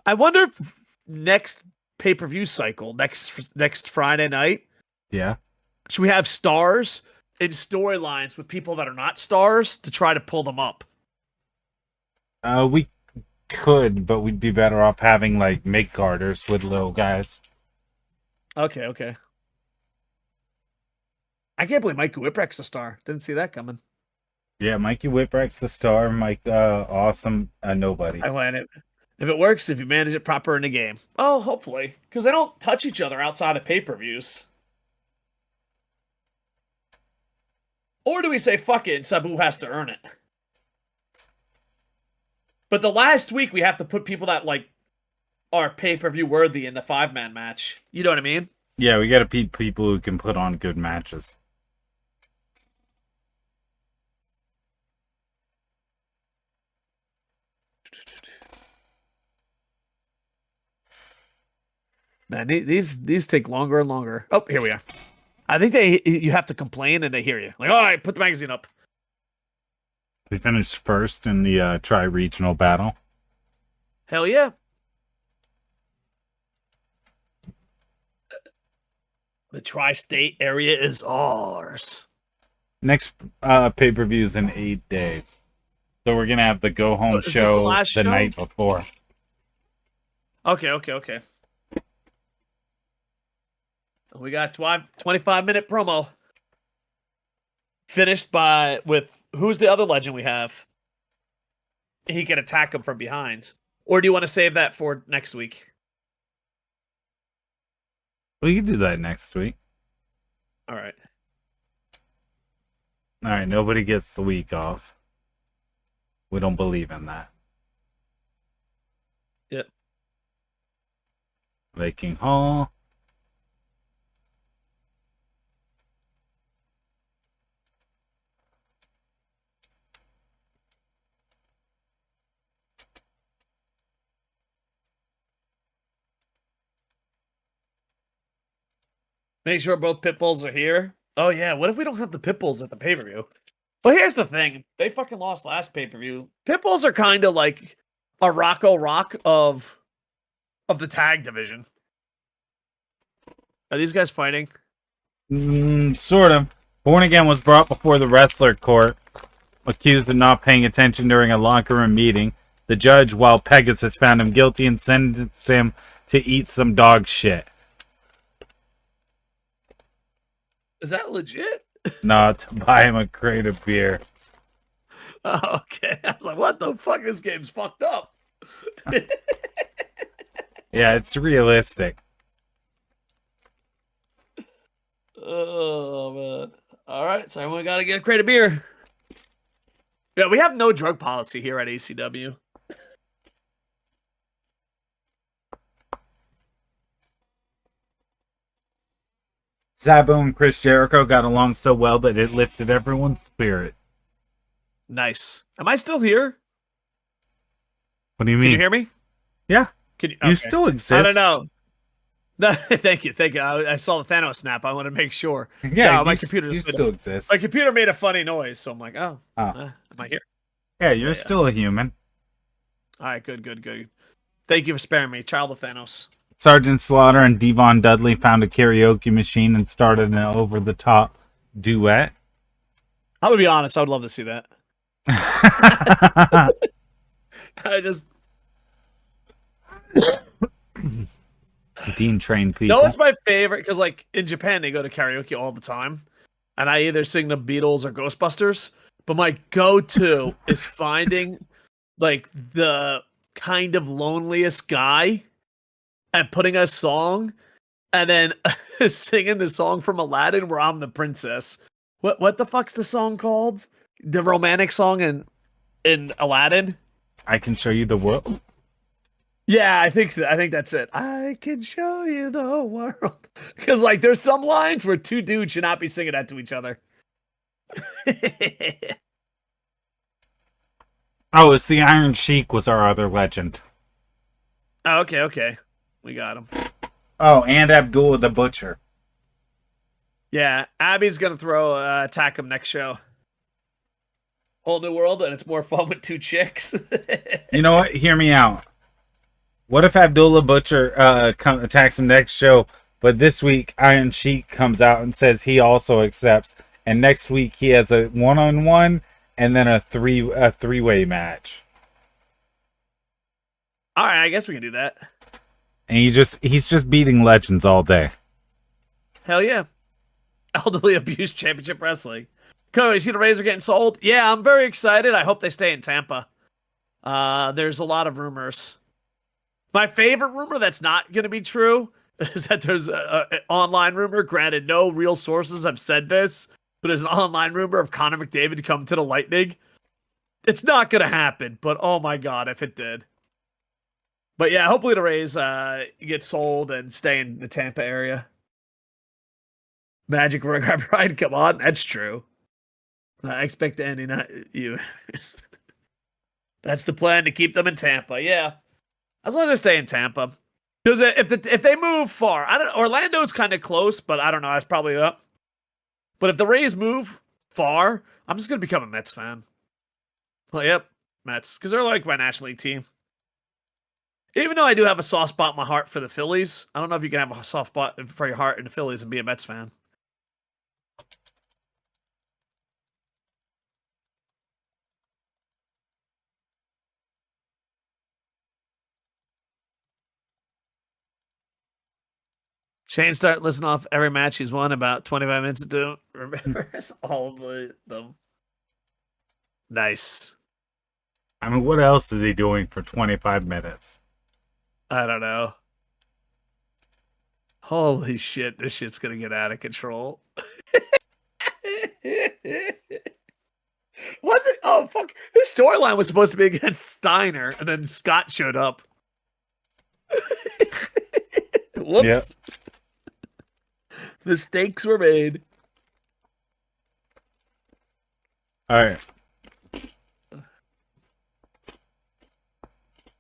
I wonder if next pay-per-view cycle, next Friday night, Yeah. should we have stars in storylines with people that are not stars to try to pull them up? We could, but we'd be better off having like mid-carders with little guys. Okay. I can't believe Mikey Whipwreck's a star. Didn't see that coming. Yeah, Mikey Whipwreck's the star. Mike, awesome, nobody. I land it. If it works, if you manage it proper in the game. Oh, hopefully. Because they don't touch each other outside of pay-per-views. Or do we say, fuck it, and Sabu has to earn it? But the last week, we have to put people that, like, are pay-per-view worthy in the 5-man match. You know what I mean? Yeah, we gotta beat people who can put on good matches. Man, these take longer and longer. Oh, here we are. I think you have to complain and they hear you. Like, all right, put the magazine up. We finished first in the tri-regional battle. Hell yeah. The tri-state area is ours. Next pay-per-view is in 8 days. So we're gonna have the go-home show the night before. Okay. We got 25-minute promo. Finished with who's the other legend we have? He can attack him from behind. Or do you want to save that for next week? We can do that next week. All right. All right, nobody gets the week off. We don't believe in that. Yep. Viking Hall. Make sure both pit bulls are here. Oh yeah, what if we don't have the pit bulls at the pay-per-view? Well, here's the thing. They fucking lost last pay-per-view. Pit bulls are kind of like a Rocco Rock of the tag division. Are these guys fighting? Sort of. Born Again was brought before the wrestler court, accused of not paying attention during a locker room meeting. The judge, while Pegasus, found him guilty and sentenced him to eat some dog shit. Is that legit? No, to buy him a crate of beer. Oh, okay. I was like, what the fuck? This game's fucked up. Yeah, it's realistic. Oh, man. All right, so we got to get a crate of beer. Yeah, we have no drug policy here at ECW. Sabu and Chris Jericho got along so well that it lifted everyone's spirit. Nice. Am I still here? What do you Can mean? you hear me? Yeah. Can you? You Okay. still exist. I don't know. No, thank you. I saw the Thanos snap. I want to make sure. Yeah, No, my you, computer you just still exist. my computer made a funny noise, so I'm like, oh, am I here? Yeah, you're Yeah. still a human. All right, good. Thank you for sparing me, Child of Thanos. Sergeant Slaughter and Devon Dudley found a karaoke machine and started an over-the-top duet. I'm gonna be honest. I would love to see that. I just Dean trained people. no. It's my favorite because, like, in Japan, they go to karaoke all the time, and I either sing the Beatles or Ghostbusters. But my go-to is finding like the kind of loneliest guy and putting a song, and then singing the song from Aladdin where I'm the princess. What the fuck's the song called? The romantic song in Aladdin? I can show you the world. Yeah, I think so. I think that's it. I can show you the world. Because, like, there's some lines where two dudes should not be singing that to each other. Oh, it's the Iron Sheik was our other legend. Oh, okay. We got him. Oh, and Abdullah the Butcher. Yeah, Abby's gonna throw attack him next show. Whole new world, and it's more fun with two chicks. You know what? Hear me out. What if Abdullah Butcher attacks him next show, but this week Iron Sheik comes out and says he also accepts, and next week he has a one-on-one and then a three-way match. All right, I guess we can do that. And he's just beating legends all day. Hell yeah. Elderly Abuse Championship Wrestling. Cool, you see the Razor getting sold? Yeah, I'm very excited. I hope they stay in Tampa. There's a lot of rumors. My favorite rumor that's not going to be true is that there's an online rumor. Granted, no real sources have said this, but there's an online rumor of Conor McDavid coming to the Lightning. It's not going to happen, but oh my god, if it did. But yeah, hopefully the Rays get sold and stay in the Tampa area. Magic Ride, come on, that's true. I expect Andy, not you. That's the plan, to keep them in Tampa. Yeah, as long as they stay in Tampa. Because if they move far, Orlando's kind of close, but I don't know. It's probably up. But if the Rays move far, I'm just gonna become a Mets fan. Well, yep, Mets, because they're like my National League team. Even though I do have a soft spot in my heart for the Phillies, I don't know if you can have a soft spot for your heart in the Phillies and be a Mets fan. Shane started listening off every match he's won about 25 minutes ago. Remembers all of them. Nice. I mean, what else is he doing for 25 minutes? I don't know. Holy shit, this shit's gonna get out of control. Was it? Oh, fuck. His storyline was supposed to be against Steiner, and then Scott showed up. Whoops. Yep. Mistakes were made. All right.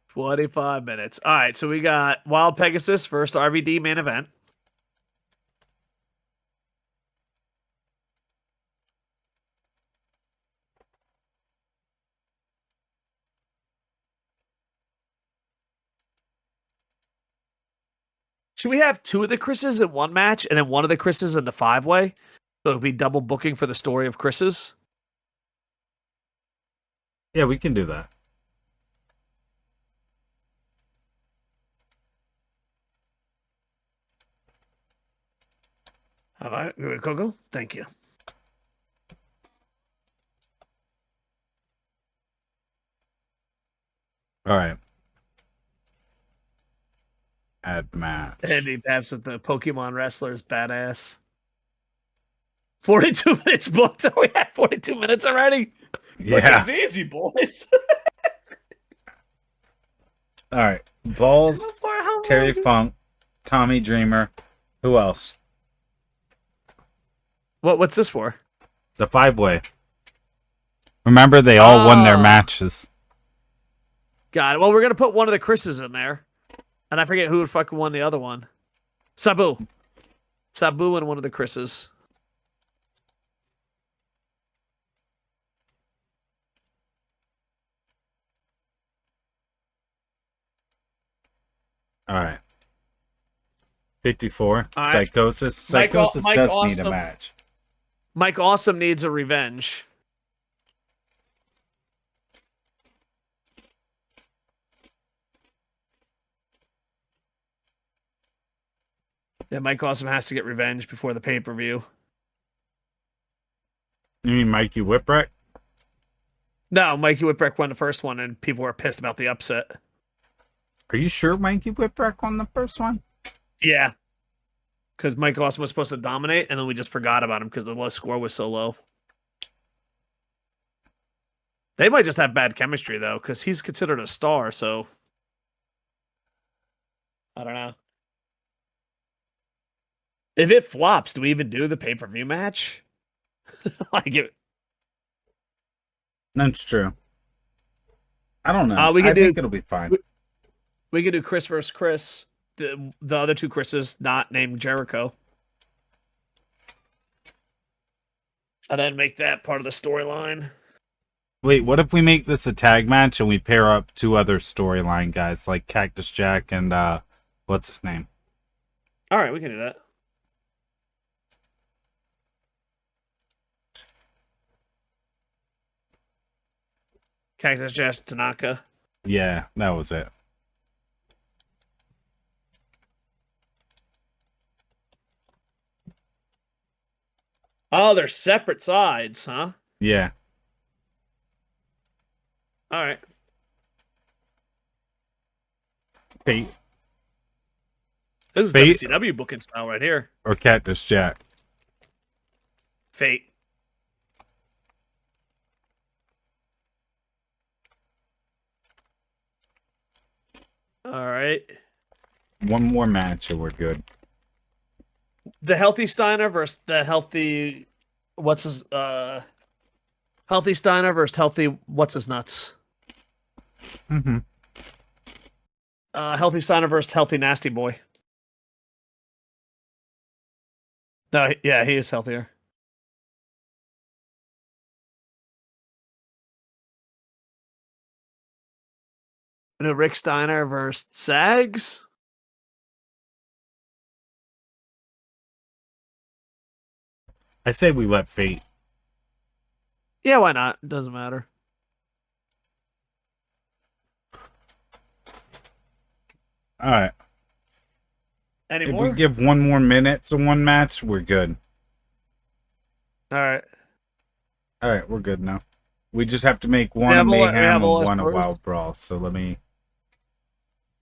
25 minutes. All right, so we got Wild Pegasus first RVD main event. Should we have two of the Chris's in one match and then one of the Chris's in the 5-way? So it'll be double booking for the story of Chris's? Yeah, we can do that. All right, Coco, thank you. All right. Add match. Andy Paps with the Pokemon wrestlers, badass. 42 minutes booked. Are we at 42 minutes already? Yeah. It's easy, boys. All right. Balls, Terry Funk, Tommy Dreamer. Who else? What's this for? The 5-way. Remember, they all won their Oh. matches. Got it. Well, we're gonna put one of the Chris's in there, and I forget who fucking won the other one. Sabu. Sabu and one of the Chris's. All right. 54. All right. Psychosis. Mike Psychosis does need Awesome. a match. Mike Awesome needs a revenge. Yeah, Mike Awesome has to get revenge before the pay-per-view. You mean Mikey Whipwreck? No, Mikey Whipwreck won the first one, and people were pissed about the upset. Are you sure Mikey Whipwreck won the first one? Yeah. Because Mike Awesome was supposed to dominate, and then we just forgot about him because the low score was so low. They might just have bad chemistry, though, because he's considered a star, so... I don't know. If it flops, do we even do the pay-per-view match? Like it... That's true. I don't know. we I can do- think it'll be fine. We could do Chris versus Chris. The other two Chris's not named Jericho. And then make that part of the storyline. Wait, what if we make this a tag match and we pair up two other storyline guys like Cactus Jack and what's his name? All right, we can do that. Cactus Jack Tanaka. Yeah, that was it. Oh, they're separate sides, huh? Yeah. All right. Fate This is Fate- WCW booking style right here. or Cactus Jack. Fate. All right. One more match and we're good. The Healthy Steiner versus the Healthy... Healthy Steiner versus Healthy... What's his nuts? Mm-hmm. Healthy Steiner versus Healthy Nasty Boy. No, yeah, he is healthier. And Rick Steiner versus Sags. I say we let Fate. Yeah, why not? Doesn't matter. All right. Any If more? we give one more minute to one match, we're good. All right. All right, we're good now. We just have to make one We a have a lot- we mayhem have and a lot of one a stories. wild brawl. So let me.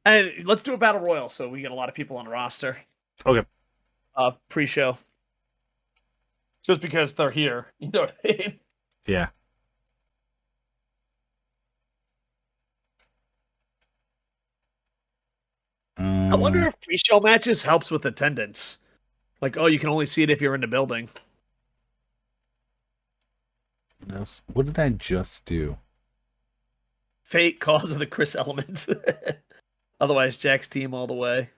And let's do a battle royal so we get a lot of people on the roster. Okay. Pre-show. Just because they're here. You know what I mean? Yeah. I wonder if pre-show matches helps with attendance. Like, oh, you can only see it if you're in the building. What did I just do? Fate, cause of the Chris element. Otherwise, Jack's team all the way.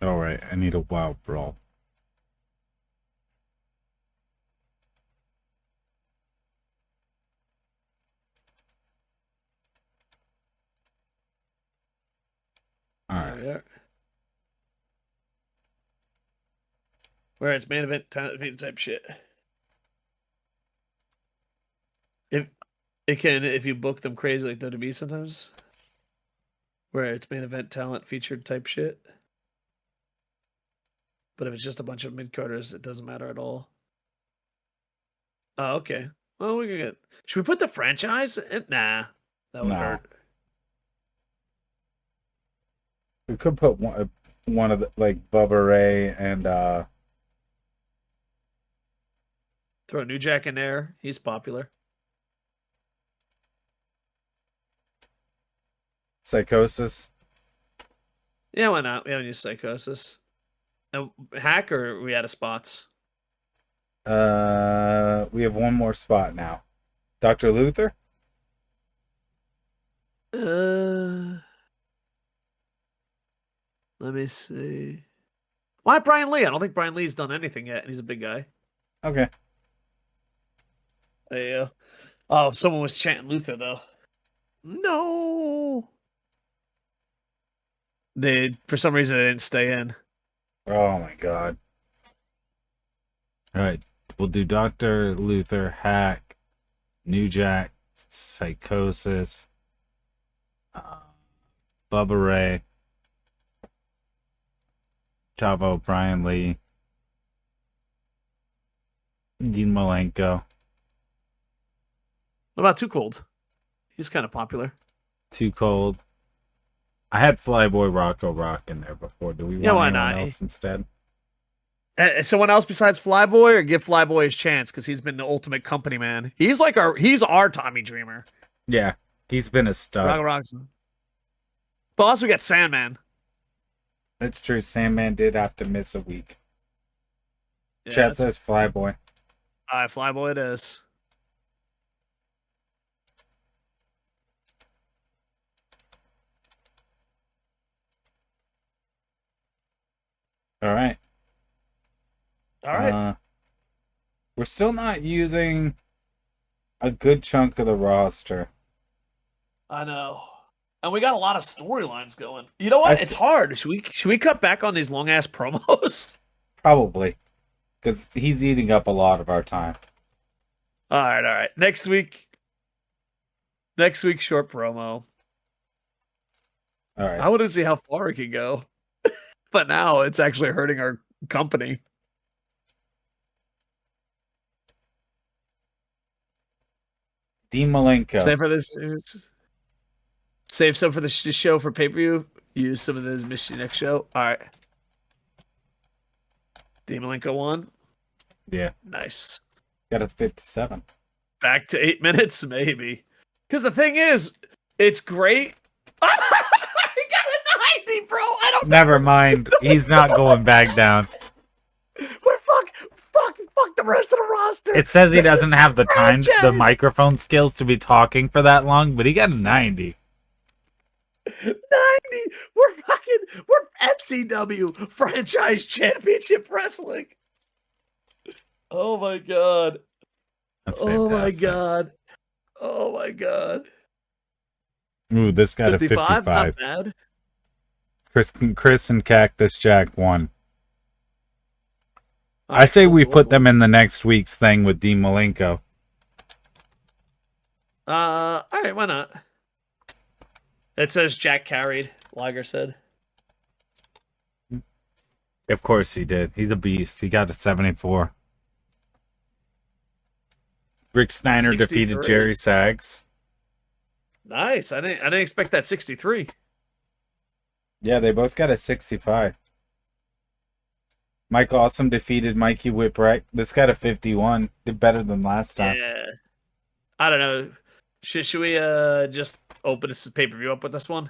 All right, I need a wild brawl. All right. Yeah. Where it's main event type shit. If you book them crazy like WWE sometimes. Where it's main event talent featured type shit. But if it's just a bunch of mid-carders, it doesn't matter at all. Oh, okay. Well, we can get... Should we put the franchise in? Nah. That would No. hurt. We could put one of the, like Bubba Ray and Throw New Jack in there. He's popular. Psychosis. Yeah, why not? We haven't used Psychosis. Hack or we out of spots? We have one more spot now. Dr. Luther? Let me see. Why Brian Lee? I don't think Brian Lee's done anything yet, and he's a big guy. Okay. There you go. Oh, someone was chanting Luther though. No. They for some reason they didn't stay in. Oh my god. Alright. We'll do Dr. Luther, Hack, New Jack, Psychosis, Bubba Ray, Chavo, Brian Lee, Dean Malenko. What about Too Cold? He's kind of popular. Too Cold. I had Flyboy Rocco Rock in there before. Do we want why anyone not? else instead? Someone else besides Flyboy, or give Flyboy his chance because he's been the ultimate company man. He's our Tommy Dreamer. Yeah, he's been a stud. Rockson. But also we got Sandman. That's true. Sandman did have to miss a week. Yeah, Chat says Flyboy. All right, Flyboy it is. All right. All right. We're still not using a good chunk of the roster. I know. And we got a lot of storylines going. You know what? It's hard. Should we cut back on these long ass promos? Probably. Because he's eating up a lot of our time. All right. Next week, short promo. All right. I want to see how far it can go. But now it's actually hurting our company. Dean Malenko. Save some for the show for pay-per-view. Use some of this Mystery next show. All right. Dean Malenko won. Yeah. Nice. Got a 57. Back to 8 minutes, maybe. Because the thing is, it's great. He got a 90, bro. I don't Never mind. He's not going back down. We're fuck the rest of the roster. It says he doesn't have the time, franchise. the microphone skills to be talking for that long, but he got a 90. 90. We're FCW Franchise Championship Wrestling. Oh my god. That's fantastic. Oh my god. Ooh, this got 55? a 55. Not bad. Chris and Cactus Jack won. I say we put them in the next week's thing with Dean Malenko. All right, why not? It says Jack carried, Liger said. Of course he did. He's a beast. He got a 74. Rick Steiner 63. defeated Jerry Sags. Nice. I didn't expect that 63. Yeah, they both got a 65. Mike Awesome defeated Mikey Whipwreck. This got a 51. Did better than last time. Yeah. I don't know. Should we just open this pay-per-view up with this one?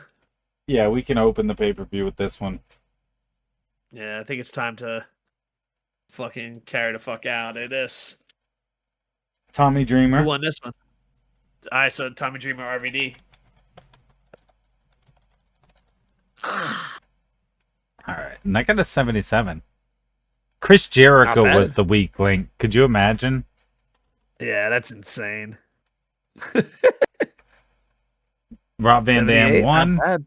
Yeah, we can open the pay-per-view with this one. Yeah, I think it's time to fucking carry the fuck out. It is. Tommy Dreamer. Who won this one? I said Tommy Dreamer RVD. Alright, and I got a 77. Chris Jericho was the weak link. Could you imagine? Yeah, that's insane. Rob Van Dam won. Not bad.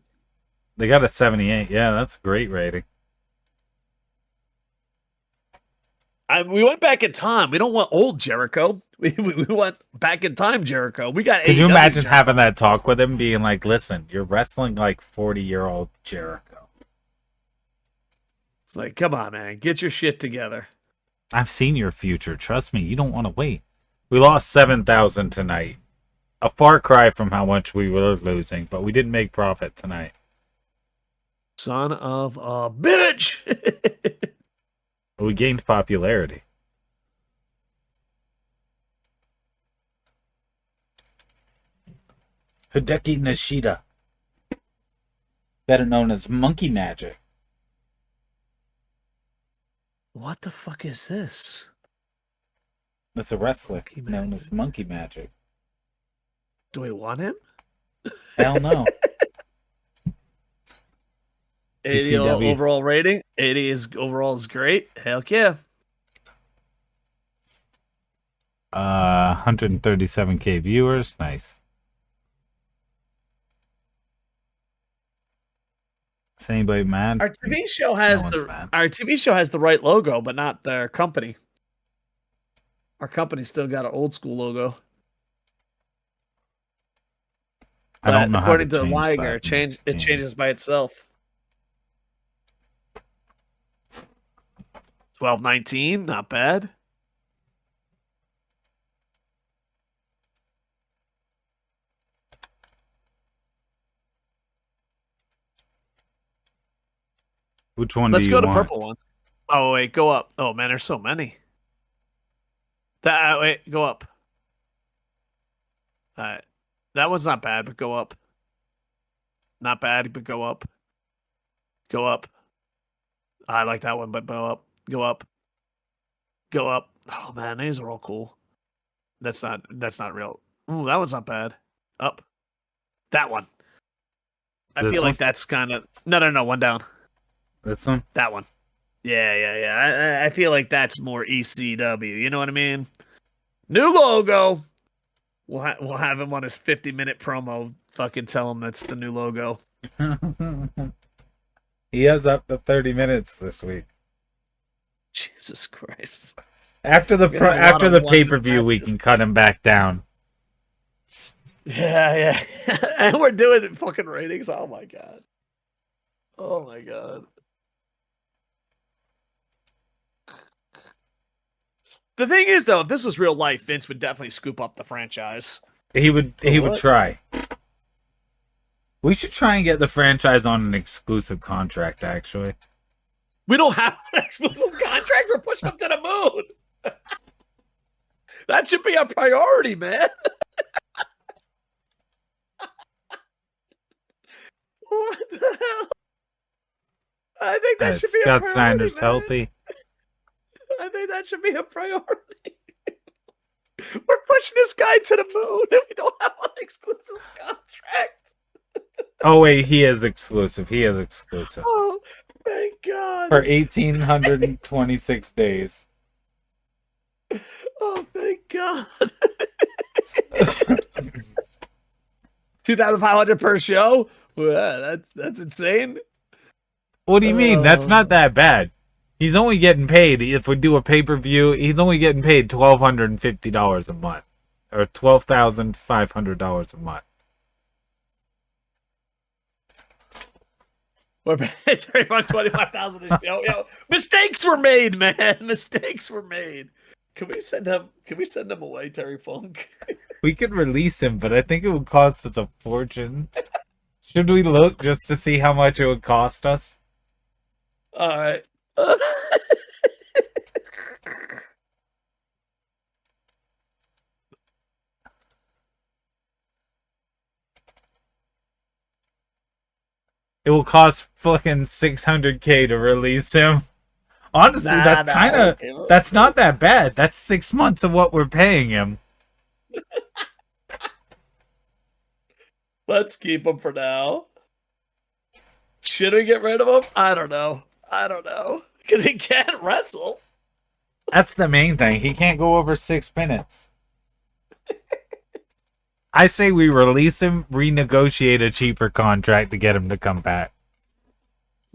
They got a 78. Yeah, that's a great rating. We went back in time. We don't want old Jericho. We want back in time Jericho. We got. Could you AEW imagine Jericho. having that talk with him, being like, "Listen, you're wrestling like 40-year-old Jericho." It's like, come on, man, get your shit together. I've seen your future. Trust me, you don't want to wait. We lost 7,000 tonight. A far cry from how much we were losing, but we didn't make profit tonight. Son of a bitch. We gained popularity. Hideki Nishida, better known as Monkey Magic. What the fuck is this? That's a wrestler Monkey known Magic. as Monkey Magic. Do we want him? Hell no. 80 ECW. overall rating. 80 is overall is great. Heck yeah. 137K viewers. Nice. Is anybody mad? Our TV show has No one's mad. our TV show has the right logo, but not their company. Our company's still got an old school logo. I don't know how according to to change Liger, that. it changes by itself. 1219, not bad. Which one Let's do go you to want? purple one. Oh wait, go up. Oh man, there's so many. Wait, go up. All right, that one's not bad, but go up. Not bad, but go up. Go up. I like that one, but go up. Go up. Go up. Oh man, these are all cool. That's not real. Ooh, that one's not bad. Up. That one. I This feel one? like that's kind of no, one down. This one? That one. Yeah. I feel like that's more ECW. You know what I mean? New logo. We'll have him on his 50-minute promo. Fucking tell him that's the new logo. He has up to 30 minutes this week. Jesus Christ. After the We got a lot after of the ones pay-per-view, and we matches. can cut him back down. Yeah. And we're doing it fucking ratings. Oh my god. Oh my god. The thing is, though, if this was real life, Vince would definitely scoop up the franchise. He would what? try. We should try and get the franchise on an exclusive contract, actually. We don't have an exclusive contract. We're pushing them to the moon. That should be our priority, man. What the hell? I think that should be a Scott priority, Steiner's man. healthy. I think that should be a priority. We're pushing this guy to the moon, and we don't have an exclusive contract. Oh wait, he is exclusive. He is exclusive Oh, thank God. for 1,826 days. Oh, thank God. 2,500 per show? Well, that's insane. What do you mean? That's not that bad. He's only getting paid, if we do a pay-per-view, he's only getting paid $1,250 a month. Or $12,500 a month. We're paying Terry Funk 25,000 a show. Yo, mistakes were made, man. Mistakes were made. Can we send him away, Terry Funk? We could release him, but I think it would cost us a fortune. Should we look just to see how much it would cost us? All right. It will cost fucking $600K to release him. Honestly, that's not that bad. That's 6 months of what we're paying him. Let's keep him for now. Should we get rid of him? I don't know. Because he can't wrestle. That's the main thing. He can't go over 6 minutes. I say we release him, renegotiate a cheaper contract to get him to come back.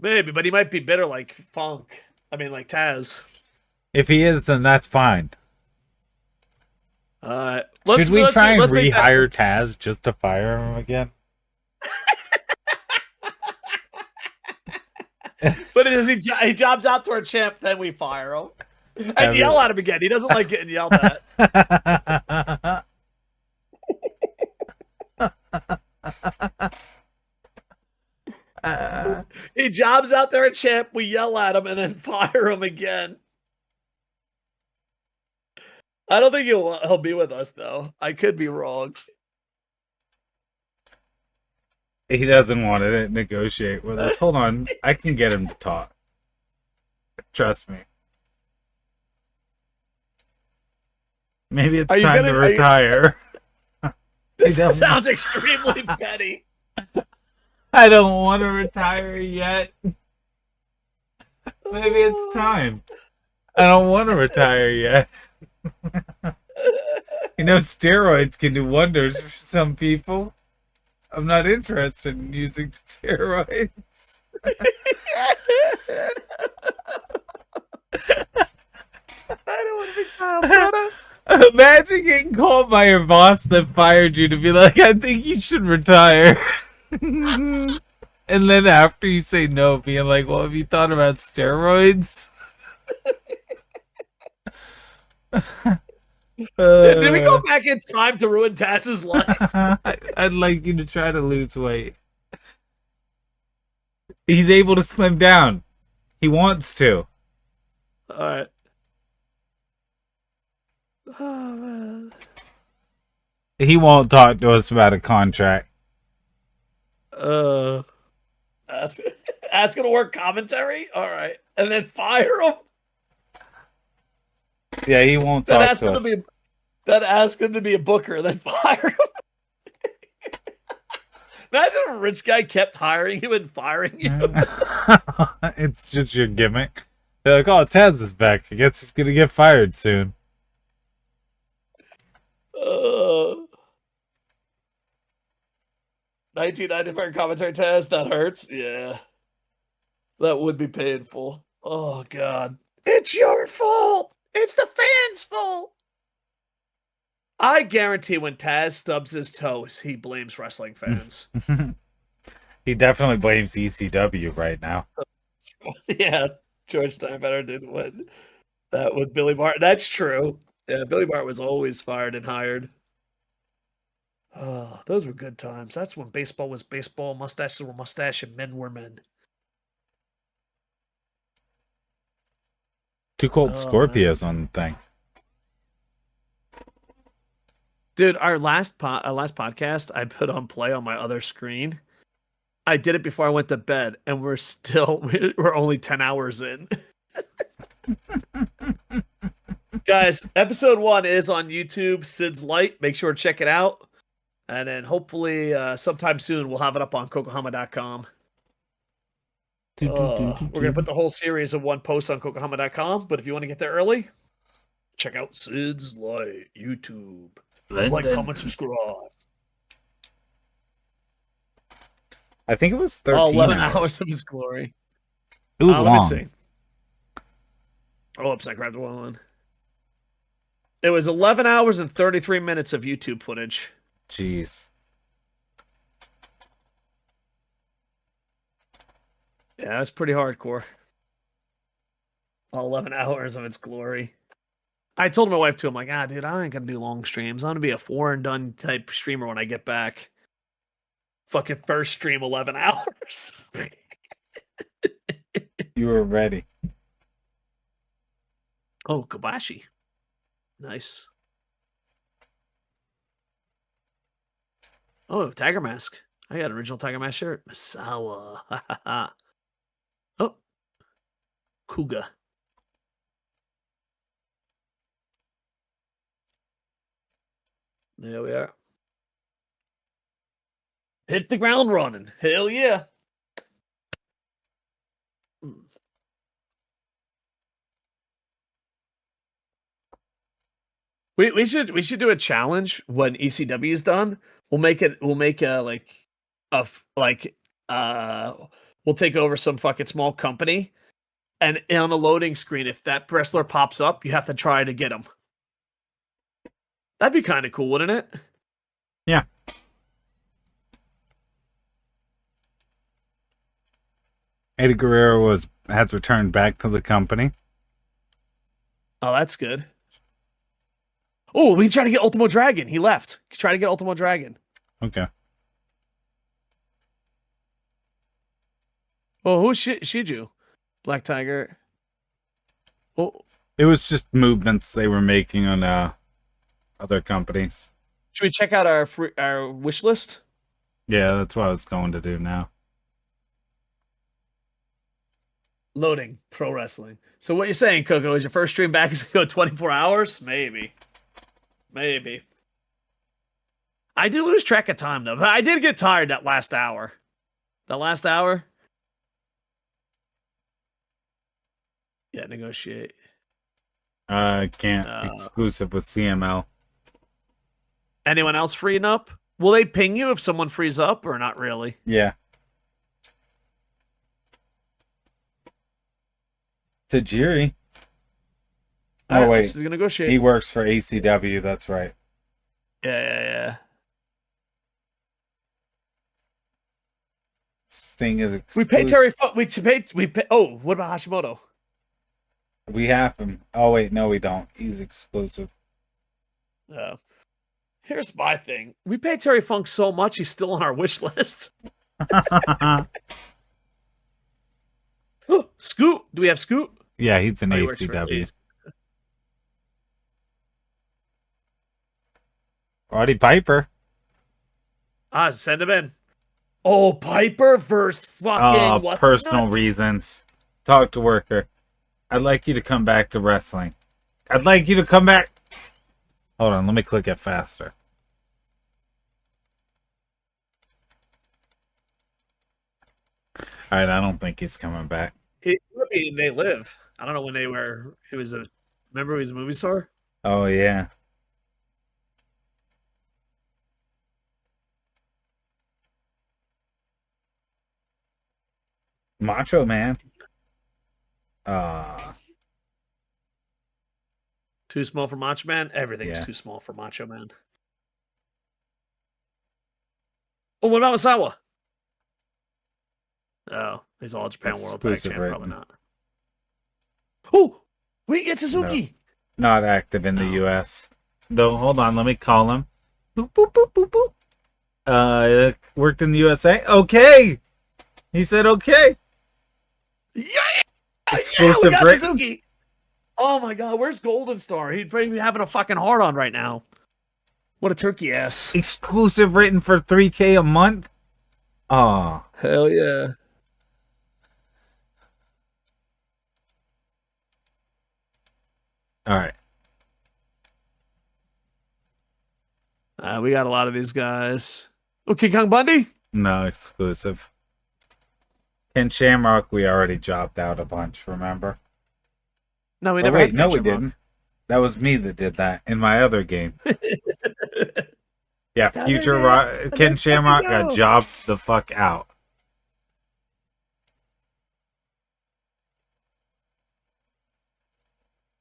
Maybe, but he might be bitter like Funk. I mean, like Taz. If he is, then that's fine. Should Should we try and rehire Taz just to fire him again? But he jobs out to our champ, then we fire him. And yell at him again. He doesn't like getting yelled at. He jobs out there at champ, we yell at him, and then fire him again. I don't think he'll be with us, though. I could be wrong. He doesn't want to negotiate with us. Hold on. I can get him to talk. Trust me. Maybe Are it's you time to gonna- are you- retire. This don't- sounds extremely petty. I don't want to retire yet. Maybe it's time. I don't want to retire yet. You know, steroids can do wonders for some people. I'm not interested in using steroids. I don't want to be Tom Brother. Imagine getting called by your boss that fired you to be like, I think you should retire. And then after you say no, being like, well, have you thought about steroids? Did we go back in time to ruin Taz's life? I'd like you to try to lose weight. He's able to slim down. He wants to. All right. Oh, man. He won't talk to us about a contract. Ask him to work commentary. All right, and then fire him. Yeah, he won't Then talk ask to him us. to be. Then ask him to be a booker. Then fire him. Imagine if a rich guy kept hiring you and firing you. It's just your gimmick. They're like, oh, Taz is back. I guess he's gonna get fired soon. 1995 commentary test. That hurts. Yeah, that would be painful. Oh God, it's your fault. It's the fans' fault. I guarantee when Taz stubs his toes, he blames wrestling fans. He definitely blames ECW right now. Yeah, George Steinbrenner did win that with Billy Martin. That's true. Yeah, Billy Martin was always fired and hired. Oh, those were good times. That's when baseball was baseball, mustaches were mustache, and men were men. Two Cold Oh, Scorpios on the thing. Dude, our last podcast, I put on play on my other screen. I did it before I went to bed, and we're only 10 hours in. Guys, episode 1 is on YouTube, SidsLight. Make sure to check it out. And then hopefully sometime soon we'll have it up on Kokohama.com. We're going to put the whole series in one post on Kokohama.com, but if you want to get there early, check out SidsLight YouTube. Like, comment, subscribe. I think it was 13 11 hours. hours of his glory. It was Let me long. see. Oh, oops, I grabbed the wrong one. It was 11 hours and 33 minutes of YouTube footage. Jeez. Yeah, that's pretty hardcore. All 11 hours of its glory. I told my wife too, I'm like, dude, I ain't gonna do long streams. I'm gonna be a 4 and done type streamer when I get back. Fucking first stream 11 hours. You were ready. Oh, Kobashi. Nice. Oh, Tiger Mask. I got an original Tiger Mask shirt. Masawa. Oh. Kuga. There we are. Hit the ground running. Hell yeah. We should do a challenge when ECW is done. We'll make we'll take over some fucking small company, and on a loading screen, if that wrestler pops up, you have to try to get him. That'd be kind of cool, wouldn't it? Yeah. Eddie Guerrero has returned back to the company. Oh, that's good. Oh, we tried to get Ultimo Dragon. He left. Try to get Ultimo Dragon. Okay. Oh, who's Shiju? Black Tiger. Oh, It was just movements they were making on other companies. should we check out our wish list? Yeah, that's what I was going to do now. Loading pro wrestling. So what you're saying, Coco, is your first stream back is going to go 24 hours? Maybe. Maybe. I do lose track of time though. But I did get tired that last hour. That last hour? Yeah, negotiate. Can't. Exclusive with CML. Anyone else freeing up? Will they ping you if someone frees up or not really? Yeah. Tajiri. Oh, Alright, wait. let's negotiate. He works for ECW. That's right. Yeah. Sting is We exclusive. pay Terry. We pay. Oh, what about Hashimoto? We have him. Oh, wait. No, we don't. He's exclusive. Here's my thing. We pay Terry Funk so much, he's still on our wish list. Scoot. Do we have Scoot? Yeah, he's an Oh, he works for ACW. Ace. Roddy Piper. Send him in. Oh, Piper versus fucking what's his personal name? reasons. Talk to worker. I'd like you to come back to wrestling. I'd like you to come back. Hold on, let me click it faster. Alright, I don't think he's coming back. They live. I don't know when they were. Remember he was a movie star? Oh, yeah. Macho Man. Too small for Macho Man? Everything's Yeah. too small for Macho Man. Oh, what about Masawa? Oh, he's all Japan World Tag Exclusive Champ. Probably rating. not. Oh, we get Suzuki. Not active in the No. US. Though, hold on, let me call him. Boop, boop, boop, boop, boop. Worked in the USA? Okay! He said okay. Yeah, Exclusive we got rating. Suzuki. Oh my God, where's Golden Star? He'd probably be having a fucking hard on right now. What a turkey ass. Exclusive written for $3K a month? Aw. Hell yeah. Alright. We got a lot of these guys. Oh, King Kong Bundy? No exclusive. Ken Shamrock, we already dropped out a bunch, remember? No, we Oh, never wait, had no, Ken we Shamrock. didn't. That was me that did that in my other game. Yeah, Guys, Future I Rock, did. Ken Let's Shamrock fucking got go. jobbed the fuck out.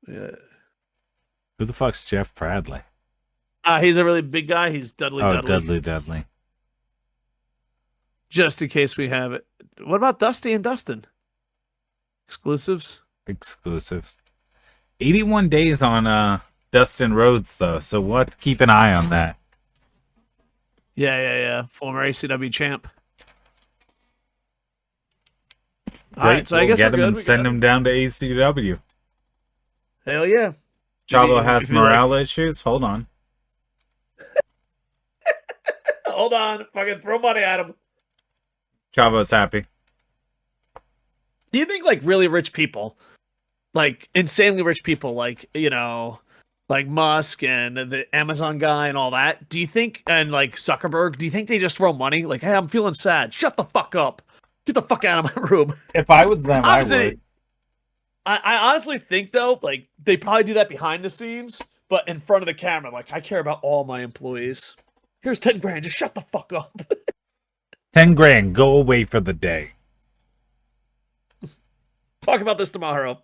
Yeah. Who the fuck's Jeff Bradley? He's a really big guy. He's Dudley Dudley. Just in case we have it. What about Dusty and Dustin? Exclusives? Exclusives. 81 days on Dustin Rhodes, though, so we'll have to keep an eye on that. Yeah. Former ACW champ. All Great, right, so we'll I guess get we're him good. and send him down to ACW. Hell yeah. Chavo If has you like- morale issues? Hold on. Hold on. Fucking throw money at him. Chavo's happy. Do you think, like, really rich people, like, insanely rich people, like, like Musk and the Amazon guy and all that, do you think, and, like, Zuckerberg, do you think they just throw money? Like, hey, I'm feeling sad. Shut the fuck up. Get the fuck out of my room. If I was them, I Honestly, would. I honestly think, though, like, they probably do that behind the scenes, but in front of the camera, like, I care about all my employees. Here's 10 grand. Just shut the fuck up. 10 grand, go away for the day. Talk about this tomorrow.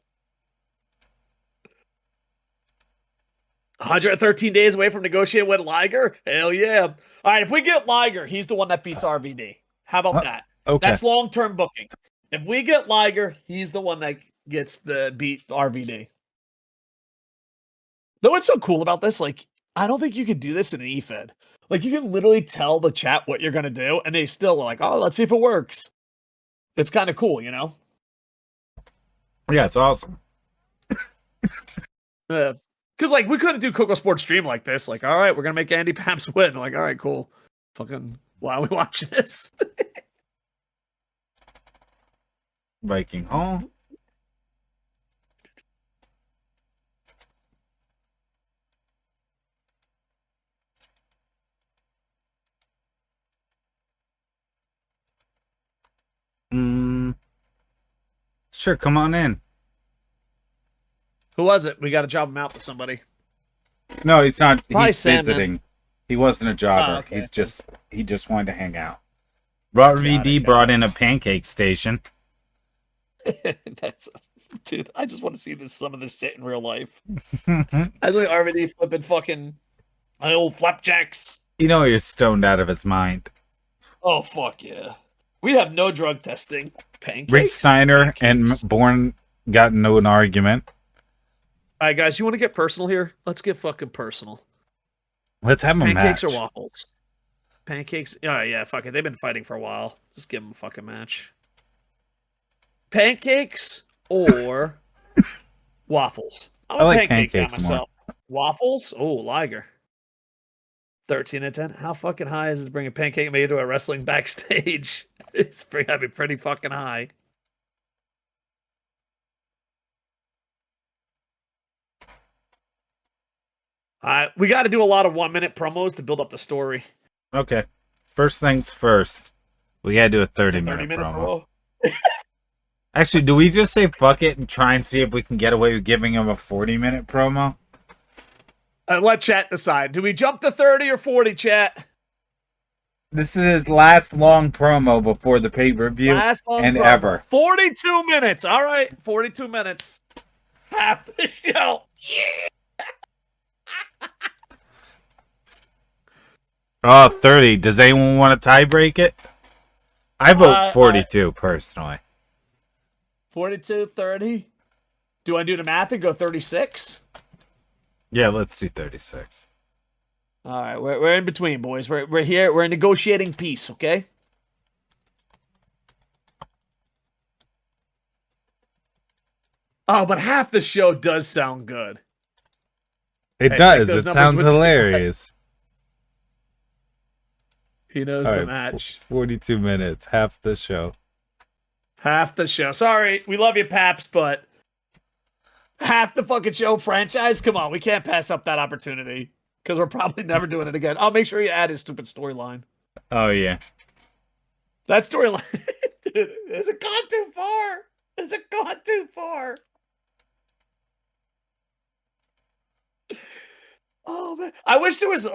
113 days away from negotiating with Liger? Hell yeah. All right, if we get Liger, he's the one that beats RVD. How about that? Okay. That's long-term booking. If we get Liger, he's the one that gets the beat RVD. Know what's so cool about this? Like, I don't think you could do this in an eFed. Like, you can literally tell the chat what you're going to do, and they still are like, oh, let's see if it works. It's kind of cool, you know? Yeah, it's awesome. Because, like, we couldn't do Coco Sports Stream like this. Like, all right, we're going to make Andy Paps win. Like, all right, cool. Fucking, why are we watching this? Viking Hall. Sure, come on in. Who was it? We got to job him out with somebody. No, he's not. Probably He's Sandman. visiting. He wasn't a jobber. Oh, okay. He just wanted to hang out. RVD brought in a pancake station. That's, dude. I just want to see some of this shit in real life. I was like RVD flipping fucking my old flapjacks. You know you're stoned out of his mind. Oh fuck yeah! We have no drug testing. Pancakes. Rick Steiner and Bourne got into an argument. All right, guys, you want to get personal here? Let's get fucking personal. Let's have a match. Pancakes or waffles? Pancakes. Oh yeah, fuck it. They've been fighting for a while. Just give them a fucking match. Pancakes or waffles? I like pancake guy pancakes more. Waffles? Oh, Liger. 13 and 10. How fucking high is it to bring a pancake made to a wrestling backstage? It's gotta be pretty fucking high. We got to do a lot of 1-minute promos to build up the story. Okay. First things first. We gotta do a 30-minute promo. Actually, do we just say fuck it and try and see if we can get away with giving him a 40-minute promo? Let chat decide. Do we jump to 30 or 40, chat? This is his last long promo before the pay-per-view and ever. 42 minutes. All right, 42 minutes. Half the show. Oh, 30. Does anyone want to tie break it? I vote 42, personally. 42, 30. Do I do the math and go 36? Yeah, let's do 36. All right, we're in between, boys. We're here. We're negotiating peace, okay? Oh, but half the show does sound good. It does. It sounds hilarious. He knows the match. 42 minutes, half the show. Half the show. Sorry, we love you, Paps, but half the fucking show franchise? Come on, we can't pass up that opportunity because we're probably never doing it again. I'll make sure you add his stupid storyline. Oh, yeah. That storyline, dude, has it gone too far? Has it gone too far? Oh, man. I wish there was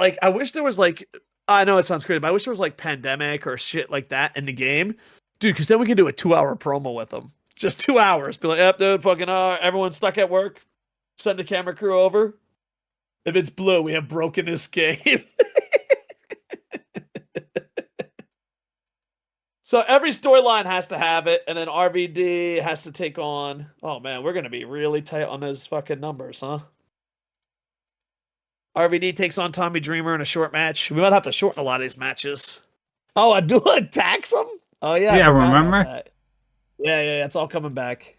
like, I know it sounds crazy, but I wish there was like pandemic or shit like that in the game. Dude, because then we can do a 2-hour promo with them. Just 2 hours. Be like, yep, dude, fucking, everyone's stuck at work. Send the camera crew over. If it's blue, we have broken this game. So every storyline has to have it, and then RVD has to take on... Oh, man, we're going to be really tight on those fucking numbers, huh? RVD takes on Tommy Dreamer in a short match. We might have to shorten a lot of these matches. Oh, Abdullah attacks him? Oh, yeah. Yeah, remember? Yeah, it's all coming back.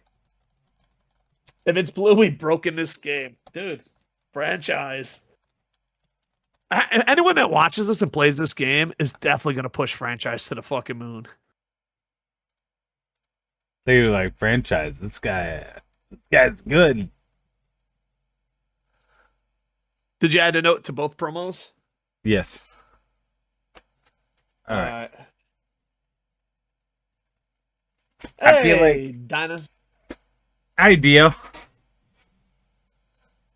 If it's blue, we've broken this game. Dude, franchise. Anyone that watches this and plays this game is definitely going to push franchise to the fucking moon. They were like, franchise, this guy's good. Did you add a note to both promos? Yes. All right. I feel like Dinah. Hi, Dio.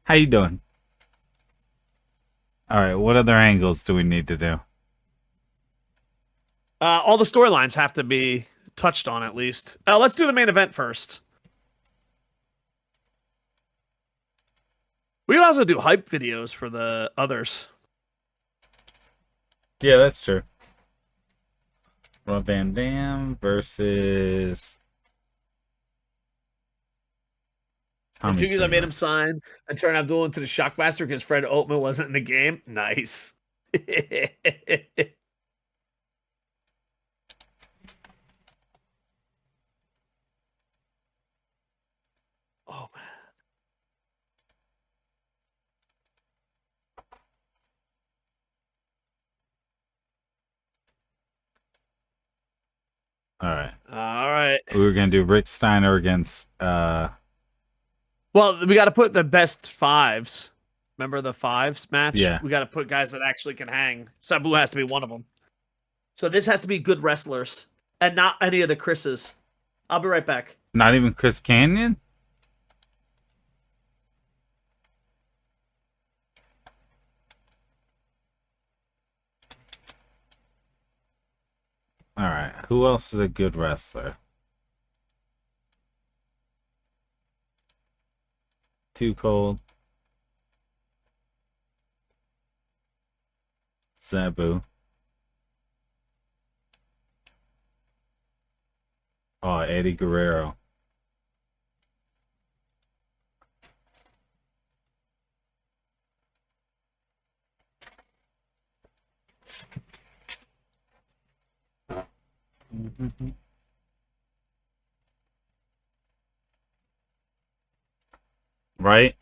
How you doing? All right. What other angles do we need to do? All the storylines have to be touched on at least. Let's do the main event first. We can also do hype videos for the others. Yeah, that's true. Rob Van Dam versus The 2 years I made him sign and turn Abdul into the Shockmaster because Fred Oatman wasn't in the game. Nice. Oh, man. All right. All right. We were gonna do Rick Steiner against. Well, we got to put the best fives. Remember the fives match? Yeah. We got to put guys that actually can hang. Sabu has to be one of them. So this has to be good wrestlers and not any of the Chris's. I'll be right back. Not even Chris Canyon? Alright, who else is a good wrestler? Too Cold. Sabu. Oh, Eddie Guerrero. Right?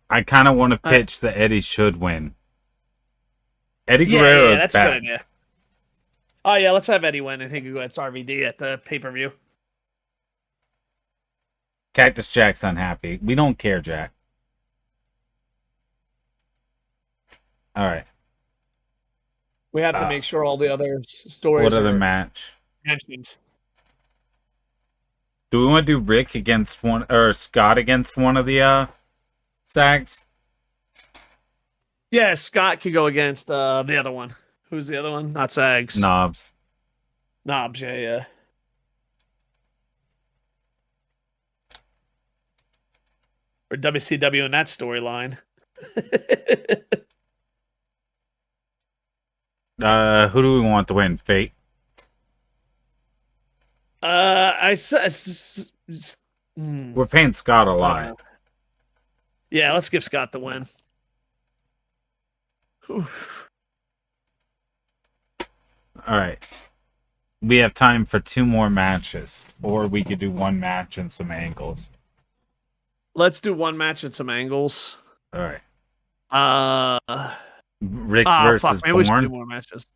I kind of want to pitch that Eddie should win. Eddie Guerrero is that's bad. a good idea. Oh yeah, let's have Eddie win and he can go against RVD at the pay-per-view. Cactus Jack's unhappy. We don't care, Jack. Alright. We have to make sure all the other stories What other are match? mentioned. Do we want to do Rick against one, or Scott against one of the Sags? Yeah, Scott could go against the other one. Who's the other one? Not Sags. Knobs. Knobs, yeah. Or WCW in that storyline. Who do we want to win? Fate? We're We're paying Scott a lot. Yeah, let's give Scott the win. Alright. We have time for 2 more matches. Or we could do 1 match and some angles. Let's do 1 match and some angles. Alright. Rick versus Maybe we should do Bourne. more matches.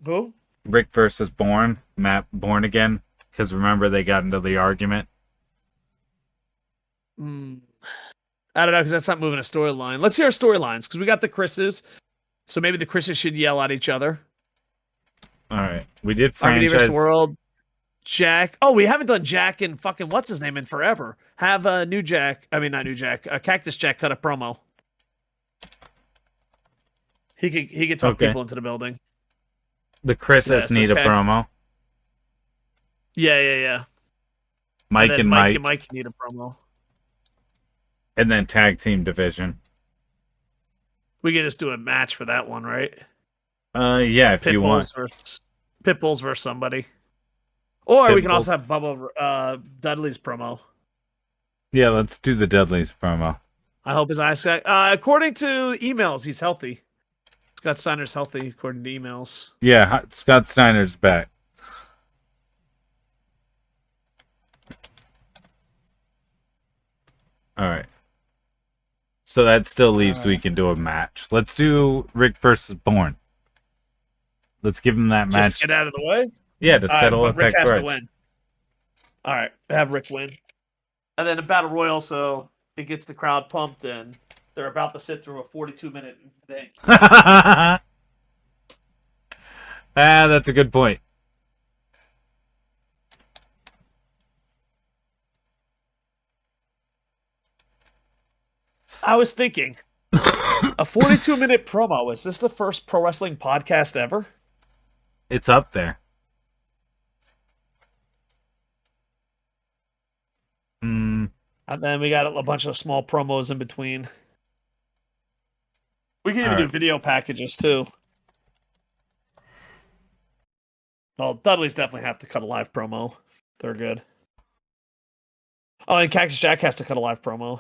Who? Rick versus Bourne. Matt Bourne again. Because remember, they got into the argument. I don't know, because that's not moving a storyline. Let's hear our storylines, because we got the Chris's. So maybe the Chris's should yell at each other. Alright. We did RVD versus franchise. World. Jack. Oh, we haven't done Jack and fucking what's his name in forever. Have New Jack. I mean, not New Jack. Cactus Jack cut a promo. He could talk people into the building. The Chris's need a promo. Yeah. Mike and Mike. Mike need a promo. And then tag team division. We can just do a match for that one, right? Yeah, if you want. Pitbulls versus somebody. Or we can also have Bubba Dudley's promo. Yeah, let's do the Dudley's promo. I hope his eyes got... according to emails, he's healthy. Scott Steiner's healthy, according to emails. Yeah, Scott Steiner's back. Alright. So that still leaves we can do a match. Let's do Rick versus Bourne. Let's give him that match. Just get out of the way? Yeah, to settle but Rick that has grudge. to win. All right, have Rick win. And then a battle royal, so it gets the crowd pumped, and they're about to sit through a 42-minute thing. That's a good point. I was thinking, a 42-minute promo. Is this the first pro wrestling podcast ever? It's up there. And then we got a bunch of small promos in between. We can even do video packages, too. Well, Dudley's definitely have to cut a live promo. They're good. Oh, and Cactus Jack has to cut a live promo.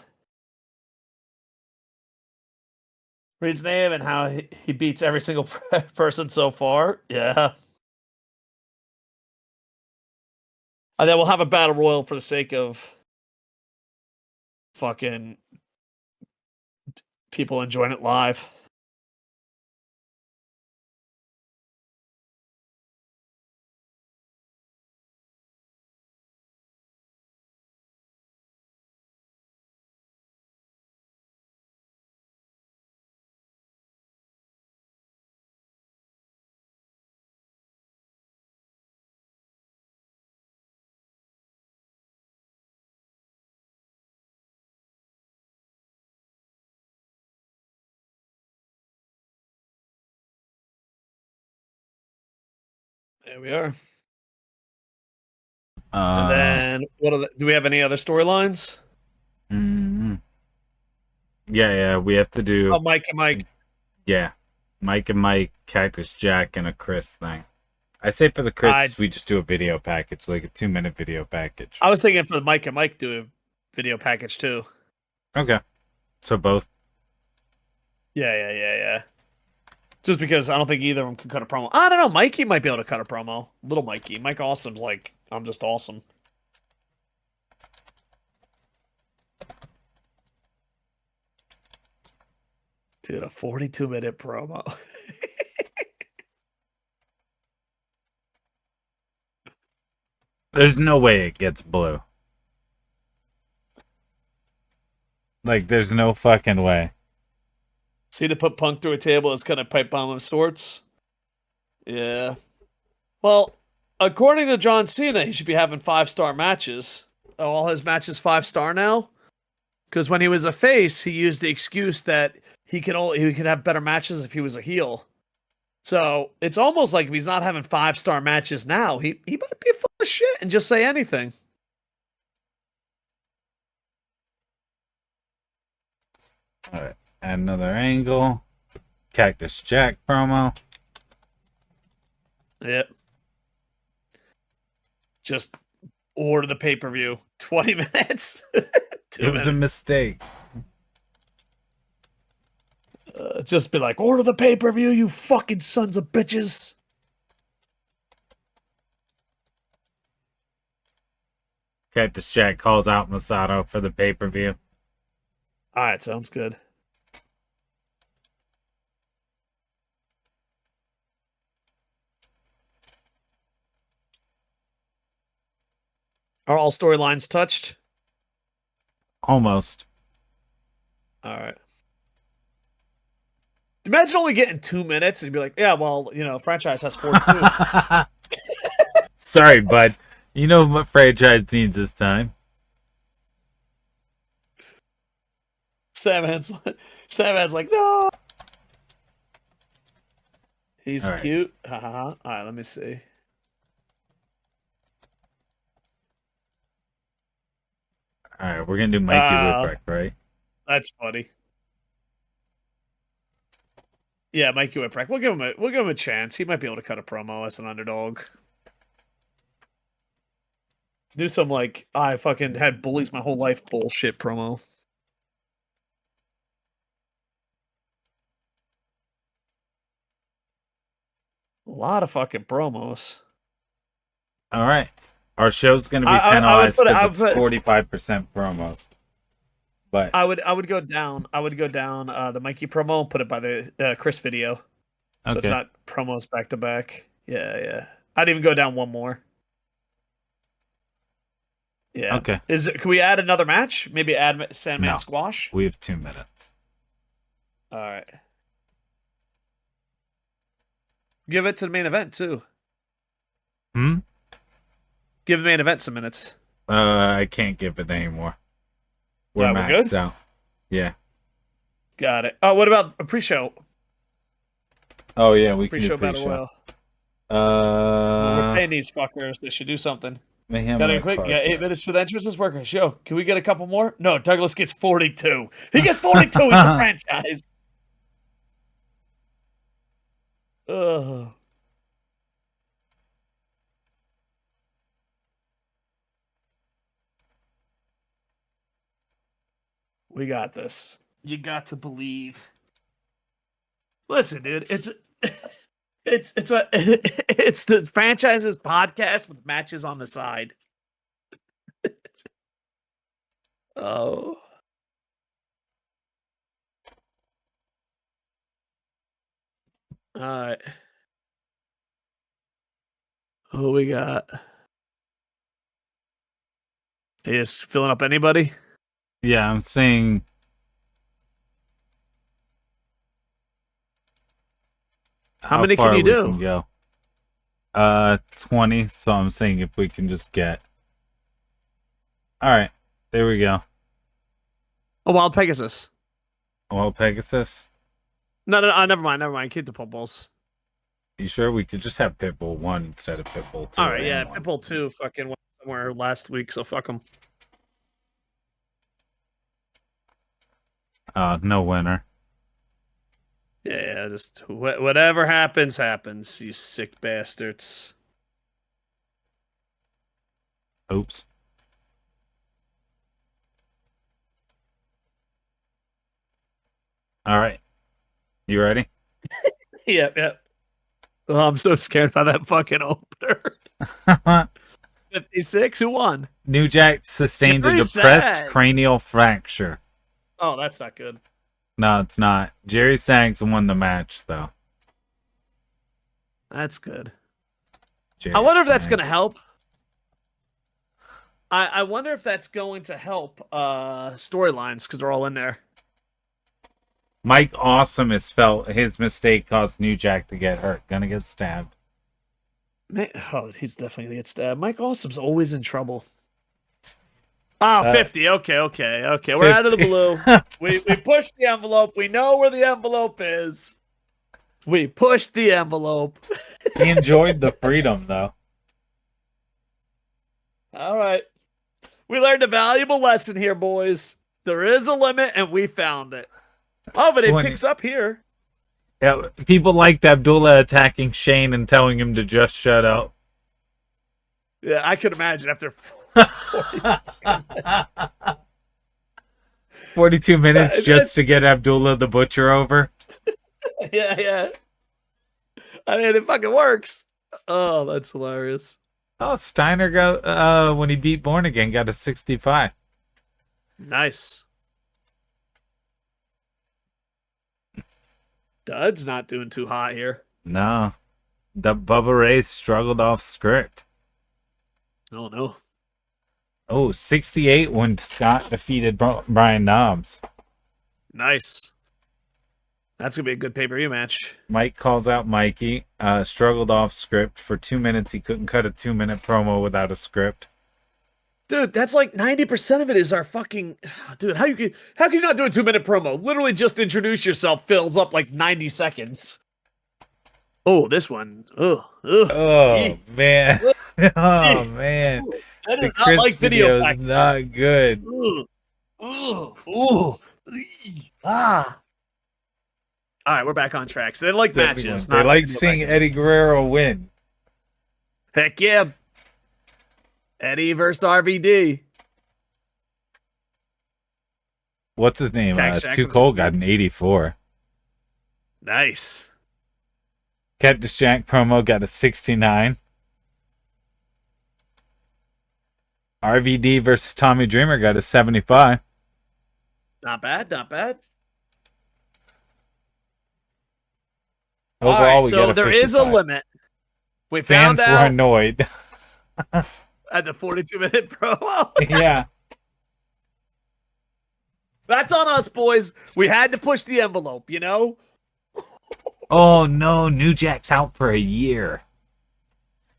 Read his name and how he beats every single person so far. Yeah. And then we'll have a battle royal for the sake of fucking people enjoying it live. There we are. And Uh, then, do we have any other storylines? yeah, we have to do. Oh, Mike and Mike. Yeah, Mike and Mike, Cactus Jack, and a Chris thing. I say for the Chris, we just do a video package, like a 2-minute video package. I was thinking for the Mike and Mike, do a video package too. Okay, so both. Yeah. Just because I don't think either of them can cut a promo. I don't know. Mikey might be able to cut a promo. Little Mikey. Mike Awesome's like, I'm just awesome. Dude, a 42-minute promo. There's no way it gets blue. Like, there's no fucking way. See, to put Punk through a table is kind of pipe bomb of sorts. Yeah. Well, according to John Cena, he should be having 5-star matches. Oh, all his matches 5-star now? Because when he was a face, he used the excuse that he could have better matches if he was a heel. So it's almost like if he's not having 5-star matches now, he might be full of shit and just say anything. All right, add another angle. Cactus Jack promo. Yep. Just order the pay-per-view. 20 minutes. It was a mistake. Just be like, order the pay-per-view, you fucking sons of bitches. Cactus Jack calls out Masato for the pay-per-view. All right, sounds good. Are all storylines touched? Almost. All right. Imagine only getting 2 minutes and you'd be like, yeah, well, franchise has 42. Sorry, bud. You know what franchise needs this time. Sam's like, no. He's All right. cute. All right, let me see. All right, we're gonna do Mikey Whipwreck, right? That's funny. Yeah, Mikey Whipwreck. We'll give him a chance. He might be able to cut a promo as an underdog. Do some like I fucking had bullies my whole life bullshit promo. A lot of fucking promos. All right. Our show's gonna be penalized because it's 45% promos. But I would go down. The Mikey promo, put it by the Chris video, so it's not promos back to back. Yeah. I'd even go down one more. Yeah. Okay. Can we add another match? Maybe add Sandman Squash. We have 2 minutes. All right. Give it to the main event too. Give the main event some minutes. I can't give it anymore. We're maxed out. Yeah. Got it. Oh, what about a pre-show? Oh yeah, we can do Pre-show battle pre-show. royal. We're paying these fuckers. They should do something. Got it quick. Yeah, 8 minutes for the entrances working. Show. Can we get a couple more? No, Douglas gets 42. He gets 42. He's the franchise. Ugh. We got this. You got to believe. Listen, dude, it's the franchise's podcast with matches on the side. Oh. All right. Who we got? Is filling up anybody? Yeah, I'm saying. How many can you do? Can go. 20. So I'm saying if we can just get. All right, there we go. Oh, Wild Pegasus. Well, Pegasus. No, never mind. Keep the pole balls. You sure we could just have Pitbull 1 instead of Pitbull 2? All right, yeah, and 1? Pitbull 2 fucking went somewhere last week, so fuck him. No winner. Yeah, just whatever happens, happens. You sick bastards. Oops. All right. You ready? Yep, yep. Oh, I'm so scared by that fucking opener. 56, who won? New Jack sustained a Jerry depressed Sags. cranial fracture. Oh, that's not good. No, it's not. Jerry Sags won the match, though. That's good. Jerry I wonder if that's Sags. going to help. I wonder if that's going to help storylines because they're all in there. Mike Awesome has felt his mistake caused New Jack to get hurt. Gonna get stabbed. Man, oh, he's definitely going to get stabbed. Mike Awesome's always in trouble. Oh, 50. Okay. We're out of the blue. We pushed the envelope. We know where the envelope is. We pushed the envelope. He enjoyed the freedom, though. All right. We learned a valuable lesson here, boys. There is a limit, and we found it. Oh, but it 20. picks up here. Yeah, people liked Abdullah attacking Shane and telling him to just shut up. Yeah, I could imagine after 42 minutes just to get Abdullah the Butcher over. Yeah. I mean, it fucking works. Oh, that's hilarious. Oh, Steiner got when he beat Born Again got a 65. Nice. Dud's not doing too hot here. No. The Bubba Ray struggled off script. Oh, no. Oh, 68 when Scott defeated Brian Knobs. Nice. That's going to be a good pay-per-view match. Mike calls out Mikey. Struggled off script. For 2 minutes, he couldn't cut a 2-minute promo without a script. Dude, that's like 90% of it is our fucking... Dude, how can you not do a 2-minute promo? Literally just introduce yourself fills up like 90 seconds. Oh, this one. Ugh. Oh, man. Oh, man. I do The not Chris like video video is back. not good. Ah. All right, we're back on track. So they like matches. They not like video seeing packages. Eddie Guerrero win. Heck yeah. Eddie versus RVD. What's his name? Cax Too Jackson. Cold got an 84. Nice. Cactus Jack promo got a 69. RVD versus Tommy Dreamer got a 75. Not bad. Overall, All right, we so got a there is a 55. limit. We Fans found were out annoyed. at the 42-minute promo. Yeah. That's on us, boys. We had to push the envelope, you know? Oh, no. New Jack's out for a year.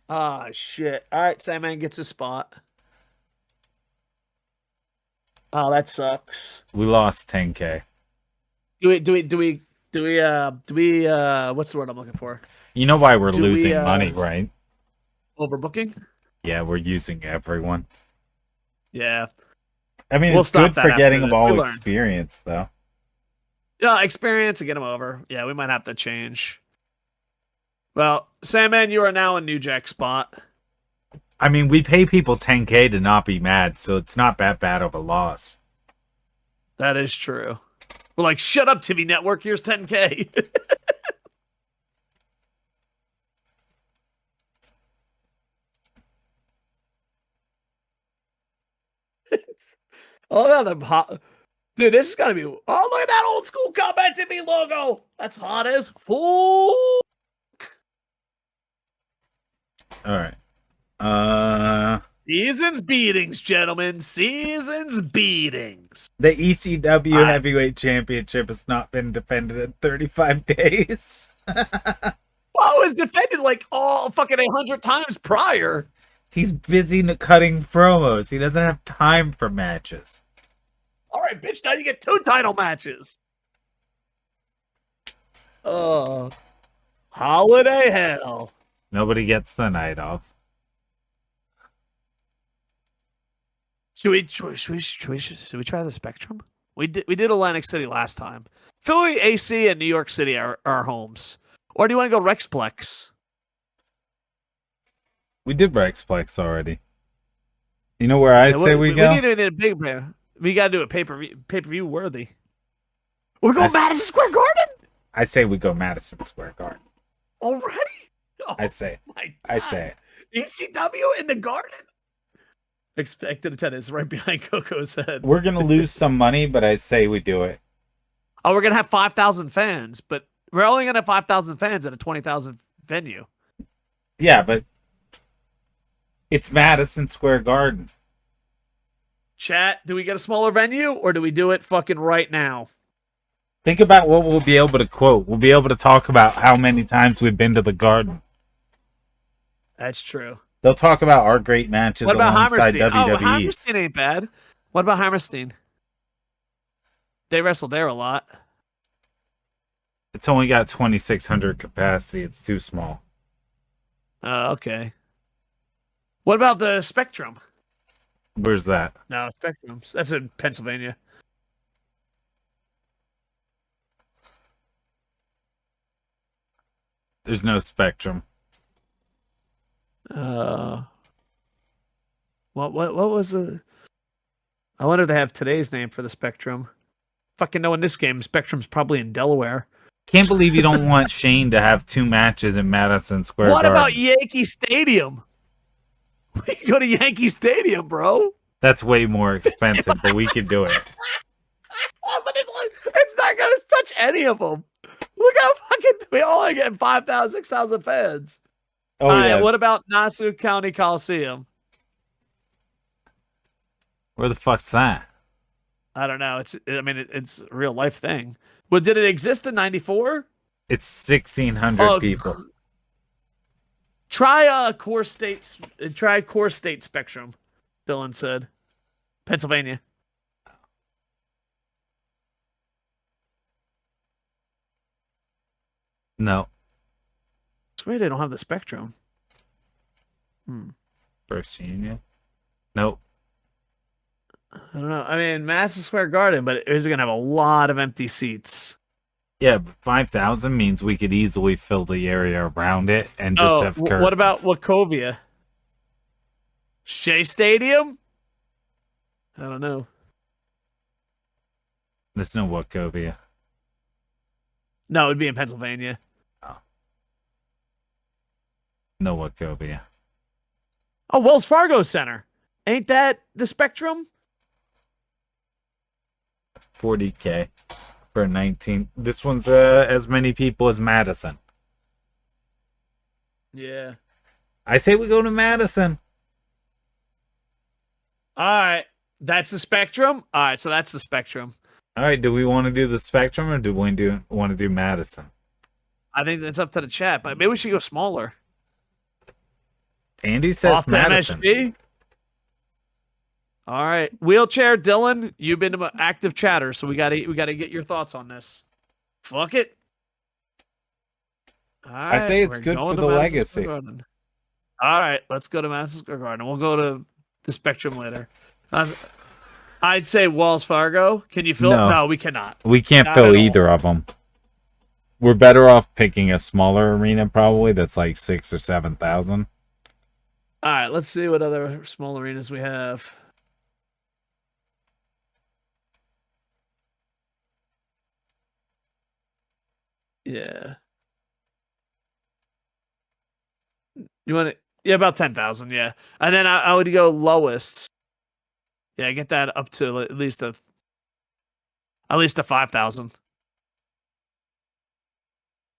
Ah, shit. All right, Sandman gets a spot. Oh, that sucks. We lost 10K. Do we what's the word I'm looking for? You know why we're Do we, losing money, right? Overbooking? Yeah, we're using everyone. Yeah. I mean, We'll it's stop good that for after getting this. them all We learned. experience, though. Yeah, experience and get him over. Yeah, we might have to change. Well, Sandman, you are now in New Jack's spot. I mean, we pay people 10K to not be mad, so it's not that bad of a loss. That is true. We're like, shut up, TV Network. Here's 10K. Oh, the hot. Dude, this is gotta be. Oh, look at that old school Combat TV logo. That's hot as fool. All right. Seasons beatings, gentlemen. Seasons beatings. The ECW All right. Heavyweight Championship has not been defended in 35 days. Well, it was defended like all fucking 100 times prior. He's busy cutting promos. He doesn't have time for matches. All right, bitch. Now you get 2 title matches. Oh, Holiday hell. Nobody gets the night off. Should we try the Spectrum? We did Atlantic City last time. Philly, AC, and New York City are our homes. Or do you want to go Rexplex? We did Rexplex already. You know where I say we go? We need a big man. We gotta do a pay-per-view worthy. We're going Madison Square Garden? I say we go Madison Square Garden. Already? Oh, I say it. ECW in the Garden? Expected attendance right behind Coco's head. We're gonna lose some money, but I say we do it. Oh, we're gonna have 5,000 fans, but we're only gonna have 5,000 fans at a 20,000 venue. Yeah, but it's Madison Square Garden. Chat, do we get a smaller venue or do we do it fucking right now? Think about what we'll be able to quote. We'll be able to talk about how many times we've been to the Garden. That's true. They'll talk about our great matches What about alongside Hammerstein? WWE. Oh, Hammerstein ain't bad. What about Hammerstein? They wrestled there a lot. It's only got 2,600 capacity. It's too small. Okay. What about the Spectrum? Where's that? No, Spectrum. That's in Pennsylvania. There's no Spectrum. What was the? I wonder if they have today's name for the Spectrum. Fucking knowing this game, Spectrum's probably in Delaware. Can't believe you don't want Shane to have 2 matches in Madison Square What Garden. about Yankee Stadium? We can go to Yankee Stadium, bro. That's way more expensive, but we could do it. But it's not gonna touch any of them. Look how fucking we only get 5,000, 6,000 fans. Oh, yeah. What about Nassau County Coliseum? Where the fuck's that? I don't know. It's a real life thing. Well, did it exist in '94? It's 1,600 people. Try Core State Spectrum. Dylan said, Pennsylvania. No. It's weird they don't have the Spectrum. First Union? Nope. I don't know. I mean, Madison Square Garden, but it's going to have a lot of empty seats. Yeah, but 5,000 means we could easily fill the area around it and just have curtains. What about Wachovia? Shea Stadium? I don't know. There's no Wachovia. No, it would be in Pennsylvania. No Wachovia. Oh, Wells Fargo Center. Ain't that the Spectrum? 40K for 19. This one's as many people as Madison. Yeah. I say we go to Madison. All right. That's the Spectrum? All right, so that's the Spectrum. All right, do we want to do the Spectrum or do we want to do Madison? I think that's up to the chat, but maybe we should go smaller. Andy says Off to Madison. MSG? All right, Wheelchair Dylan, you've been an active chatter, so we gotta get your thoughts on this. Fuck it. All right, I say it's we're good going for to the Madison legacy. Square Garden. All right, let's go to Madison Square Garden. We'll go to the Spectrum later. I'd say Wells Fargo. Can you fill it? No, we cannot. We can't Not fill at either of them. We're better off picking a smaller arena, probably that's like 6,000 or 7,000. All right, let's see what other small arenas we have. Yeah. You want to? Yeah, about 10,000. Yeah, and then I would go lowest. Yeah, get that up to at least a 5,000.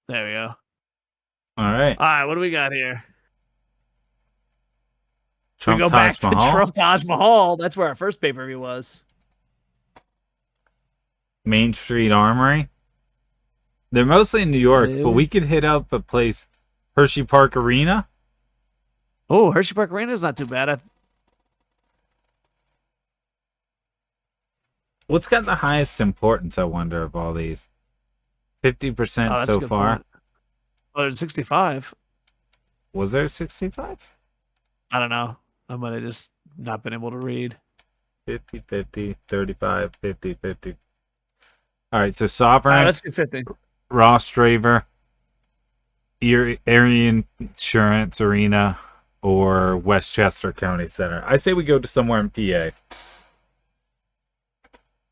There we go. All right. All right, what do we got here? Trump we go back Taj Mahal? to Trump Taj Mahal. That's where our first pay-per-view was. Main Street Armory. They're mostly in New York, but we could hit up a place, Hershey Park Arena. Oh, Hershey Park Arena is not too bad. What's got the highest importance, I wonder, of all these? 50% that's so a good far. point. Oh, there's 65. Was there 65? I don't know. I might have just not been able to read. 50, 50, 35, 50, 50. All right, so Sovereign, Let's do 50. Ross Draver, Area Insurance Arena, or Westchester County Center. I say we go to somewhere in PA.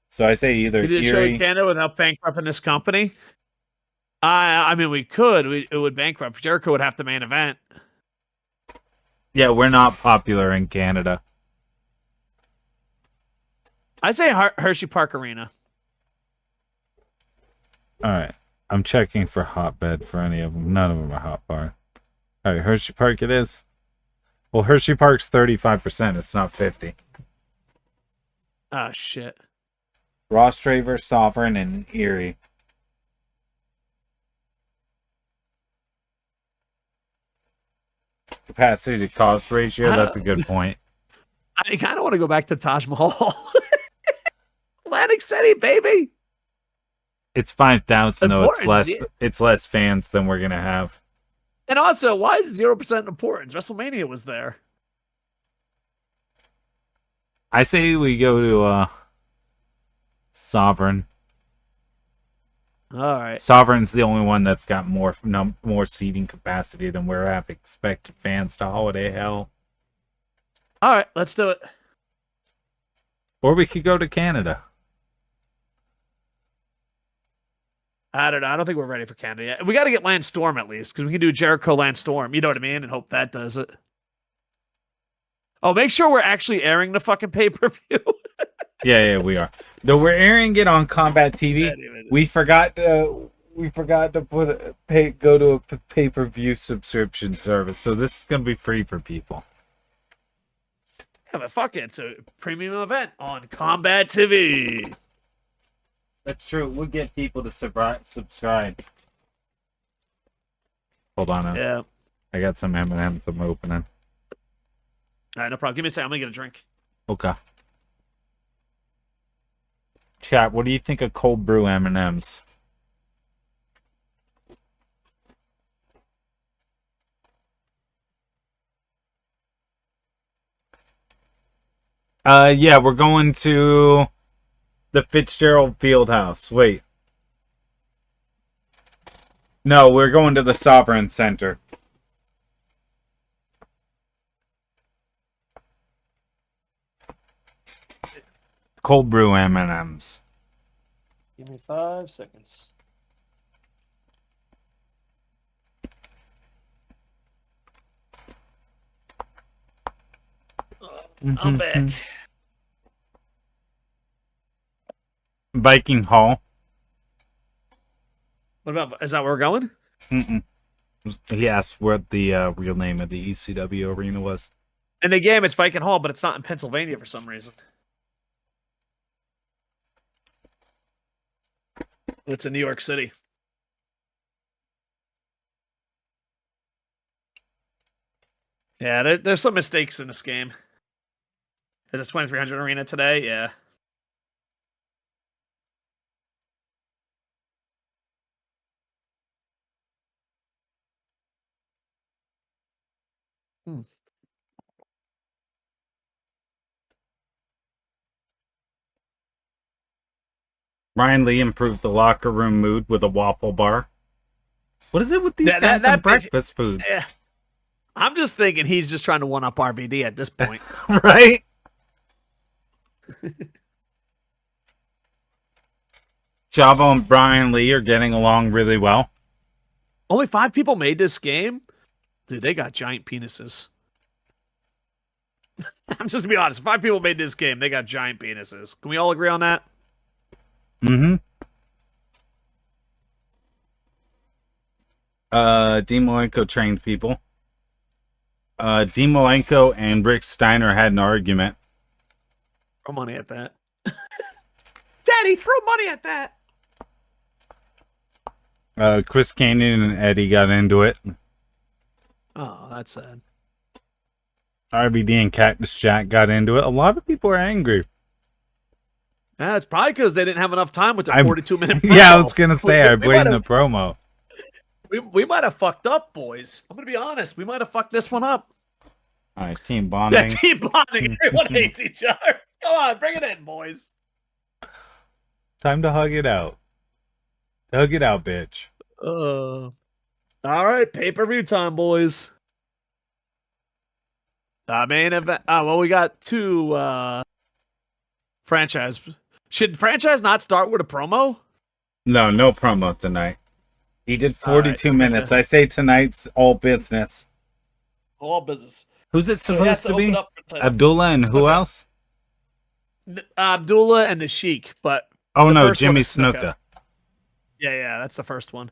So I say either We did a show in Erie. Canada without bankrupting this company. I mean, we could. It would bankrupt. Jericho would have the main event. Yeah, we're not popular in Canada. I say Hershey Park Arena. All right. I'm checking for hotbed for any of them. None of them are hot bar. All right, Hershey Park it is. Well, Hershey Park's 35%. It's not 50. Oh, shit. Ross Draver, Sovereign, and Erie. Capacity to cost ratio, that's a good point. I kind of want to go back to Taj Mahal. Atlantic City, baby. It's 5,000 though. Importance, It's less fans than we're gonna have. And also, why is it 0% importance? WrestleMania was there. I say we go to Sovereign. All right. Sovereign's the only one that's got more seating capacity than we're having expected fans to Holiday Hell. All right, let's do it. Or we could go to Canada. I don't know. I don't think we're ready for Canada yet. We got to get Lance Storm at least, because we can do Jericho Lance Storm. You know what I mean? And hope that does it. Oh, make sure we're actually airing the fucking pay-per-view. Yeah, we are. Though we're airing it on Combat TV, we forgot to go to a pay-per-view subscription service. So this is gonna be free for people. Yeah, but fuck it. It's a premium event on Combat TV. That's true. We'll get people to subscribe. Hold on. Yeah. I got some M&Ms I'm opening. All right, no problem. Give me a second. I'm going to get a drink. Okay. Chat, what do you think of cold brew M&Ms? Yeah, we're going to the Fitzgerald Fieldhouse. Wait. No, we're going to the Sovereign Center. Cold brew M&Ms. Give me 5 seconds. I'm back. Viking Hall. What about, is that where we're going? Mm-mm. He asked what the real name of the ECW arena was. In the game, it's Viking Hall, but it's not in Pennsylvania for some reason. It's in New York City. Yeah, there's some mistakes in this game. Is it 2300 arena today? Yeah. Ryan Lee improved the locker room mood with a waffle bar. What is it with these guys and breakfast foods? Yeah. I'm just thinking he's just trying to one-up RVD at this point. Right? Java and Brian Lee are getting along really well. Only 5 people made this game? Dude, they got giant penises. I'm just to be honest. 5 people made this game. They got giant penises. Can we all agree on that? Mm-hmm. Dean Malenko trained people. Dean Malenko and Rick Steiner had an argument. Throw money at that. Daddy, throw money at that. Chris Canyon and Eddie got into it. Oh, that's sad. RBD and Cactus Jack got into it. A lot of people are angry. Yeah, it's probably because they didn't have enough time with their 42-minute promo. Yeah, I was going to say, I blame the promo. We might have fucked up, boys. I'm gonna be honest. We might have fucked this one up. All right, team Yeah, bonding. team bonding. Everyone hates each other. Come on, bring it in, boys. Time to hug it out. Hug it out, bitch. All right, pay-per-view time, boys. Main event. Well, we got two franchise. Should franchise not start with a promo? No, no promo tonight. He did All right, 42 minutes. I say tonight's all business. All business. Who's it So we have supposed to open be? up for Abdullah and who Snuka. else? Abdullah and the Sheik, but Oh the no, first one Jimmy is Snuka. Snuka. Yeah, that's the first one.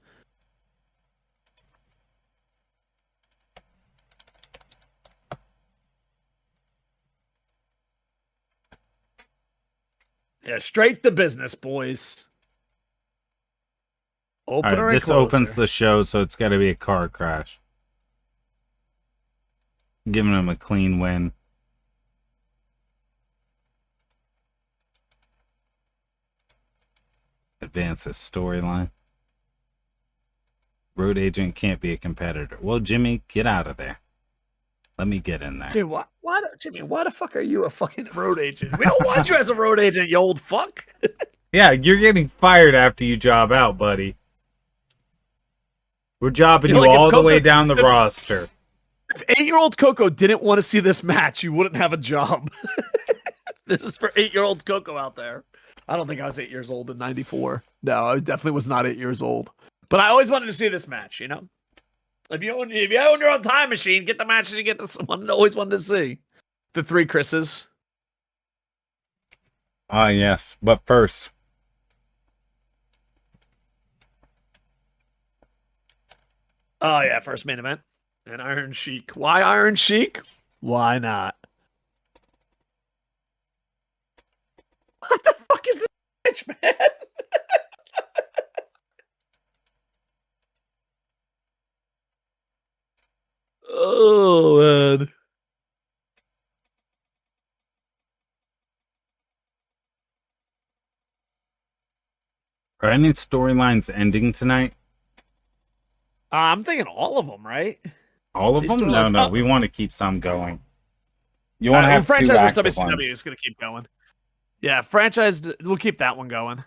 Yeah, straight to business, boys. All Opener right, and this closer. opens the show, so it's got to be a car crash. Giving him a clean win. Advances storyline. Road agent can't be a competitor. Well, Jimmy, get out of there. Let me get in there. Dude, Jimmy, why the fuck are you a fucking road agent? We don't want you as a road agent, you old fuck. Yeah, you're getting fired after you job out, buddy. We're jobbing You're you like, if all the Coco- way down the roster. If 8-year-old Coco didn't want to see this match, you wouldn't have a job. This is for 8-year-old Coco out there. I don't think I was 8 years old in '94. No, I definitely was not 8 years old. But I always wanted to see this match, you know? If you own your own time machine, get the matches you get to someone always wanted to see. The three Chris's. Ah, yes. But first, Oh yeah, first main event. And Iron Sheik. Why Iron Sheik? Why not? What the fuck is this match, man? Oh man. are any storylines ending tonight? I'm thinking all of them, right? All of These them? No, storylines- no. We want to keep some going. You want to have two franchise active versus WCW ones. is going to keep going. Yeah, franchise. We'll keep that one going.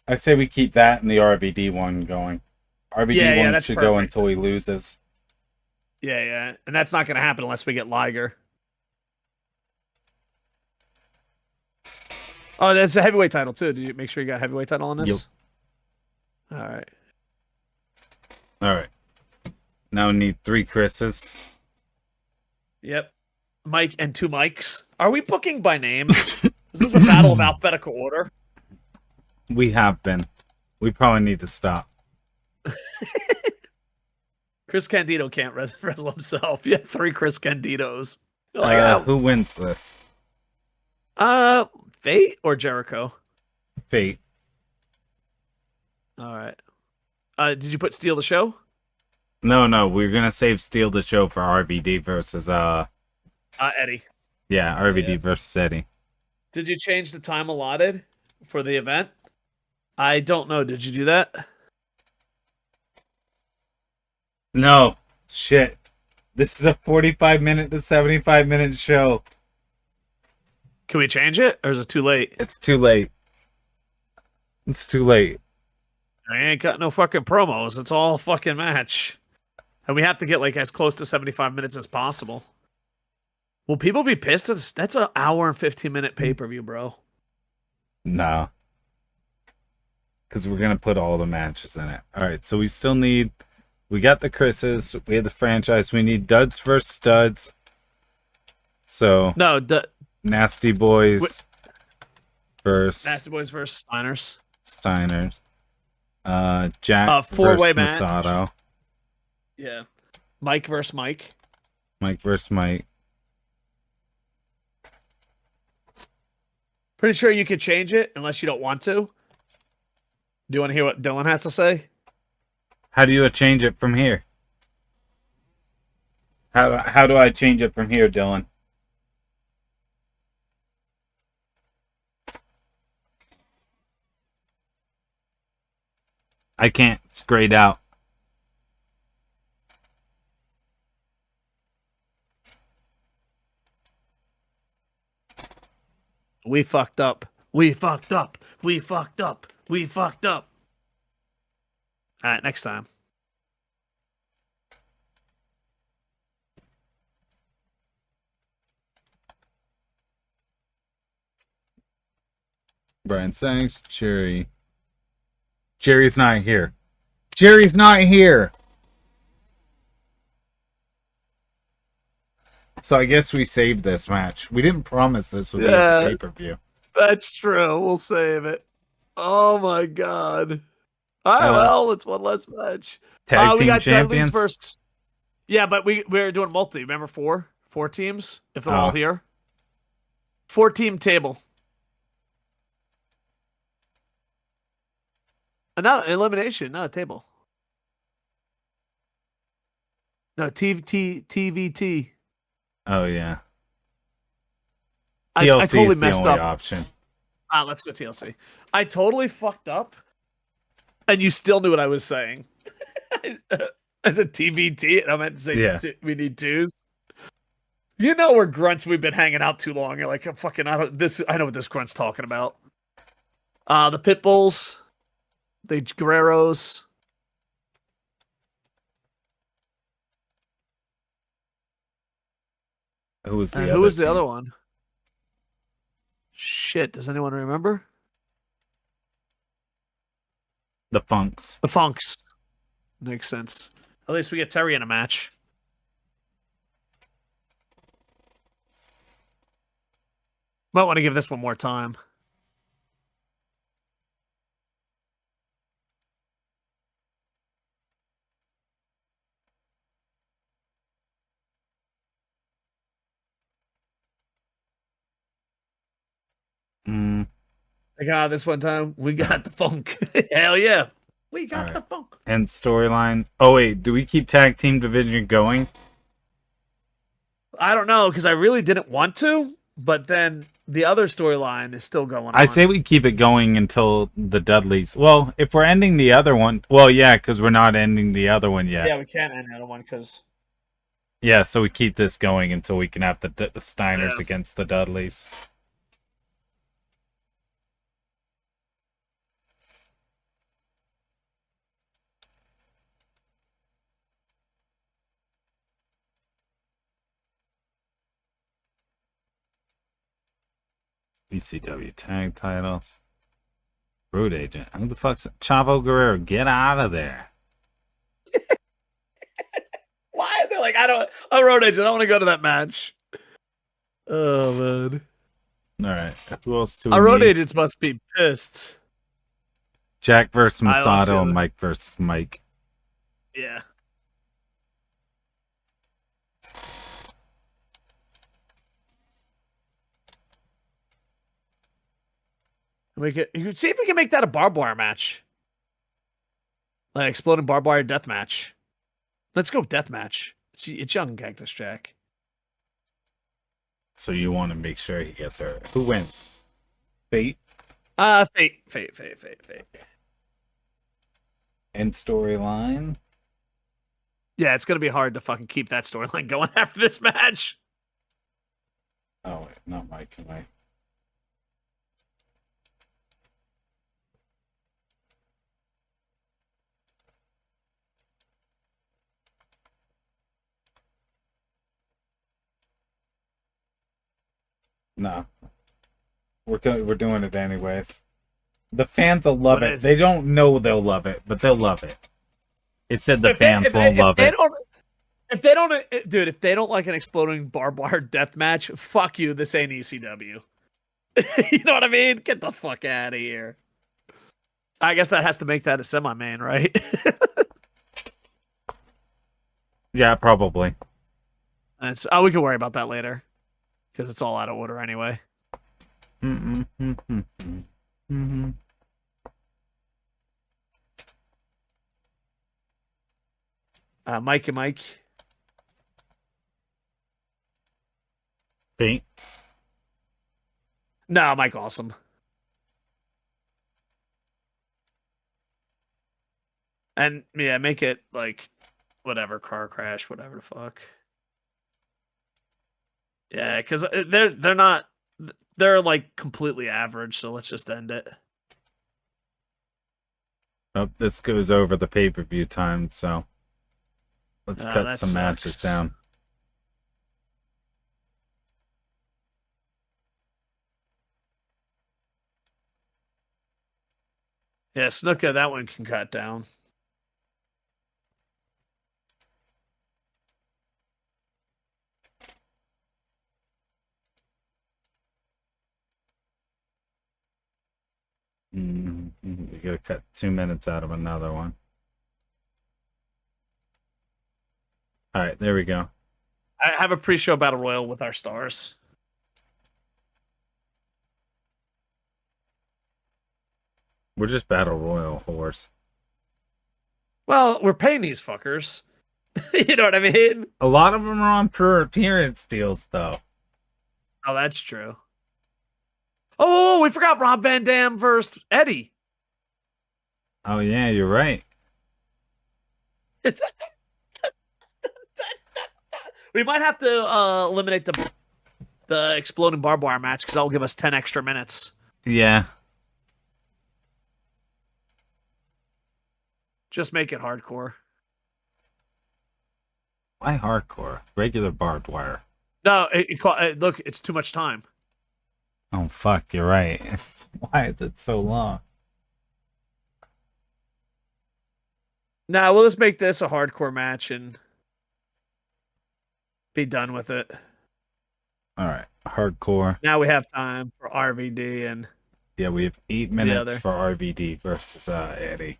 I say we keep that and the RVD one going. RVD one that's should go perfect. until he loses. Yeah, and that's not going to happen unless we get Liger. Oh, that's a heavyweight title too. Did you make sure you got a heavyweight title on this? Yep. All right. All right. Now we need 3 Chris's. Yep. Mike and 2 Mikes. Are we booking by name? Is this a battle of alphabetical order? We have been. We probably need to stop. Chris Candido can't wrestle himself. Yeah, 3 Chris Candidos. Like, Who wins this? Fate or Jericho? Fate. All right. Did you put Steal the Show? No. We're gonna save Steal the Show for RVD versus Eddie. Yeah, RVD Yeah. versus Eddie. Did you change the time allotted for the event? I don't know. Did you do that? No. Shit. This is a 45-minute to 75-minute show. Can we change it, or is it too late? It's too late. It's too late. I ain't got no fucking promos. It's all fucking match. And we have to get like as close to 75 minutes as possible. Will people be pissed? That's an hour and 15-minute pay-per-view, bro. No. Because we're going to put all the matches in it. All right, so we still need... We got the Chris's. We have the franchise. We need Duds versus Studs. So, No, Nasty Boys versus Nasty Boys versus Steiners. Steiners. Jack Four-way versus match. Masato. Yeah. Mike versus Mike. Mike versus Mike. Pretty sure you could change it unless you don't want to. Do you want to hear what Dylan has to say? How do you change it from here? How do I change it from here, Dylan? I can't. It's grayed out. We fucked up. We fucked up. We fucked up. We fucked up. All right, next time. Brian, thanks, Jerry. Jerry's not here. Jerry's not here. So I guess we saved this match. We didn't promise this would be at the pay-per-view. That's true. We'll save it. Oh my god. All right, well, it's one less match. Tag we team got champions. Dudley's first. Yeah, but we're doing multi. Remember four teams if they're all here. 4-team table. Not elimination, not a table. No, TVT. Oh yeah. I TLC totally is the messed only up. option. Let's go TLC. I totally fucked up, and you still knew what I was saying. I said TVT, and I meant to say we need twos. You know we're grunts. We've been hanging out too long. You're like, I know what this grunt's talking about. The Pitbulls, the Guerreros. Who was the other one? Shit, does anyone remember? The Funks. The Funks. Makes sense. At least we get Terry in a match. Might want to give this one more time. I got this one time. We got the funk. Hell yeah. We got the funk. And storyline. Oh, wait. Do we keep tag team division going? I don't know, because I really didn't want to, but then the other storyline is still going on. I say we keep it going until the Dudleys. Well, if we're ending the other one. Well, yeah, because we're not ending the other one yet. Yeah, we can't end the other one because. Yeah, so we keep this going until we can have the Steiners against the Dudleys. ECW tag titles. Road Agent. Who the fuck's Chavo Guerrero? Get out of there. Why are they like, I'm Road Agent. I don't want to go to that match. Oh, man. Alright. Who else do we Our Road need? Agents must be pissed. Jack versus Masato and Mike versus Mike. Yeah. You could see if we can make that a barbed wire match. Like exploding barbed wire death match. Let's go death match. It's young Cactus Jack. So you want to make sure he gets hurt. Who wins? Fate? Fate. End storyline? Yeah, it's gonna be hard to fucking keep that storyline going after this match. Oh wait, not Mike and Mike. No. We're doing it anyways. The fans will love it. They don't know they'll love it, but they'll love it. It said the fans won't love it. If they don't, dude, if they don't like an exploding barbed wire death match, fuck you. This ain't ECW. You know what I mean? Get the fuck out of here. I guess that has to make that a semi-main, right? Yeah, probably. We can worry about that later. Because it's all out of order anyway. Mike and Mike. Fate. No, Mike Awesome. And yeah, make it like whatever, car crash, whatever the fuck. Yeah, because they're not they're like completely average. So let's just end it. Oh, this goes over the pay-per-view time, so let's cut That some matches sucks. down. Yeah, Snuka, that one can cut down. You gotta cut 2 minutes out of another one. All right, there we go. I have a pre-show battle royal with our stars. We're just battle royal horse. Well, we're paying these fuckers. You know what I mean? A lot of them are on per appearance deals, though. Oh, that's true. Oh, we forgot Rob Van Dam versus Eddie. Oh yeah, you're right. We might have to eliminate the exploding barbed wire match because that will give us 10 extra minutes. Yeah. Just make it hardcore. Why hardcore? Regular barbed wire. No, look, it's too much time. Oh fuck, you're right. Why is it so long? Nah, we'll just make this a hardcore match and be done with it. All right, hardcore. Now we have time for RVD and Yeah, we have 8 minutes other. for RVD versus Eddie.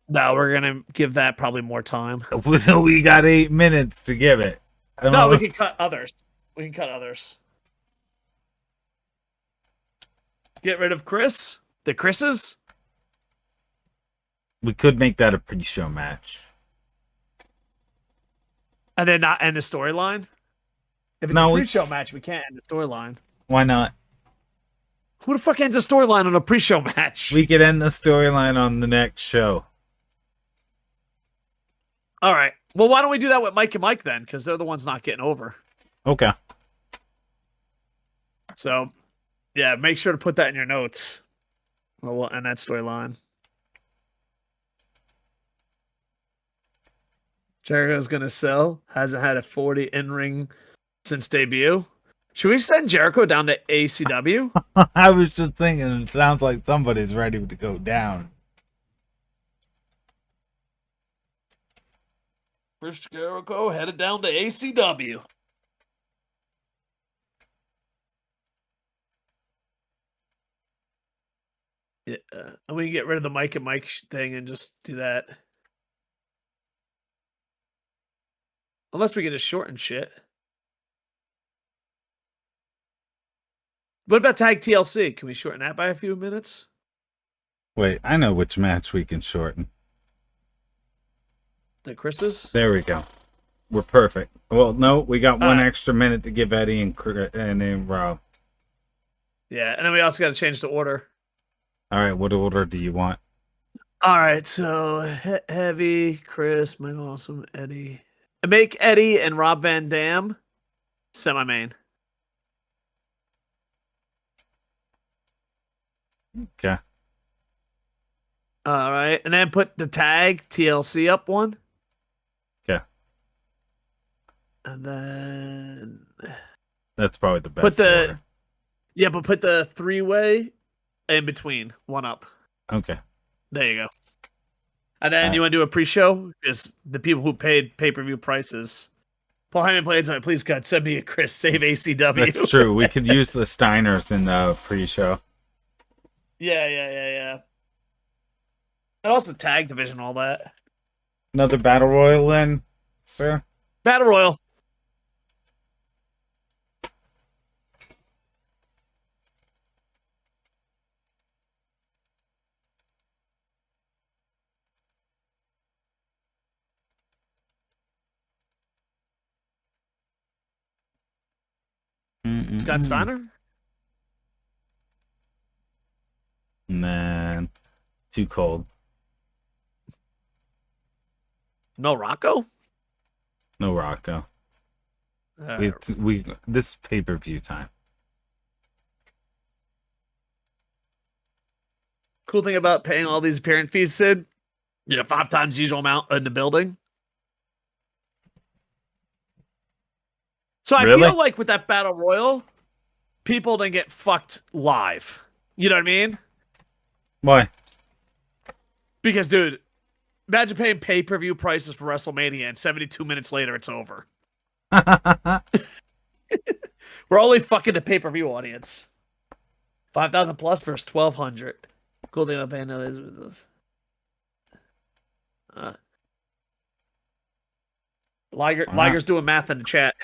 no, we're gonna give that probably more time. So we got 8 minutes to give it. No, we can cut others. We can cut others. Get rid of Chris. The Chris's. We could make that a pre-show match. And then not end the storyline? If it's No, a we- pre-show match, we can't end the storyline. Why not? Who the fuck ends a storyline on a pre-show match? We could end the storyline on the next show. All right. Well, why don't we do that with Mike and Mike then? Because they're the ones not getting over. Okay. So, yeah, make sure to put that in your notes. Well, we'll end that storyline. Jericho's going to sell. Hasn't had a 40 in-ring since debut. Should we send Jericho down to ACW? I was just thinking, it sounds like somebody's ready to go down. Chris Jericho headed down to ACW. Yeah, and we can get rid of the Mike and Mike thing and just do that. Unless we can just shorten shit. What about Tag TLC? Can we shorten that by a few minutes? Wait, I know which match we can shorten. The Chris's? There we go. We're perfect. Well, no, we got one right. extra minute to give Eddie and then Rob. Yeah, and then we also got to change the order. All right, what order do you want? All right, so Heavy, Chris, Michael Awesome, Eddie. Make Eddie and Rob Van Dam semi-main. Okay. All right, and then put the tag TLC up one. Okay. And then That's probably the best order. Yeah, but put the three-way in between, one up. Okay. There you go. And then you want to do a pre-show? Because the people who paid pay-per-view prices. Paul Heyman played something. Please, God, send me a Chris. Save ACW. That's true. We could use the Steiners in the pre-show. Yeah. And also tag division, all that. Another battle royal then, sir? Battle Royal. Scott Steiner? Man, too cold. No Rocco? No Rocco. This pay-per-view time. Cool thing about paying all these appearance fees, Sid, 5 times the usual amount in the building. So I Really? feel like with that Battle Royal, people didn't get fucked live. You know what I mean? Why? Because, dude, imagine paying pay-per-view prices for WrestleMania and 72 minutes later it's over. We're only fucking the pay-per-view audience. 5,000 plus versus 1,200. Cool thing about paying others with this. Liger's doing math in the chat.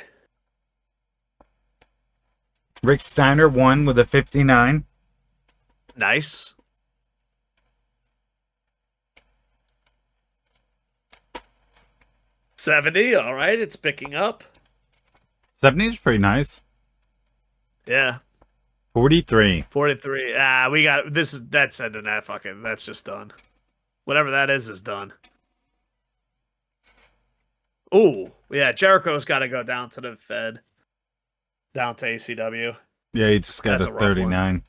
Rick Steiner won with a 59. Nice. $70. All right, it's picking up. 70 is pretty nice. Yeah. 43. 43. We got this. That's ending that fucking. That's just done. Whatever that is done. Ooh, yeah. Jericho's got to go down to the Fed. Down to ACW. Yeah, he just got That's a a rough 39.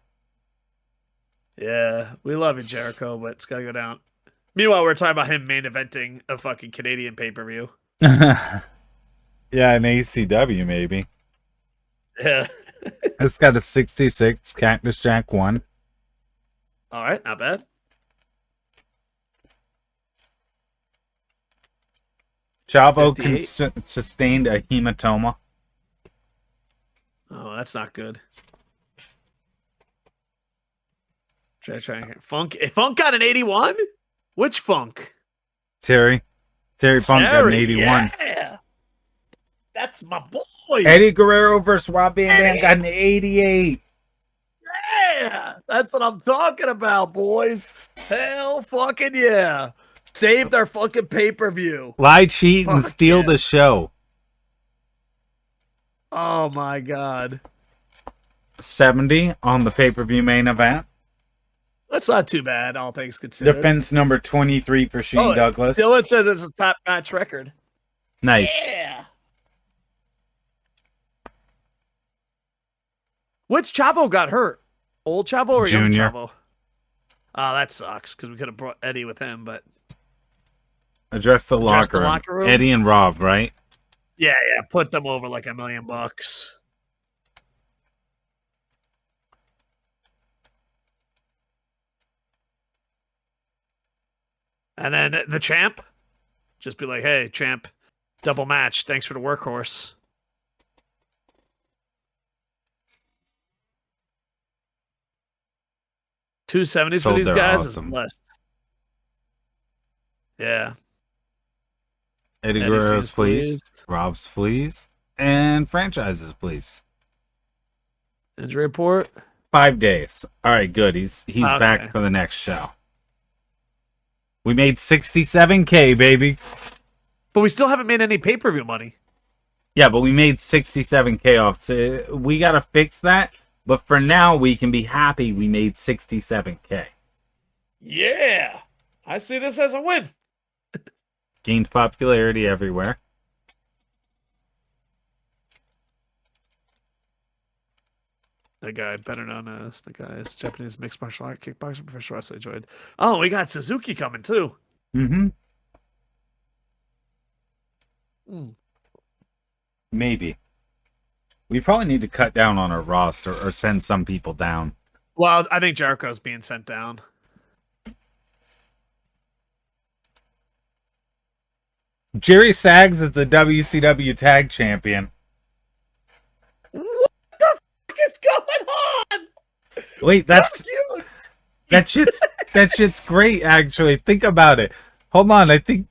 Yeah, we love you, Jericho, but it's got to go down. Meanwhile, we're talking about him main eventing a fucking Canadian pay-per-view. Yeah, an ACW maybe. Yeah. It's got a 66. Cactus Jack 1. All right, not bad. Chavo 58. sustained a hematoma. Oh, that's not good. Try. Funk got an 81? Which Funk? Terry Funk got an 81. Yeah. That's my boy. Eddie Guerrero versus Rob Van Dam got an 88. Yeah. That's what I'm talking about, boys. Hell fucking yeah. Saved our fucking pay-per-view. Lie, cheat, and Fuck steal yeah. the show. Oh my god. 70 on the pay-per-view main event. That's not too bad, all things considered. Defense number 23 for Shane Douglas. Dylan says it's a top match record. Nice. Yeah. Which Chavo got hurt? Old Chavo or Junior. young Chavo? Oh, that sucks because we could have brought Eddie with him, but Address the locker room. Eddie and Rob, right? yeah, put them over like $1 million. And then the champ, just be like, "Hey, champ, double match. Thanks for the workhorse." $270s for these they're guys awesome. is blessed. Yeah. Eddie Eddie Guerrero's seems please. pleased. Rob's please. And franchises please. Injury report. 5 days. All right, good. He's Okay. back for the next show. We made 67K, baby. But we still haven't made any pay-per-view money. Yeah, but we made 67K off. So we got to fix that. But for now, we can be happy we made 67K. Yeah. I see this as a win. Gained popularity everywhere. The guy better known as the guy is Japanese mixed martial art kickboxer professional wrestler joined. Oh, we got Suzuki coming too. Mm-hmm. Mm. Maybe. We probably need to cut down on our roster or send some people down. Well, I think Jericho's being sent down. Jerry Sags is the WCW Tag Champion. What the fuck is going on? Wait, that's Fuck you. that shit's great. Actually, think about it. Hold on, I think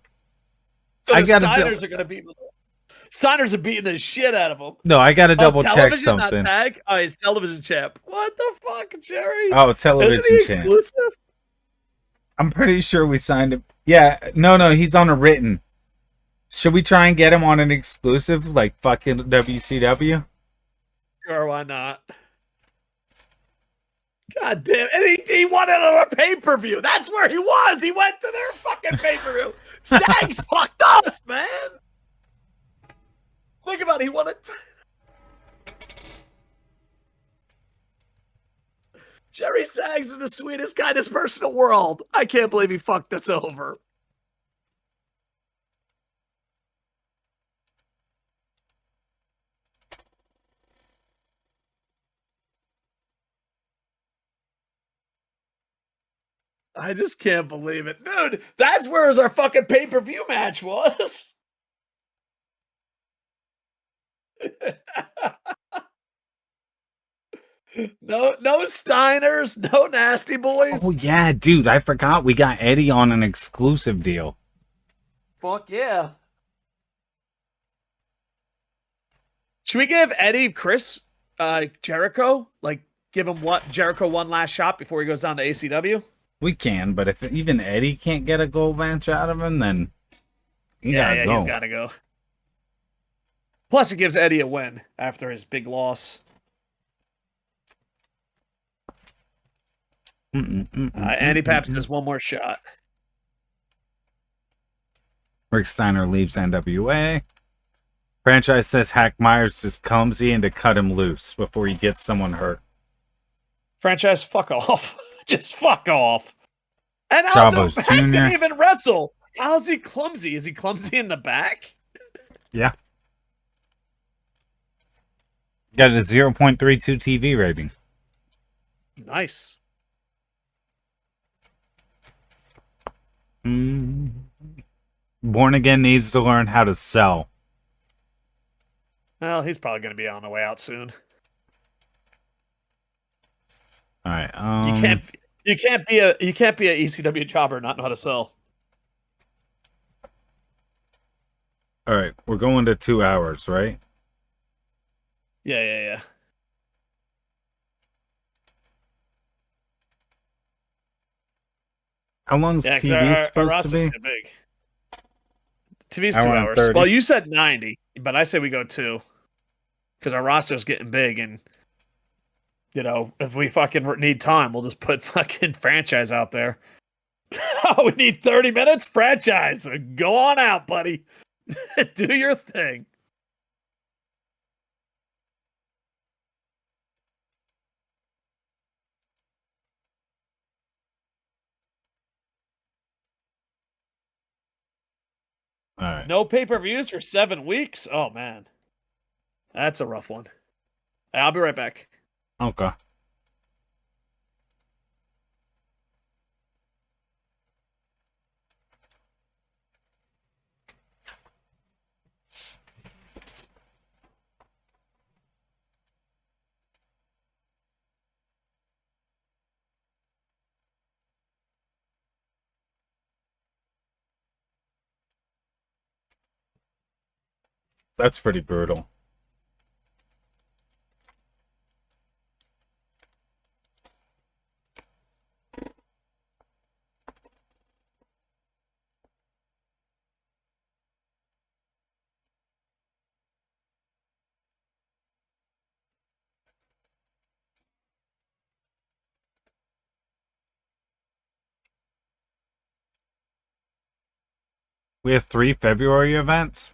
So I the gotta Steiners are gonna beat. Steiners are beating the shit out of him. no, I gotta double check television, not something. tag? Oh, he's television champ. What the fuck, Jerry? Oh, television Isn't he champ. exclusive? I'm pretty sure we signed him. Yeah, no, he's on a written. Should we try and get him on an exclusive like fucking WCW? Sure, why not? God damn. And he won it on a pay-per-view. That's where he was. He went to their fucking pay-per-view. Sags fucked us, man. Think about it. He won it. Jerry Sags is the sweetest, kindest person in the world. I can't believe he fucked us over. I just can't believe it. Dude, that's where our fucking pay-per-view match was. No Steiners, no Nasty Boys. Oh yeah, dude, I forgot we got Eddie on an exclusive deal. Fuck yeah. Should we give Eddie Chris Jericho? Like, give him Jericho one last shot before he goes down to ACW? We can, but if even Eddie can't get a gold match out of him, then he's got to go. Plus, it gives Eddie a win after his big loss. Andy Paps does one more shot. Rick Steiner leaves NWA. Franchise says Hack Myers is clumsy and to cut him loose before he gets someone hurt. Franchise, fuck off. Just fuck off. And also, Bravo's Hack Jr. didn't even wrestle. How's he clumsy? Is he clumsy in the back? Yeah. Got a 0.32 TV rating. Nice. Born Again needs to learn how to sell. Well, he's probably going to be on the way out soon. All right. You can't be a ECW jobber and not know how to sell. All right, we're going to 2 hours, right? Yeah. How long is TV supposed to be? Big. TV's Hour 2 and hours. 30. Well, you said 90, but I say we go 2. Because our roster's getting big, and if we fucking need time, we'll just put fucking Franchise out there. We need 30 minutes? Franchise. Go on out, buddy. Do your thing. All right. No pay-per-views for 7 weeks? Oh, man. That's a rough one. I'll be right back. Okay. That's pretty brutal. We have 3 February events.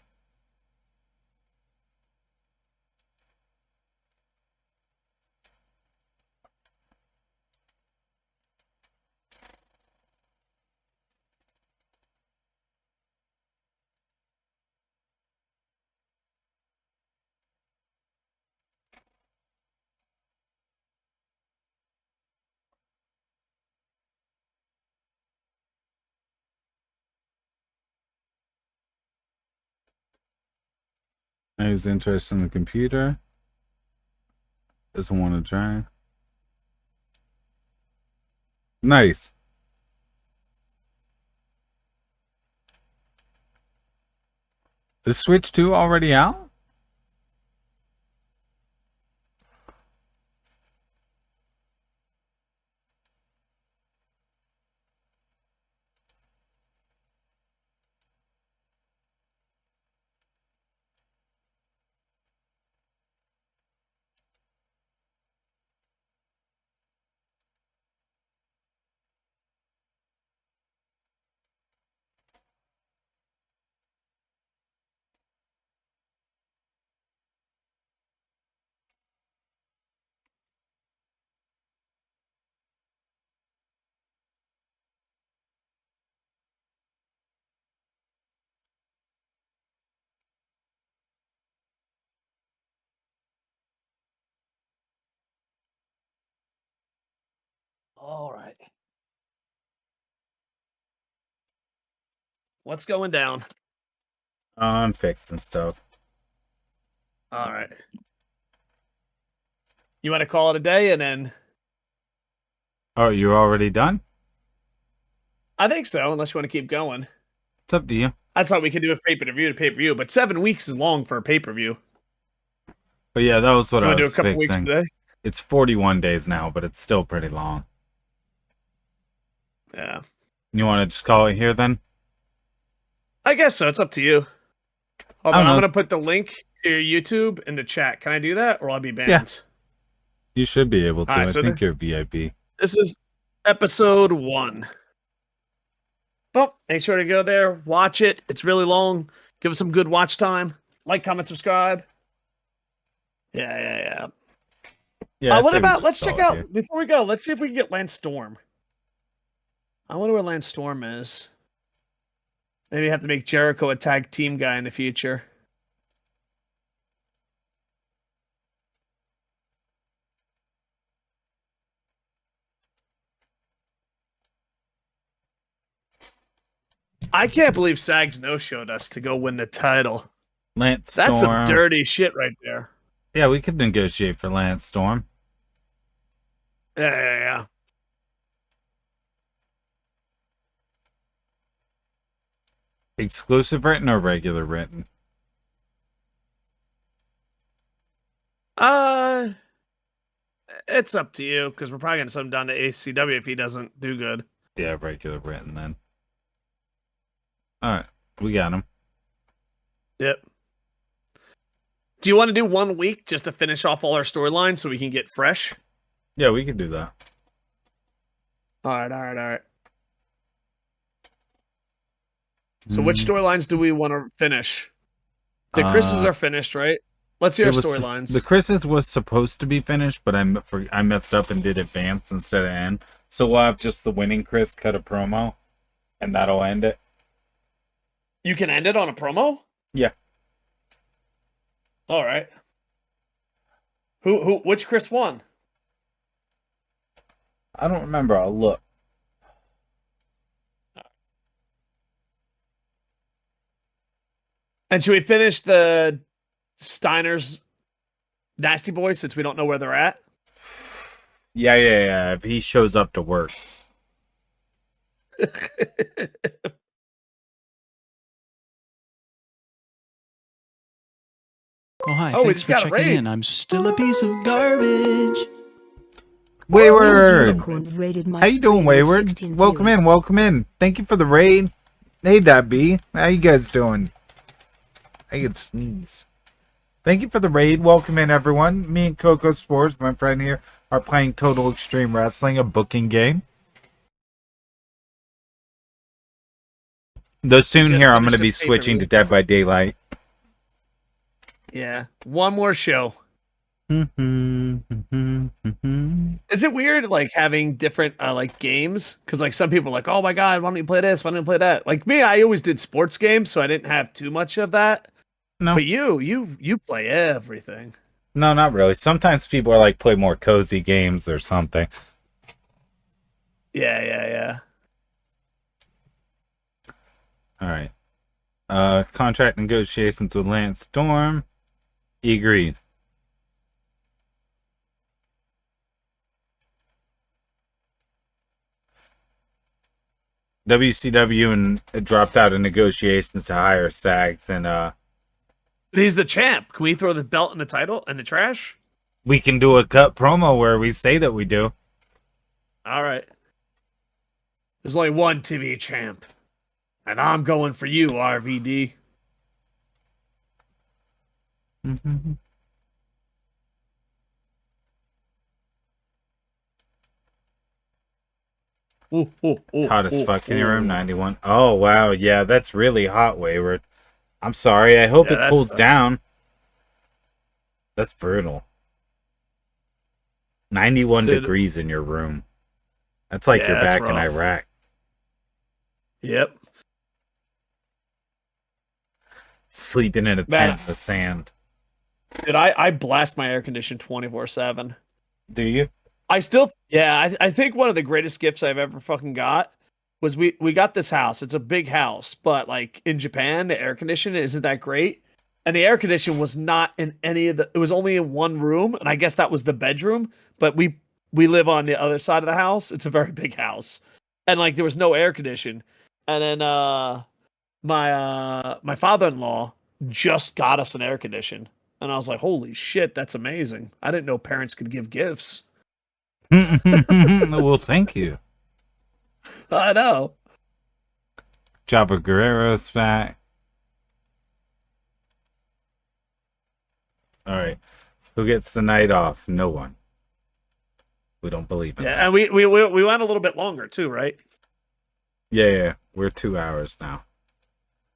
Who's interested in the computer? Doesn't want to try. Nice. Is Switch 2 already out? All right. What's going down? I'm fixing stuff. All right. You want to call it a day and then... Oh, you're already done? I think so, unless you want to keep going. It's up to you. I thought we could do a pay-per-view to pay-per-view, but 7 weeks is long for a pay-per-view. But yeah, that was what You I want to do a was couple weeks fixing. today? It's 41 days now, but it's still pretty long. Yeah. You want to just call it here then? I guess so. It's up to you. Hold I on, don't I'm know. going to put the link to your YouTube in the chat. Can I do that, or I'll be banned? Yeah. You should be able to. All right, I so think you're VIP. This is episode 1. Well, make sure to go there, watch it. It's really long. Give us some good watch time. Like, comment, subscribe. Yeah. Yeah. I What say we about, just let's call check it out, here. before we go, let's see if we can get Lance Storm. I wonder where Lance Storm is. Maybe have to make Jericho a tag team guy in the future. I can't believe Sags no-showed us to go win the title. Lance That's Storm. some dirty shit right there. Yeah, we could negotiate for Lance Storm. Yeah. Exclusive written or regular written? It's up to you, because we're probably going to send him down to ECW if he doesn't do good. Yeah, regular written then. Alright, we got him. Yep. Do you want to do 1 week just to finish off all our storylines so we can get fresh? Yeah, we could do that. All right. So which storylines do we want to finish? The Chris's are finished, right? Let's hear our storylines. The Chris's was supposed to be finished, but I messed up and did advance instead of end. So we'll have just the winning Chris cut a promo, and that'll end it. You can end it on a promo? Yeah. All right. Which Chris won? I don't remember. I'll look. And should we finish the Steiner's Nasty Boys since we don't know where they're at? Yeah. If he shows up to work. Oh, hi. Oh, we Thanks just for got a checking raid. in. I'm still a piece of garbage. Wayward! Rated my How you doing, stream with Wayward? 16 Welcome views. in, welcome in. Thank you for the raid. Hey, that B. How you guys doing? I could sneeze. Thank you for the raid. Welcome in, everyone. Me and Coco Sports, my friend here, are playing Total Extreme Wrestling, a booking game. Though soon Just here, I'm going to finished be a switching to pay-per-view. Dead by Daylight. Yeah. One more show. Is it weird, like, having different, like, games? Because, like, some people are like, oh, my God, why don't you play this? Why don't you play that? Like, me, I always did sports games, so I didn't have too much of that. No. But you play everything. No, not really. Sometimes people are like, play more cozy games or something. Yeah. All right. Contract negotiations with Lance Storm. He agreed. WCW and dropped out of negotiations to hire Sags, and But he's the champ. Can we throw the belt and the title in the trash? we can do a cut promo where we say that we do. All right. There's only one TV champ. And I'm going for you, RVD. It's hot as fuck in your room, 91. Oh, wow. Yeah, that's really hot, Wayward. I'm sorry. I hope Yeah, it that's cools fine. down. That's brutal. 91 Dude. degrees in your room. That's like Yeah, you're that's back in rough. Iraq. Yep. Sleeping in a tent in the sand. Dude, I blast my air condition 24/7. Do you? I still Yeah, I think one of the greatest gifts I've ever fucking got was we got this house. It's a big house, but like in Japan, the air conditioning isn't that great. And the air conditioning was not in any of the it was only in one room, and I guess that was the bedroom, but we live on the other side of the house. It's a very big house. And like there was no air condition. And then my father-in-law just got us an air condition. And I was like, "Holy shit, that's amazing. I didn't know parents could give gifts." Well, thank you. I know. Chopper Guerrero's back. All right. Who gets the night off? No one. We don't believe in that. Yeah, and we went a little bit longer too, right? Yeah. We're 2 hours now.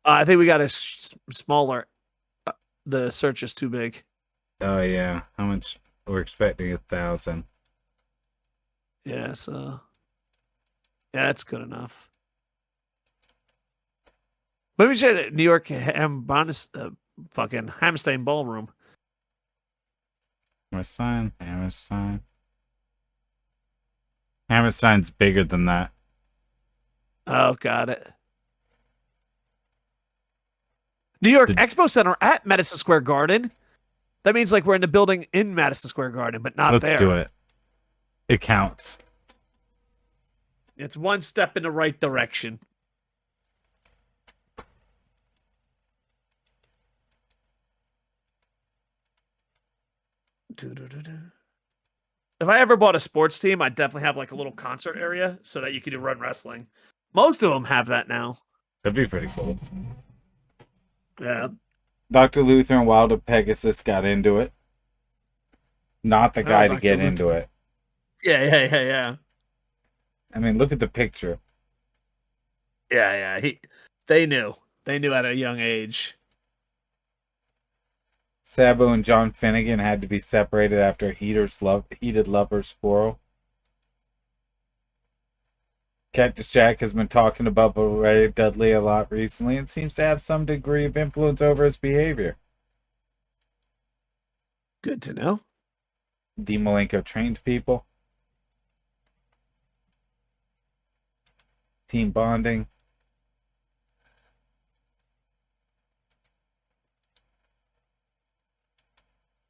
I think we got a smaller. The search is too big. Oh, yeah. How much? We're expecting 1,000. Yeah, so yeah, that's good enough. Let me say that New York fucking Hammerstein Ballroom. Hammerstein. Hammerstein's bigger than that. Oh, got it. New York Expo Center at Madison Square Garden. That means like we're in the building in Madison Square Garden, but not there. Let's do it. It counts. It's one step in the right direction. If I ever bought a sports team, I'd definitely have like a little concert area so that you could run wrestling. Most of them have that now. That'd be pretty cool. Yeah. Dr. Luther and Wilder Pegasus got into it. Not the guy to get into it. Yeah. I mean, look at the picture. Yeah. They knew. They knew at a young age. Sabu and John Finnegan had to be separated after a heated lovers quarrel. Cactus Jack has been talking about Ray Dudley a lot recently and seems to have some degree of influence over his behavior. Good to know. D. Malenko trained people. Team bonding.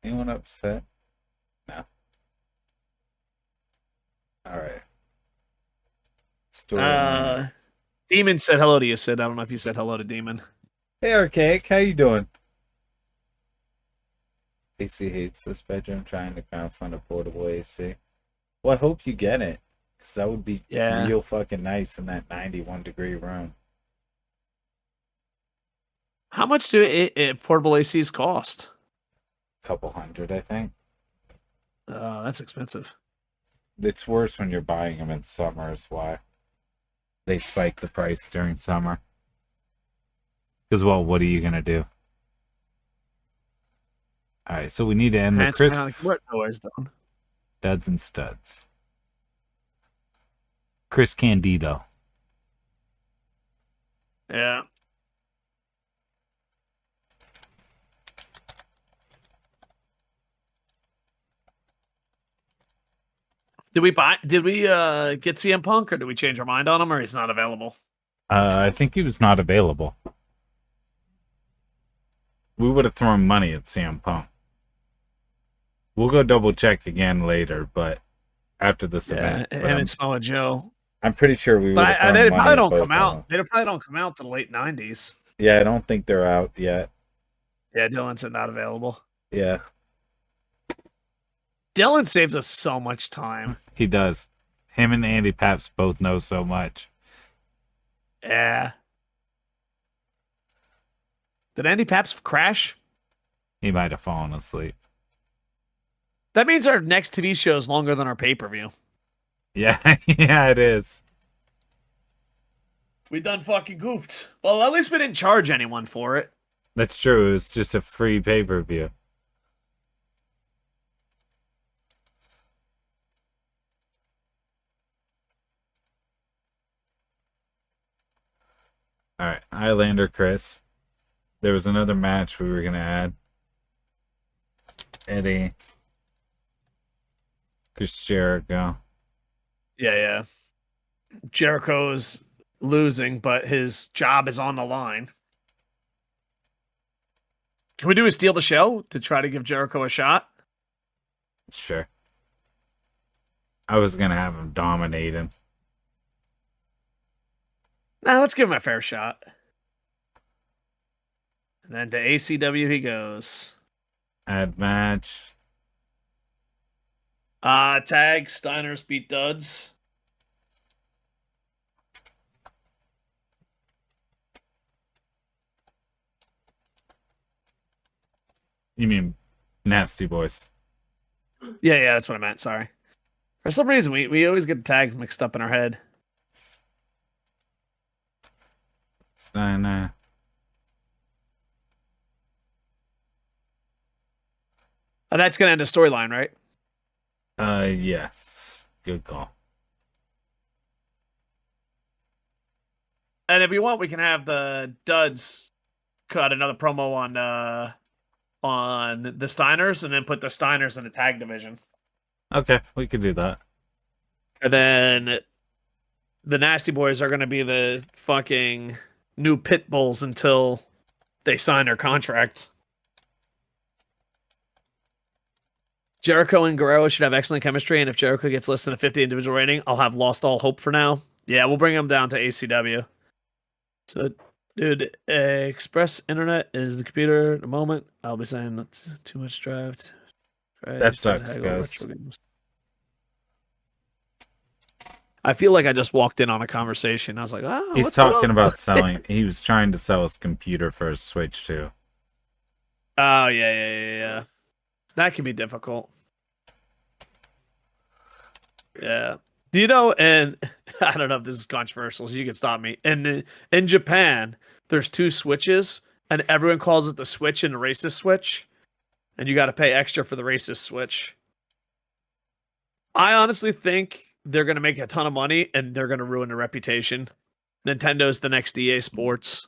Anyone upset? No. Alright. Story. Demon said hello to you, Sid. I don't know if you said hello to Demon. Hey, Archaic, how you doing? AC hates this bedroom, trying to crowdfund a portable AC. Well, I hope you get it, because that would be real fucking nice in that 91-degree room. How much do portable ACs cost? Couple hundred, I think. That's expensive. It's worse when you're buying them in summer, is why they spike the price during summer. Because, well, what are you going to do? Alright, so we need to end the Christmas. What noise done? Duds and studs. Chris Candido. Yeah. Did we get CM Punk, or did we change our mind on him, or he's not available? I think he was not available. We would have thrown money at CM Punk. We'll go double check again later, but after this event. Him and Samoa Joe. I'm pretty sure we would have thrown they money probably at don't both come of out. them. They probably don't come out to the late 90s. Yeah, I don't think they're out yet. Yeah, Dylan said not available. Yeah. Dylan saves us so much time. He does. Him and Andy Paps both know so much. Yeah. Did Andy Paps crash? He might have fallen asleep. That means our next TV show is longer than our pay-per-view. Yeah, yeah, it is. We done fucking goofed. Well, at least we didn't charge anyone for it. That's true. It was just a free pay-per-view. Alright, Highlander Chris. There was another match we were going to add. Eddie. Chris Jericho. Yeah. Jericho's losing, but his job is on the line. Can we do a steal the show to try to give Jericho a shot? Sure. I was gonna have him dominate him. Nah, let's give him a fair shot. And then to ACW he goes. Add match. Tag Steiners beat Duds. You mean Nasty Boys? Yeah, that's what I meant. Sorry. For some reason, we always get tags mixed up in our head. Steiner. That's gonna end a storyline, right? Yes. Good call. And if we want, we can have the Duds cut another promo on the Steiners, and then put the Steiners in the tag division. Okay, we could do that. And then the Nasty Boys are going to be the fucking new pit bulls until they sign their contracts. Jericho and Guerrero should have excellent chemistry, and if Jericho gets less than a 50 individual rating, I'll have lost all hope for now. Yeah, we'll bring him down to ACW. So, dude, Express Internet is the computer at the moment. I'll be saying not too much drive. That sucks, guys. I feel like I just walked in on a conversation. I was like, he's talking about selling. He was trying to sell his computer for his Switch, too. Oh, yeah. That can be difficult. Yeah. Do you know, and I don't know if this is controversial, so you can stop me. And in Japan, there's two switches, and everyone calls it the Switch and the racist switch. And you got to pay extra for the racist switch. I honestly think they're going to make a ton of money, and they're going to ruin their reputation. Nintendo's the next EA Sports.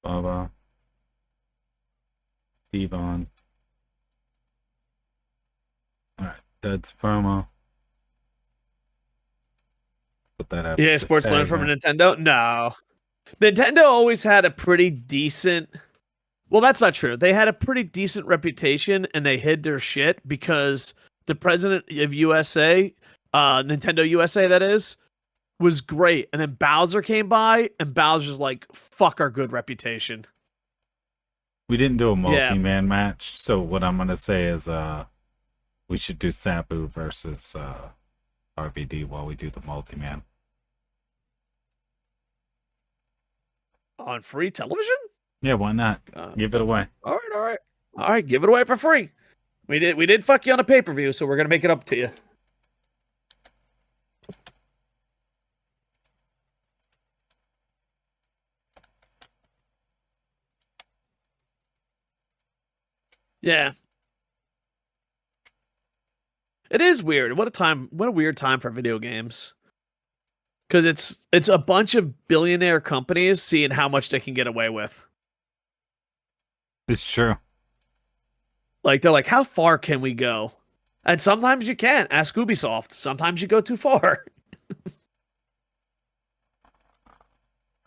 Baba. Devon. Alright, that's promo. Put that up. EA Sports learned from Nintendo? No. Nintendo always had a pretty decent... Well, that's not true. They had a pretty decent reputation, and they hid their shit because the president of USA, Nintendo USA, that is, was great. And then Bowser came by, and Bowser's like, fuck our good reputation. We didn't do a multi-man match, so what I'm going to say is we should do Sabu versus RVD while we do the multi-man. On free television? Yeah, why not? Give it away. All right, give it away for free. We did fuck you on a pay-per-view, so we're going to make it up to you. Yeah. It is weird. What a weird time for video games. Because it's a bunch of billionaire companies seeing how much they can get away with. It's true. Like, they're like, how far can we go? And sometimes you can't. Ask Ubisoft. Sometimes you go too far.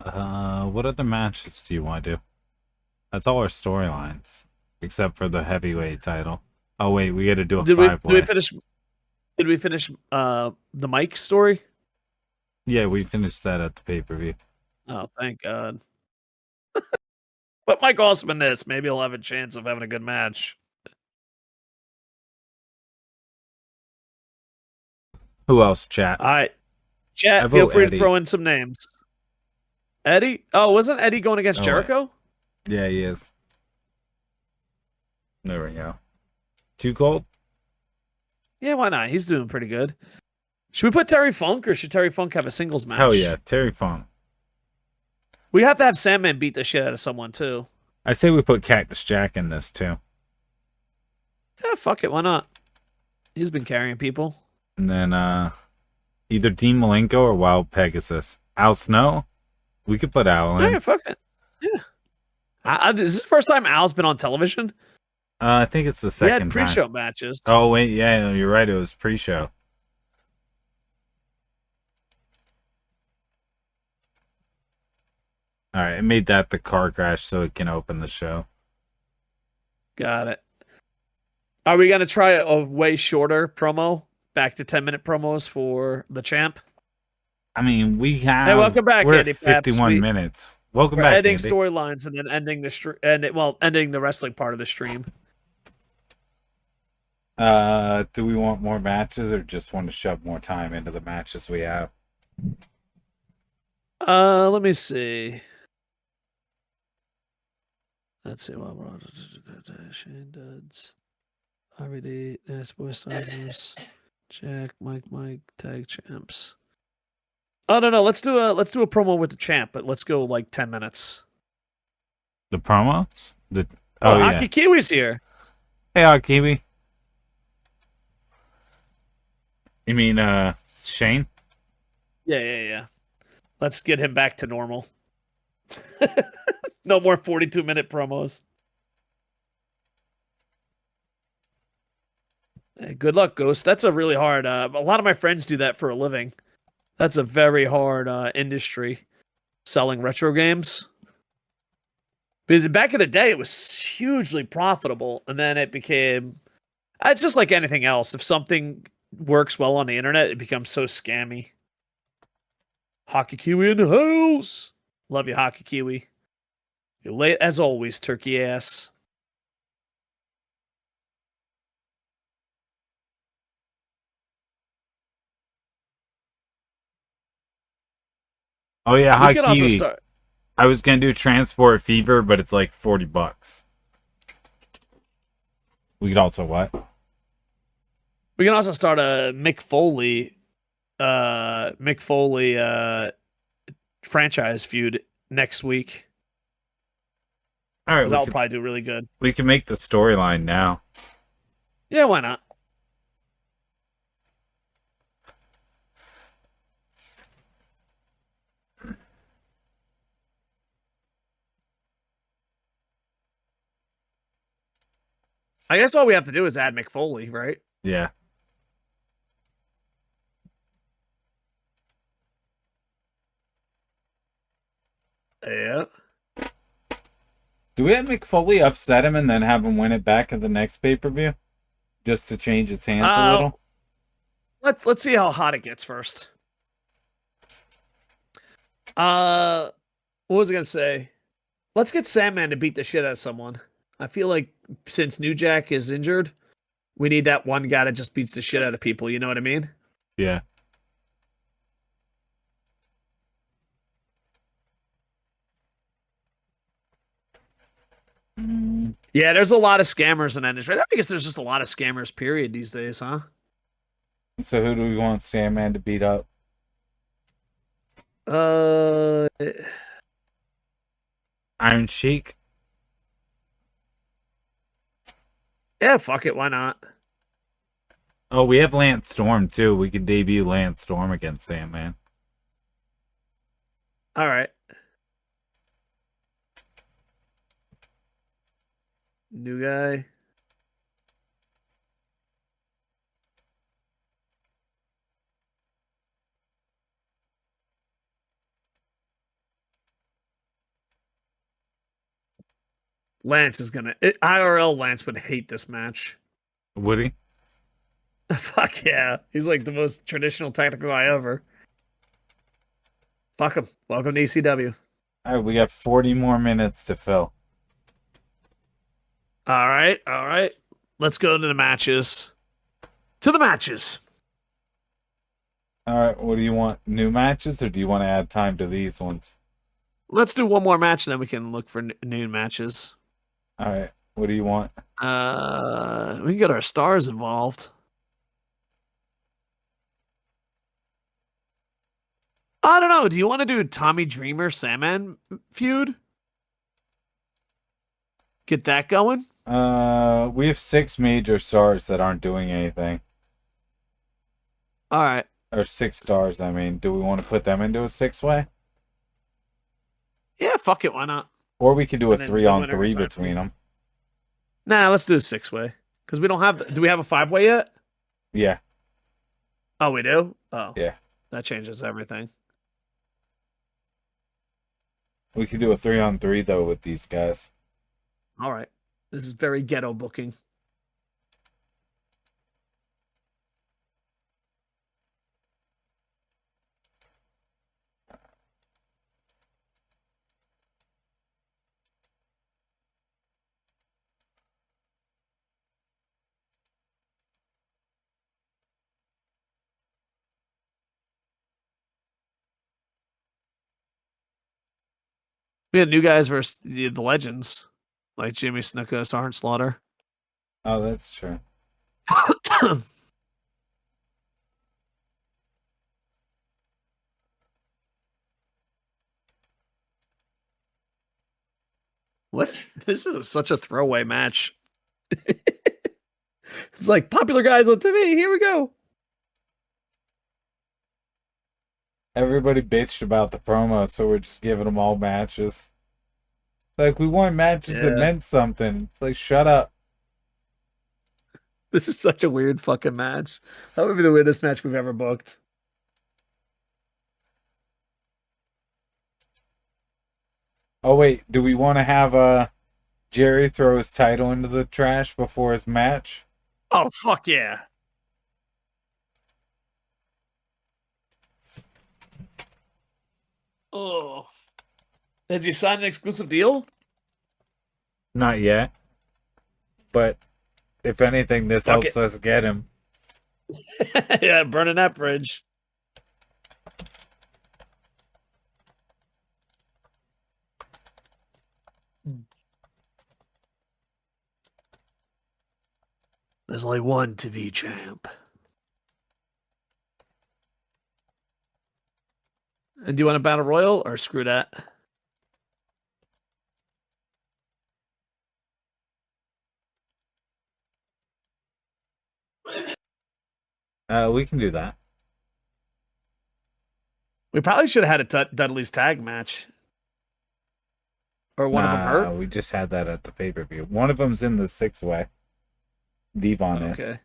What other matches do you want to do? That's all our storylines. Except for the heavyweight title. Oh, wait, we got to do a five-way. Did we finish the Mike story? Yeah, we finished that at the pay-per-view. Oh, thank God. But Mike Osman this. Maybe he'll have a chance of having a good match. Who else, chat? All right. Chat, feel free to throw in some names. Eddie? Oh, wasn't Eddie going against Jericho? Yeah, he is. There we go. Too cold? Yeah, why not? He's doing pretty good. Should we put Terry Funk, or should Terry Funk have a singles match? Hell yeah, Terry Funk. We have to have Sandman beat the shit out of someone, too. I say we put Cactus Jack in this, too. Yeah, fuck it, why not? He's been carrying people. And then, Either Dean Malenko or Wild Pegasus. Al Snow? We could put Al in. Yeah, fuck it. Yeah. Is this the first time Al's been on television? I think it's the We second had time. pre-show matches. Oh, wait, yeah, you're right. It was pre-show. All right, I made that the car crash so it can open the show. Got it. Are we gonna try a way shorter promo? Back to 10-minute promos for the champ. I mean, we have. Hey, welcome back, we're Andy at 51 Paps. minutes. Welcome We're back, ending Andy. storylines and then ending the ending the wrestling part of the stream. Do we want more matches or just want to shove more time into the matches we have? Let me see. Let's see what we're on. Shane Duds, RVD, Nasty Boy Stars, Jack, Mike, Tag Champs. Oh no, let's do a promo with the champ, but let's go like 10 minutes. The promos? Oh, yeah. Aki Kiwi's here. Hey, Kiwi. You mean Shane? Yeah. Let's get him back to normal. No more 42-minute promos. Hey, good luck, Ghost. That's a really hard. A lot of my friends do that for a living. That's a very hard industry, selling retro games. Because back in the day, it was hugely profitable, and then it became. It's just like anything else. If something works well on the internet, it becomes so scammy. Hockey Kiwi in the house. Love you, Hockey Kiwi. You're late as always, turkey ass. Oh yeah, We can Hot also Kiwi. start. I was gonna do Transport Fever, but it's like $40. We could also what? We can also start a Mick Foley franchise feud next week. All right, Because that'll probably do really good. we can make the storyline now. Yeah, why not? I guess all we have to do is add Mick Foley, right? Yeah. Yeah. Do we have McFoley upset him and then have him win it back at the next pay-per-view? Just to change its hands a little? Let's see how hot it gets first. What was I gonna say? Let's get Sandman to beat the shit out of someone. I feel like since New Jack is injured, we need that one guy that just beats the shit out of people. You know what I mean? Yeah. Yeah, there's a lot of scammers in that industry. I guess there's just a lot of scammers, period, these days, huh? So who do we want Sandman to beat up? Iron Sheik? Yeah, fuck it, why not? Oh, we have Lance Storm, too. We could debut Lance Storm against Sandman. All right. New guy. Lance is gonna IRL. Lance would hate this match. Would he? Fuck yeah, he's like the most traditional technical guy ever. Fuck him. Welcome to ECW. All right, we got 40 more minutes to fill. All right. Let's go to the matches. To the matches. All right, what do you want? New matches, or do you want to add time to these ones? Let's do one more match, and then we can look for new matches. All right, what do you want? We can get our stars involved. I don't know. Do you want to do Tommy Dreamer Sandman feud? Get that going? We have 6 major stars that aren't doing anything. All right. Or 6 stars, I mean. Do we want to put them into a 6-way? Yeah, fuck it, why not? Or we could do a And then the winner 3-on-3 goes on between them. Nah, let's do a 6-way. Because we don't have... Do we have a 5-way yet? Yeah. Oh, we do? Oh. Yeah. That changes everything. We could do a 3-on-3, though, with these guys. All right. This is very ghetto booking. We had new guys versus the legends, like Jimmy Snuka, Sergeant Slaughter. Oh, that's true. What? This is such a throwaway match. It's like popular guys on TV. Here we go. Everybody bitched about the promo, so we're just giving them all matches. Like, we want matches that Yeah. meant something. It's like, shut up. This is such a weird fucking match. That would be the weirdest match we've ever booked. Oh, wait. Do we want to have Jerry throw his title into the trash before his match? Oh, fuck yeah. Oh. Has he signed an exclusive deal? Not yet. But if anything, this Fuck helps us get him. Yeah, burning that bridge. There's only one TV champ. And do you want a battle royal or screw that? We can do that. We probably should have had a Dudley's tag match. Or one of them hurt. We just had that at the pay-per-view. One of them's in the 6-way. Devon is. Okay.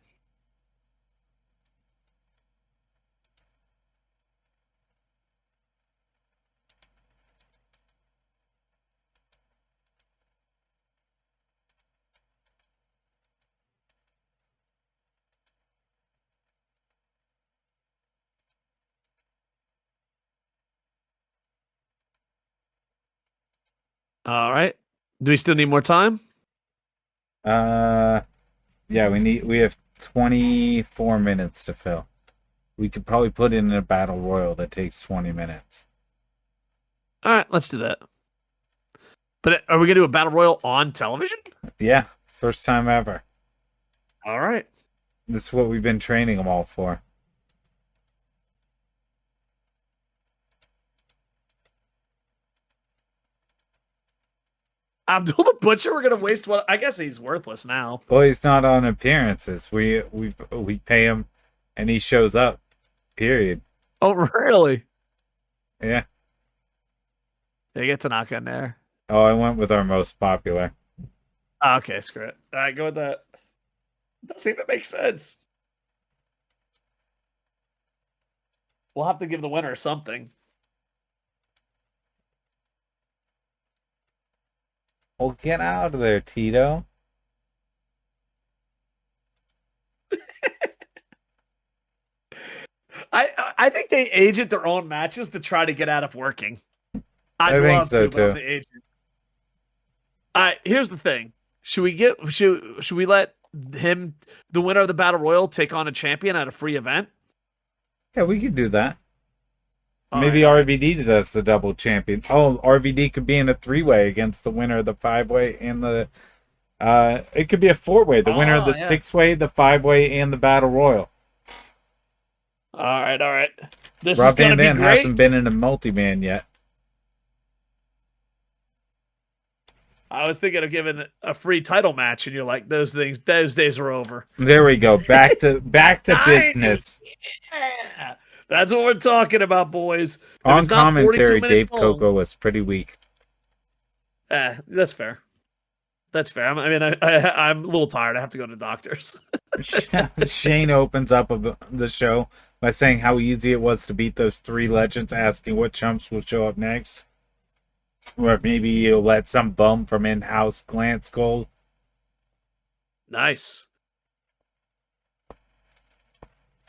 All right. Do we still need more time? Yeah, we have 24 minutes to fill. We could probably put in a battle royal that takes 20 minutes. All right, let's do that. But are we going to do a battle royal on television? Yeah, first time ever. All right. This is what we've been training them all for. Abdul the Butcher, we're going to waste what? I guess he's worthless now. Well, he's not on appearances. We pay him, and he shows up. Period. Oh, really? Yeah. Yeah, get Tanaka in there. Oh, I went with our most popular. Okay, screw it. All right, go with that. Doesn't even make sense. We'll have to give the winner something. Well, get out of there, Tito. I think they agent their own matches to try to get out of working. I'd I think love so, to, but I'm too. the agent. All right, here's the thing. Should we let him, the winner of the Battle Royal, take on a champion at a free event? Yeah, we could do that. All Maybe right. RVD does the double champion. Oh, RVD could be in a 3-way against the winner of the 5-way and the... it could be a 4-way. The winner of the yeah. 6-way, the 5-way, and the Battle Royal. All right. This Rob is going to Van be Dam great. hasn't been in a multi-man yet. I was thinking of giving a free title match, and you're like, those days are over. There we go. Back to Nice. business. Yeah. That's what we're talking about, boys. If On it's not 42 commentary, minutes Dave long- Coco was pretty weak. That's fair. That's fair. I'm a little tired. I have to go to the doctors. Shane opens up the show by saying how easy it was to beat those three legends, asking what chumps will show up next. Or maybe you'll let some bum from in-house glance gold. Nice.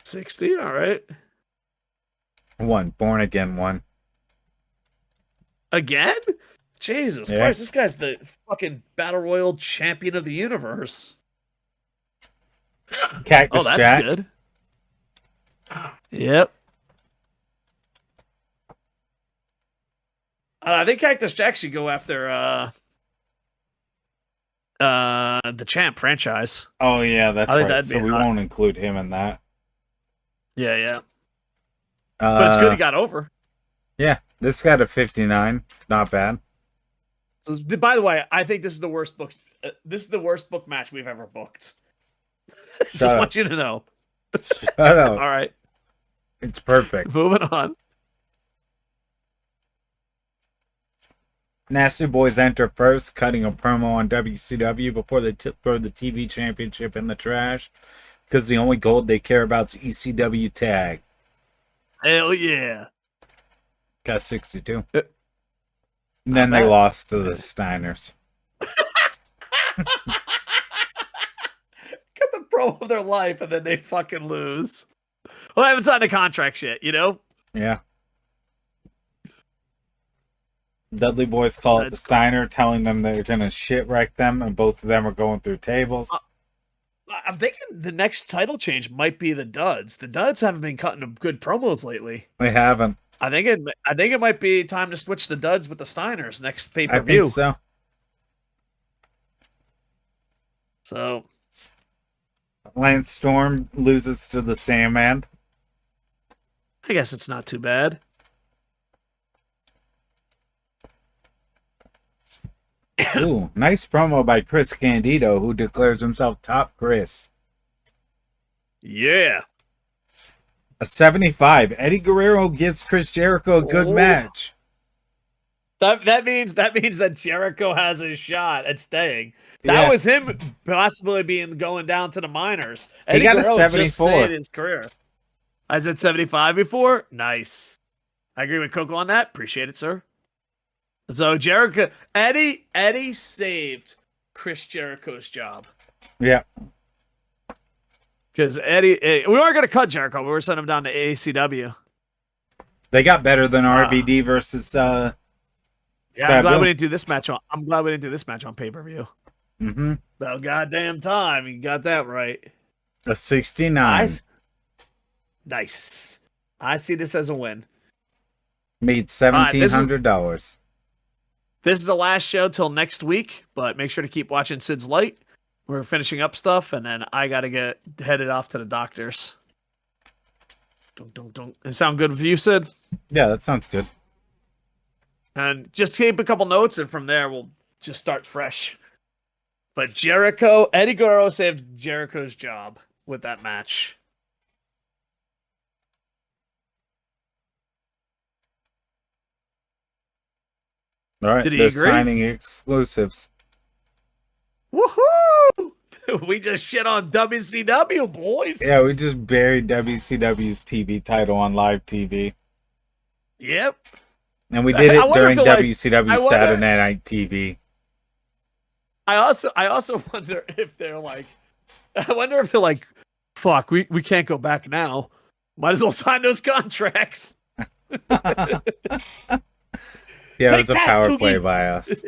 60, all right. One, born again one. Again? Jesus Yeah. Christ, this guy's the fucking Battle Royal champion of the universe. Cactus Oh, that's Jack. good. Yep. I think Cactus Jack should go after the champ franchise. Oh yeah, that's I think right. that'd be So we hot. won't include him in that. Yeah. But it's good he got over. Yeah, this got a 59. Not bad. So, by the way, I think this is the worst book. This is the worst book match we've ever booked. Just up. want you to know. Shut up. All right, It's perfect. moving on. Nasty Boys enter first, cutting a promo on WCW before they throw the TV championship in the trash, because the only gold they care about is ECW tag. Hell yeah! Got 62. Uh, And then they bad. lost to the Steiners. Got the pro of their life, and then they fucking lose. Well, I haven't signed a contract yet, you know. Yeah. Dudley Boys call it the That's Steiner, telling them they're going to shit wreck them, and both of them are going through tables. I'm thinking the next title change might be the Duds. The Duds haven't been cutting good promos lately. They haven't. I think it might be time to switch the Duds with the Steiners next pay I per view. think so. So Lance Storm loses to the Sandman. I guess it's not too bad. Ooh, nice promo by Chris Candido, who declares himself Top Chris. Yeah. A 75. Eddie Guerrero gives Chris Jericho a good Oh. match. That means that Jericho has a shot at staying. That Yeah. was him possibly going down to the minors. He Eddie got a Guerrero just 74. saved his career. I said 75 before. Nice. I agree with Coco on that. Appreciate it, sir. So Eddie saved Chris Jericho's job. Yeah. Because we weren't going to cut Jericho. We were sending him down to ACW. They got better than RVD versus Yeah, I'm glad Sabu. we didn't do this match on. I'm glad we didn't do this match on pay-per-view. Mm-hmm. About goddamn time, you got that right. A 69. Nice. I see this as a win. Made this is- $1,700. This is the last show till next week, but make sure to keep watching SidsLight. We're finishing up stuff, and then I gotta get headed off to the doctors. Don't. It sound good with you, Sid? Yeah, that sounds good. And just keep a couple notes, and from there we'll just start fresh. But Eddie Guerrero saved Jericho's job with that match. All right, Did he they're agree? signing exclusives. Woohoo! We just shit on WCW, boys. Yeah, we just buried WCW's TV title on live TV. Yep. And we did I it wonder during if they're like- WCW I wonder- Saturday Night TV. I also wonder if they're like, fuck, we can't go back now. Might as well sign those contracts. Yeah, it Take was a that, power Toogie. play by us.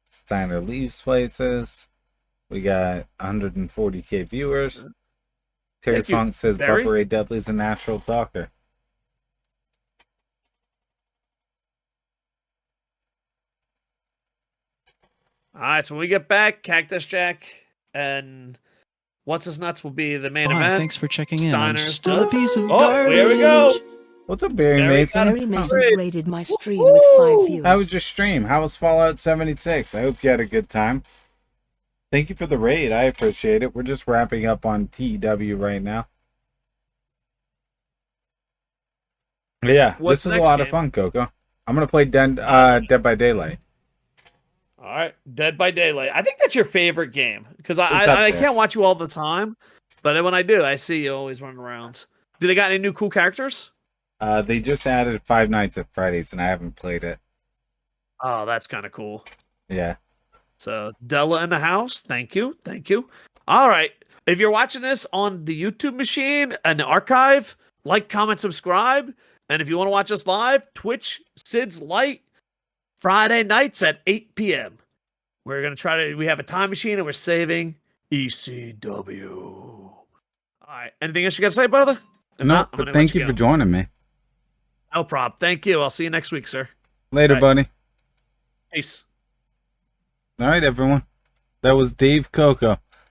Steiner leaves places. We got 140K viewers. Terry Thank you, Funk says Barry. Bubba Ray Dudley's a natural talker. All right, so when we get back, Cactus Jack and What's His Nuts will be the main Hi, event. thanks for checking in. I'm Steiner's still a Nuts. piece of Oh, garbage. here we go. What's up, Barry Barry Mason? got Barry it. Mason Great. rated my stream with 5 views. How was your stream? How was Fallout 76? I hope you had a good time. Thank you for the raid. I appreciate it. We're just wrapping up on TEW right now. Yeah, What's this was a next lot of game? fun, Coco. I'm gonna play Dead by Daylight. All right, Dead by Daylight. I think that's your favorite game because It's up I there. can't watch you all the time, but when I do, I see you always running around. Do they got any new cool characters? They just added Five Nights at Freddy's, and I haven't played it. Oh, that's kind of cool. Yeah. So Della in the house. Thank you. All right. If you're watching this on the YouTube machine and the archive, like, comment, subscribe. And if you want to watch us live, Twitch, SidsLight, Friday nights at 8 p.m. We're going to we have a time machine and we're saving ECW. All right. Anything else you got to say, brother? If No, not, I'm but gonna thank let you for go. joining me. No problem. Thank you. I'll see you next week, sir. Later, Bye. buddy. Peace. All right, everyone. That was Dave Coco.